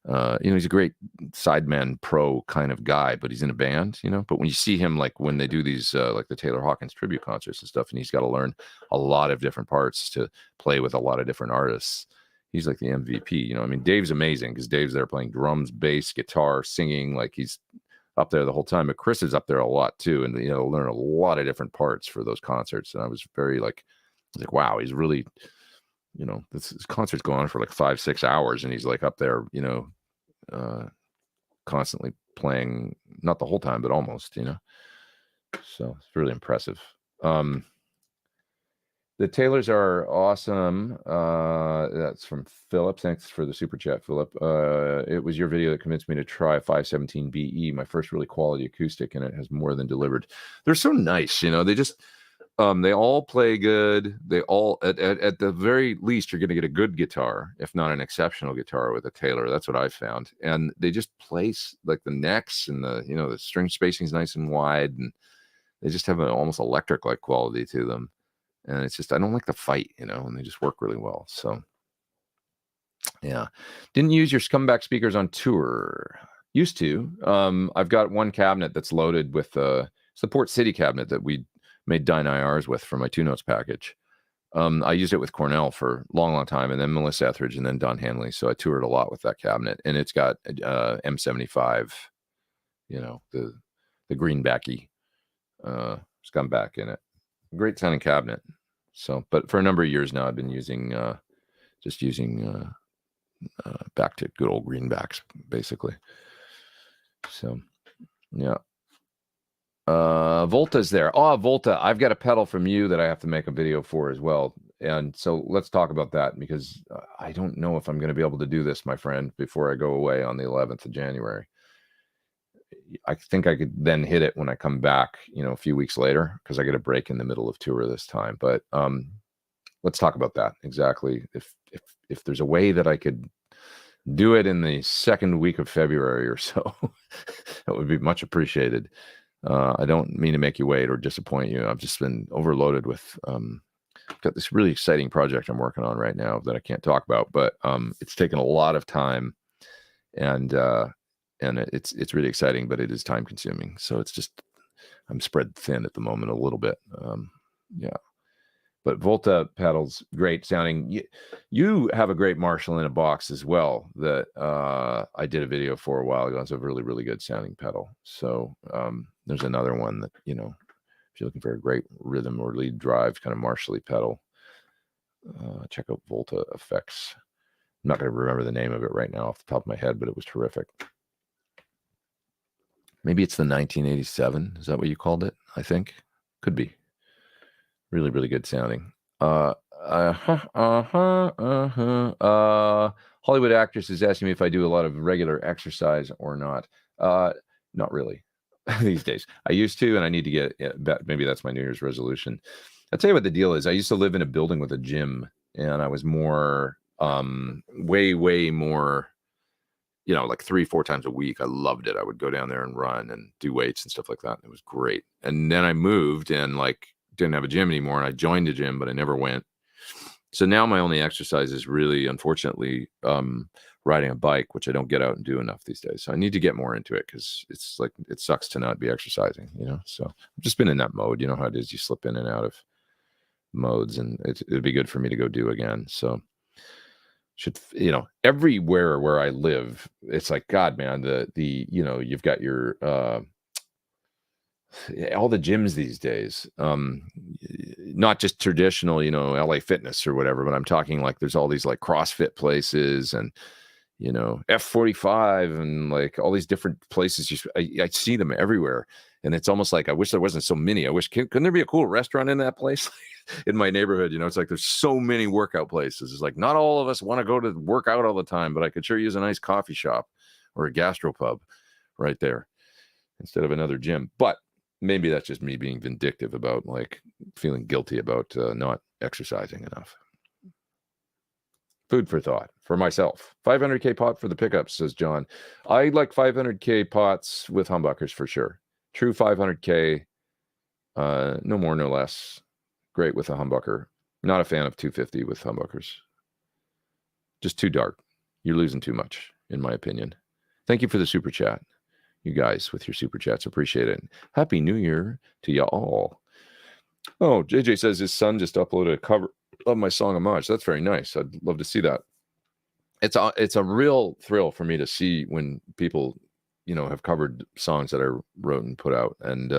Speaker 1: you know, he's a great sideman pro kind of guy, but he's in a band, you know, but when you see him, like when they do these, like the Taylor Hawkins tribute concerts and stuff, and he's got to learn a lot of different parts to play with a lot of different artists. He's like the MVP, you know, I mean, Dave's amazing because Dave's there playing drums, bass, guitar, singing, like he's up there the whole time, but Chris is up there a lot too. And, you know, learn a lot of different parts for those concerts. And I was very like, wow, he's really, you know, this concert's going on for like 5-6 hours and he's like up there, you know, constantly playing, not the whole time, but almost, you know, so it's really impressive. The Taylors are awesome. That's from Philip. Thanks for the super chat, Philip. It was your video that convinced me to try 517 BE, my first really quality acoustic, and it has more than delivered. They're so nice, you know. They just they all play good. They all at the very least you're going to get a good guitar, if not an exceptional guitar with a Taylor. That's what I found. And they just place like the necks and the, you know, the string spacing is nice and wide, and they just have an almost electric like quality to them. And it's just, I don't like the fight, you know, and they just work really well. So, yeah. Didn't use your scumbag speakers on tour. Used to. I've got one cabinet that's loaded with it's the Port City cabinet that we made Dyne IRs with for my 2 Notes package. I used it with Cornell for a long, long time, and then Melissa Etheridge, and then Don Henley. So I toured a lot with that cabinet. And it's got M75, you know, the greenbacky scumbag in it. Great sounding cabinet. So, but for a number of years now, I've been using just using back to good old greenbacks, basically. So, yeah. Volta's there. Oh, Volta, I've got a pedal from you that I have to make a video for as well. And so let's talk about that because I don't know if I'm going to be able to do this, my friend, before I go away on the 11th of January. I think I could then hit it when I come back, you know, a few weeks later, because I get a break in the middle of tour this time. But let's talk about that exactly. If there's a way that I could do it in the second week of February or so, that would be much appreciated. I don't mean to make you wait or disappoint you. I've just been overloaded with got this really exciting project I'm working on right now that I can't talk about, but it's taken a lot of time, and it's really exciting, but it is time consuming. So it's just, I'm spread thin at the moment a little bit. Yeah. But Volta pedals, great sounding. You have a great Marshall in a box as well that I did a video for a while ago. It's a really, really good sounding pedal. So there's another one that, you know, if you're looking for a great rhythm or lead drive, kind of martially pedal, check out Volta Effects. I'm not going to remember the name of it right now off the top of my head, but it was terrific. Maybe it's the 1987. Is that what you called it? I think. Could be. Really, really good sounding. Hollywood actress is asking me if I do a lot of regular exercise or not. Not really these days. I used to, and I need to get, maybe that's my New Year's resolution. I'll tell you what the deal is. I used to live in a building with a gym, and I was more, way more, like 3-4 times a week. I loved it. I would go down there and run and do weights and stuff like that. It was great. And then I moved and didn't have a gym anymore, and I joined a gym, but I never went. So now my only exercise is really, unfortunately, riding a bike, which I don't get out and do enough these days. So I need to get more into it, because it's it sucks to not be exercising, So I've just been in that mode. You know how it is. You slip in and out of modes, and it'd be good for me to go do again. So should, everywhere where I live, it's like, God, man, you've got your, all the gyms these days, not just traditional, LA Fitness or whatever, but I'm talking there's all these CrossFit places and, F45 and all these different places. I see them everywhere. And it's almost like, I wish there wasn't so many. I wish, couldn't there be a cool restaurant in that place? In my neighborhood, it's there's so many workout places. It's not all of us want to go to work out all the time, but I could sure use a nice coffee shop or a gastropub right there instead of another gym. But maybe that's just me being vindictive about feeling guilty about not exercising enough. Food for thought for myself. 500K pot for the pickups, says John. I like 500K pots with humbuckers for sure. True 500K, no more, no less. Great with a humbucker. Not a fan of 250 with humbuckers. Just too dark. You're losing too much, in my opinion. Thank you for the super chat, you guys, with your super chats. Appreciate it. Happy New Year to you all. Oh, JJ says his son just uploaded a cover of my song Homage. That's very nice. I'd love to see that. It's a real thrill for me to see when people, have covered songs that I wrote and put out, and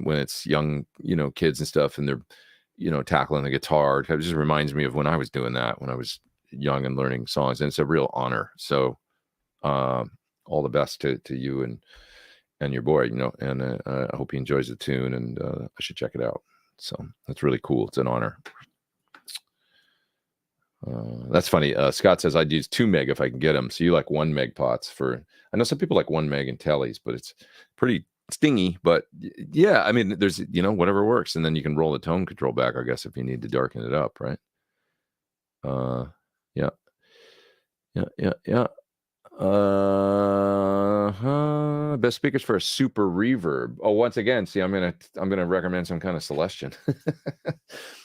Speaker 1: when it's young, kids and stuff, and they're, tackling the guitar. It just reminds me of when I was doing that, when I was young and learning songs, and it's a real honor. So, all the best to you and your boy, and I hope he enjoys the tune, and I should check it out. So that's really cool. It's an honor. That's funny. Scott says I'd use 2 meg if I can get them. So you like 1 meg pots for, I know some people like 1 meg in tellies, but it's pretty stingy. But yeah, I mean, there's, whatever works. And then you can roll the tone control back, I guess, if you need to darken it up, right? Yeah. Best speakers for a super reverb. Oh, once again, see, I'm gonna recommend some kind of Celestion.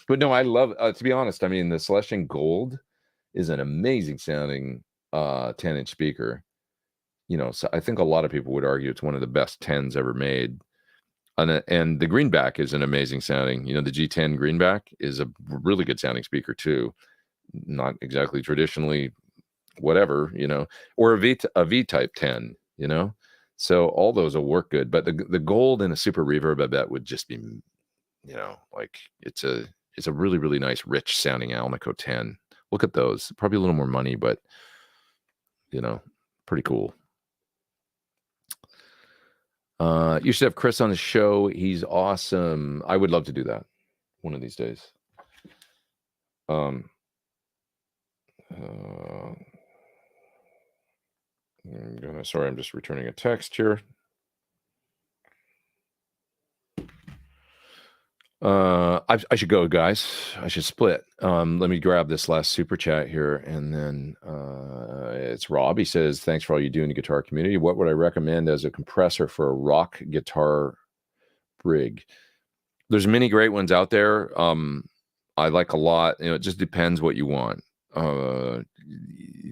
Speaker 1: But no, I love, to be honest, I mean, the Celestion Gold is an amazing sounding 10-inch speaker. So I think a lot of people would argue it's one of the best 10s ever made. And the greenback is an amazing sounding. The G10 greenback is a really good sounding speaker too. Not exactly traditionally whatever, or a V-type 10, so all those will work good. But the gold and a super reverb, I bet, would just be, it's a really, really nice, rich sounding Alnico 10. Look at those. Probably a little more money, but pretty cool. You should have Chris on the show. He's awesome. I would love to do that one of these days. Sorry, I'm just returning a text here. I should go, guys. I should split. Let me grab this last super chat here, and then it's Rob. He says, thanks for all you do in the guitar community. What would I recommend as a compressor for a rock guitar rig? There's many great ones out there. I like a lot. It just depends what you want.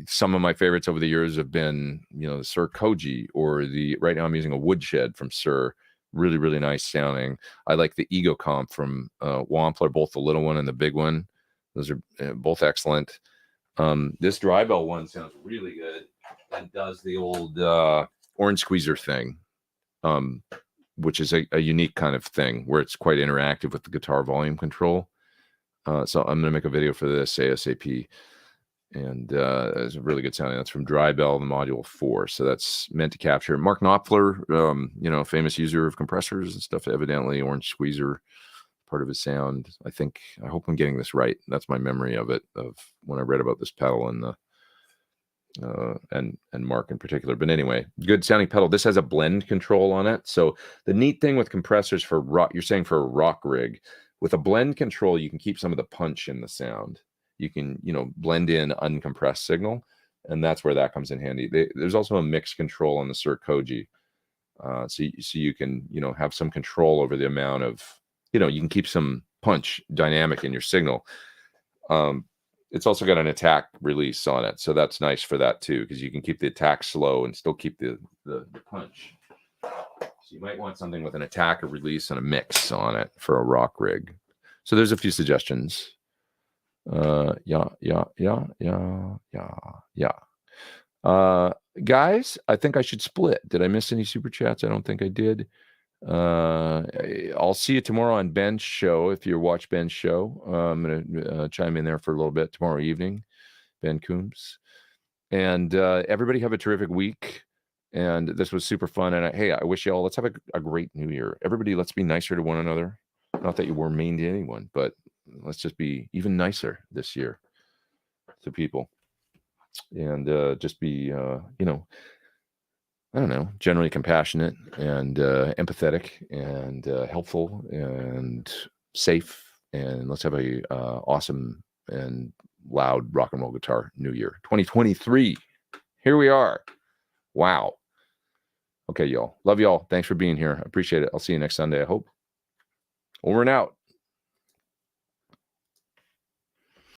Speaker 1: Some of my favorites over the years have been, the Sir Koji, or right now I'm using a Woodshed from Sir. Really, really nice sounding. I like the Ego Comp from Wampler, both the little one and the big one. Those are both excellent. This dry bell one sounds really good and does the old orange squeezer thing. which is a unique kind of thing where it's quite interactive with the guitar volume control. So I'm going to make a video for this ASAP. And it's a really good sounding. That's from Drybell, the Module 4. So that's meant to capture Mark Knopfler, famous user of compressors and stuff. Evidently, Orange Squeezer, part of his sound. I hope I'm getting this right. That's my memory of it, of when I read about this pedal and Mark in particular. But anyway, good sounding pedal. This has a blend control on it. So the neat thing with compressors for rock, you're saying for a rock rig, with a blend control, you can keep some of the punch in the sound. You can, blend in uncompressed signal, and that's where that comes in handy. There's also a mix control on the Sir Koji. So you can, have some control over the amount of, you can keep some punch dynamic in your signal. It's also got an attack release on it. So that's nice for that too, because you can keep the attack slow and still keep the punch. So you might want something with an attack or release and a mix on it for a rock rig. So there's a few suggestions. Guys, I think I should split. Did I miss any super chats? I don't think I did. I'll see you tomorrow on Ben's show. If you watch Ben's show, I'm gonna chime in there for a little bit tomorrow evening. Ben Coombs, and everybody have a terrific week. And this was super fun. And I wish you all, let's have a great new year. Everybody, let's be nicer to one another. Not that you were mean to anyone, but let's just be even nicer this year to people. And just be, I don't know, generally compassionate and empathetic and helpful and safe. And let's have a awesome and loud rock and roll guitar new year. 2023. Here we are. Wow. Okay, y'all. Love y'all. Thanks for being here. I appreciate it. I'll see you next Sunday, I hope. Over and out.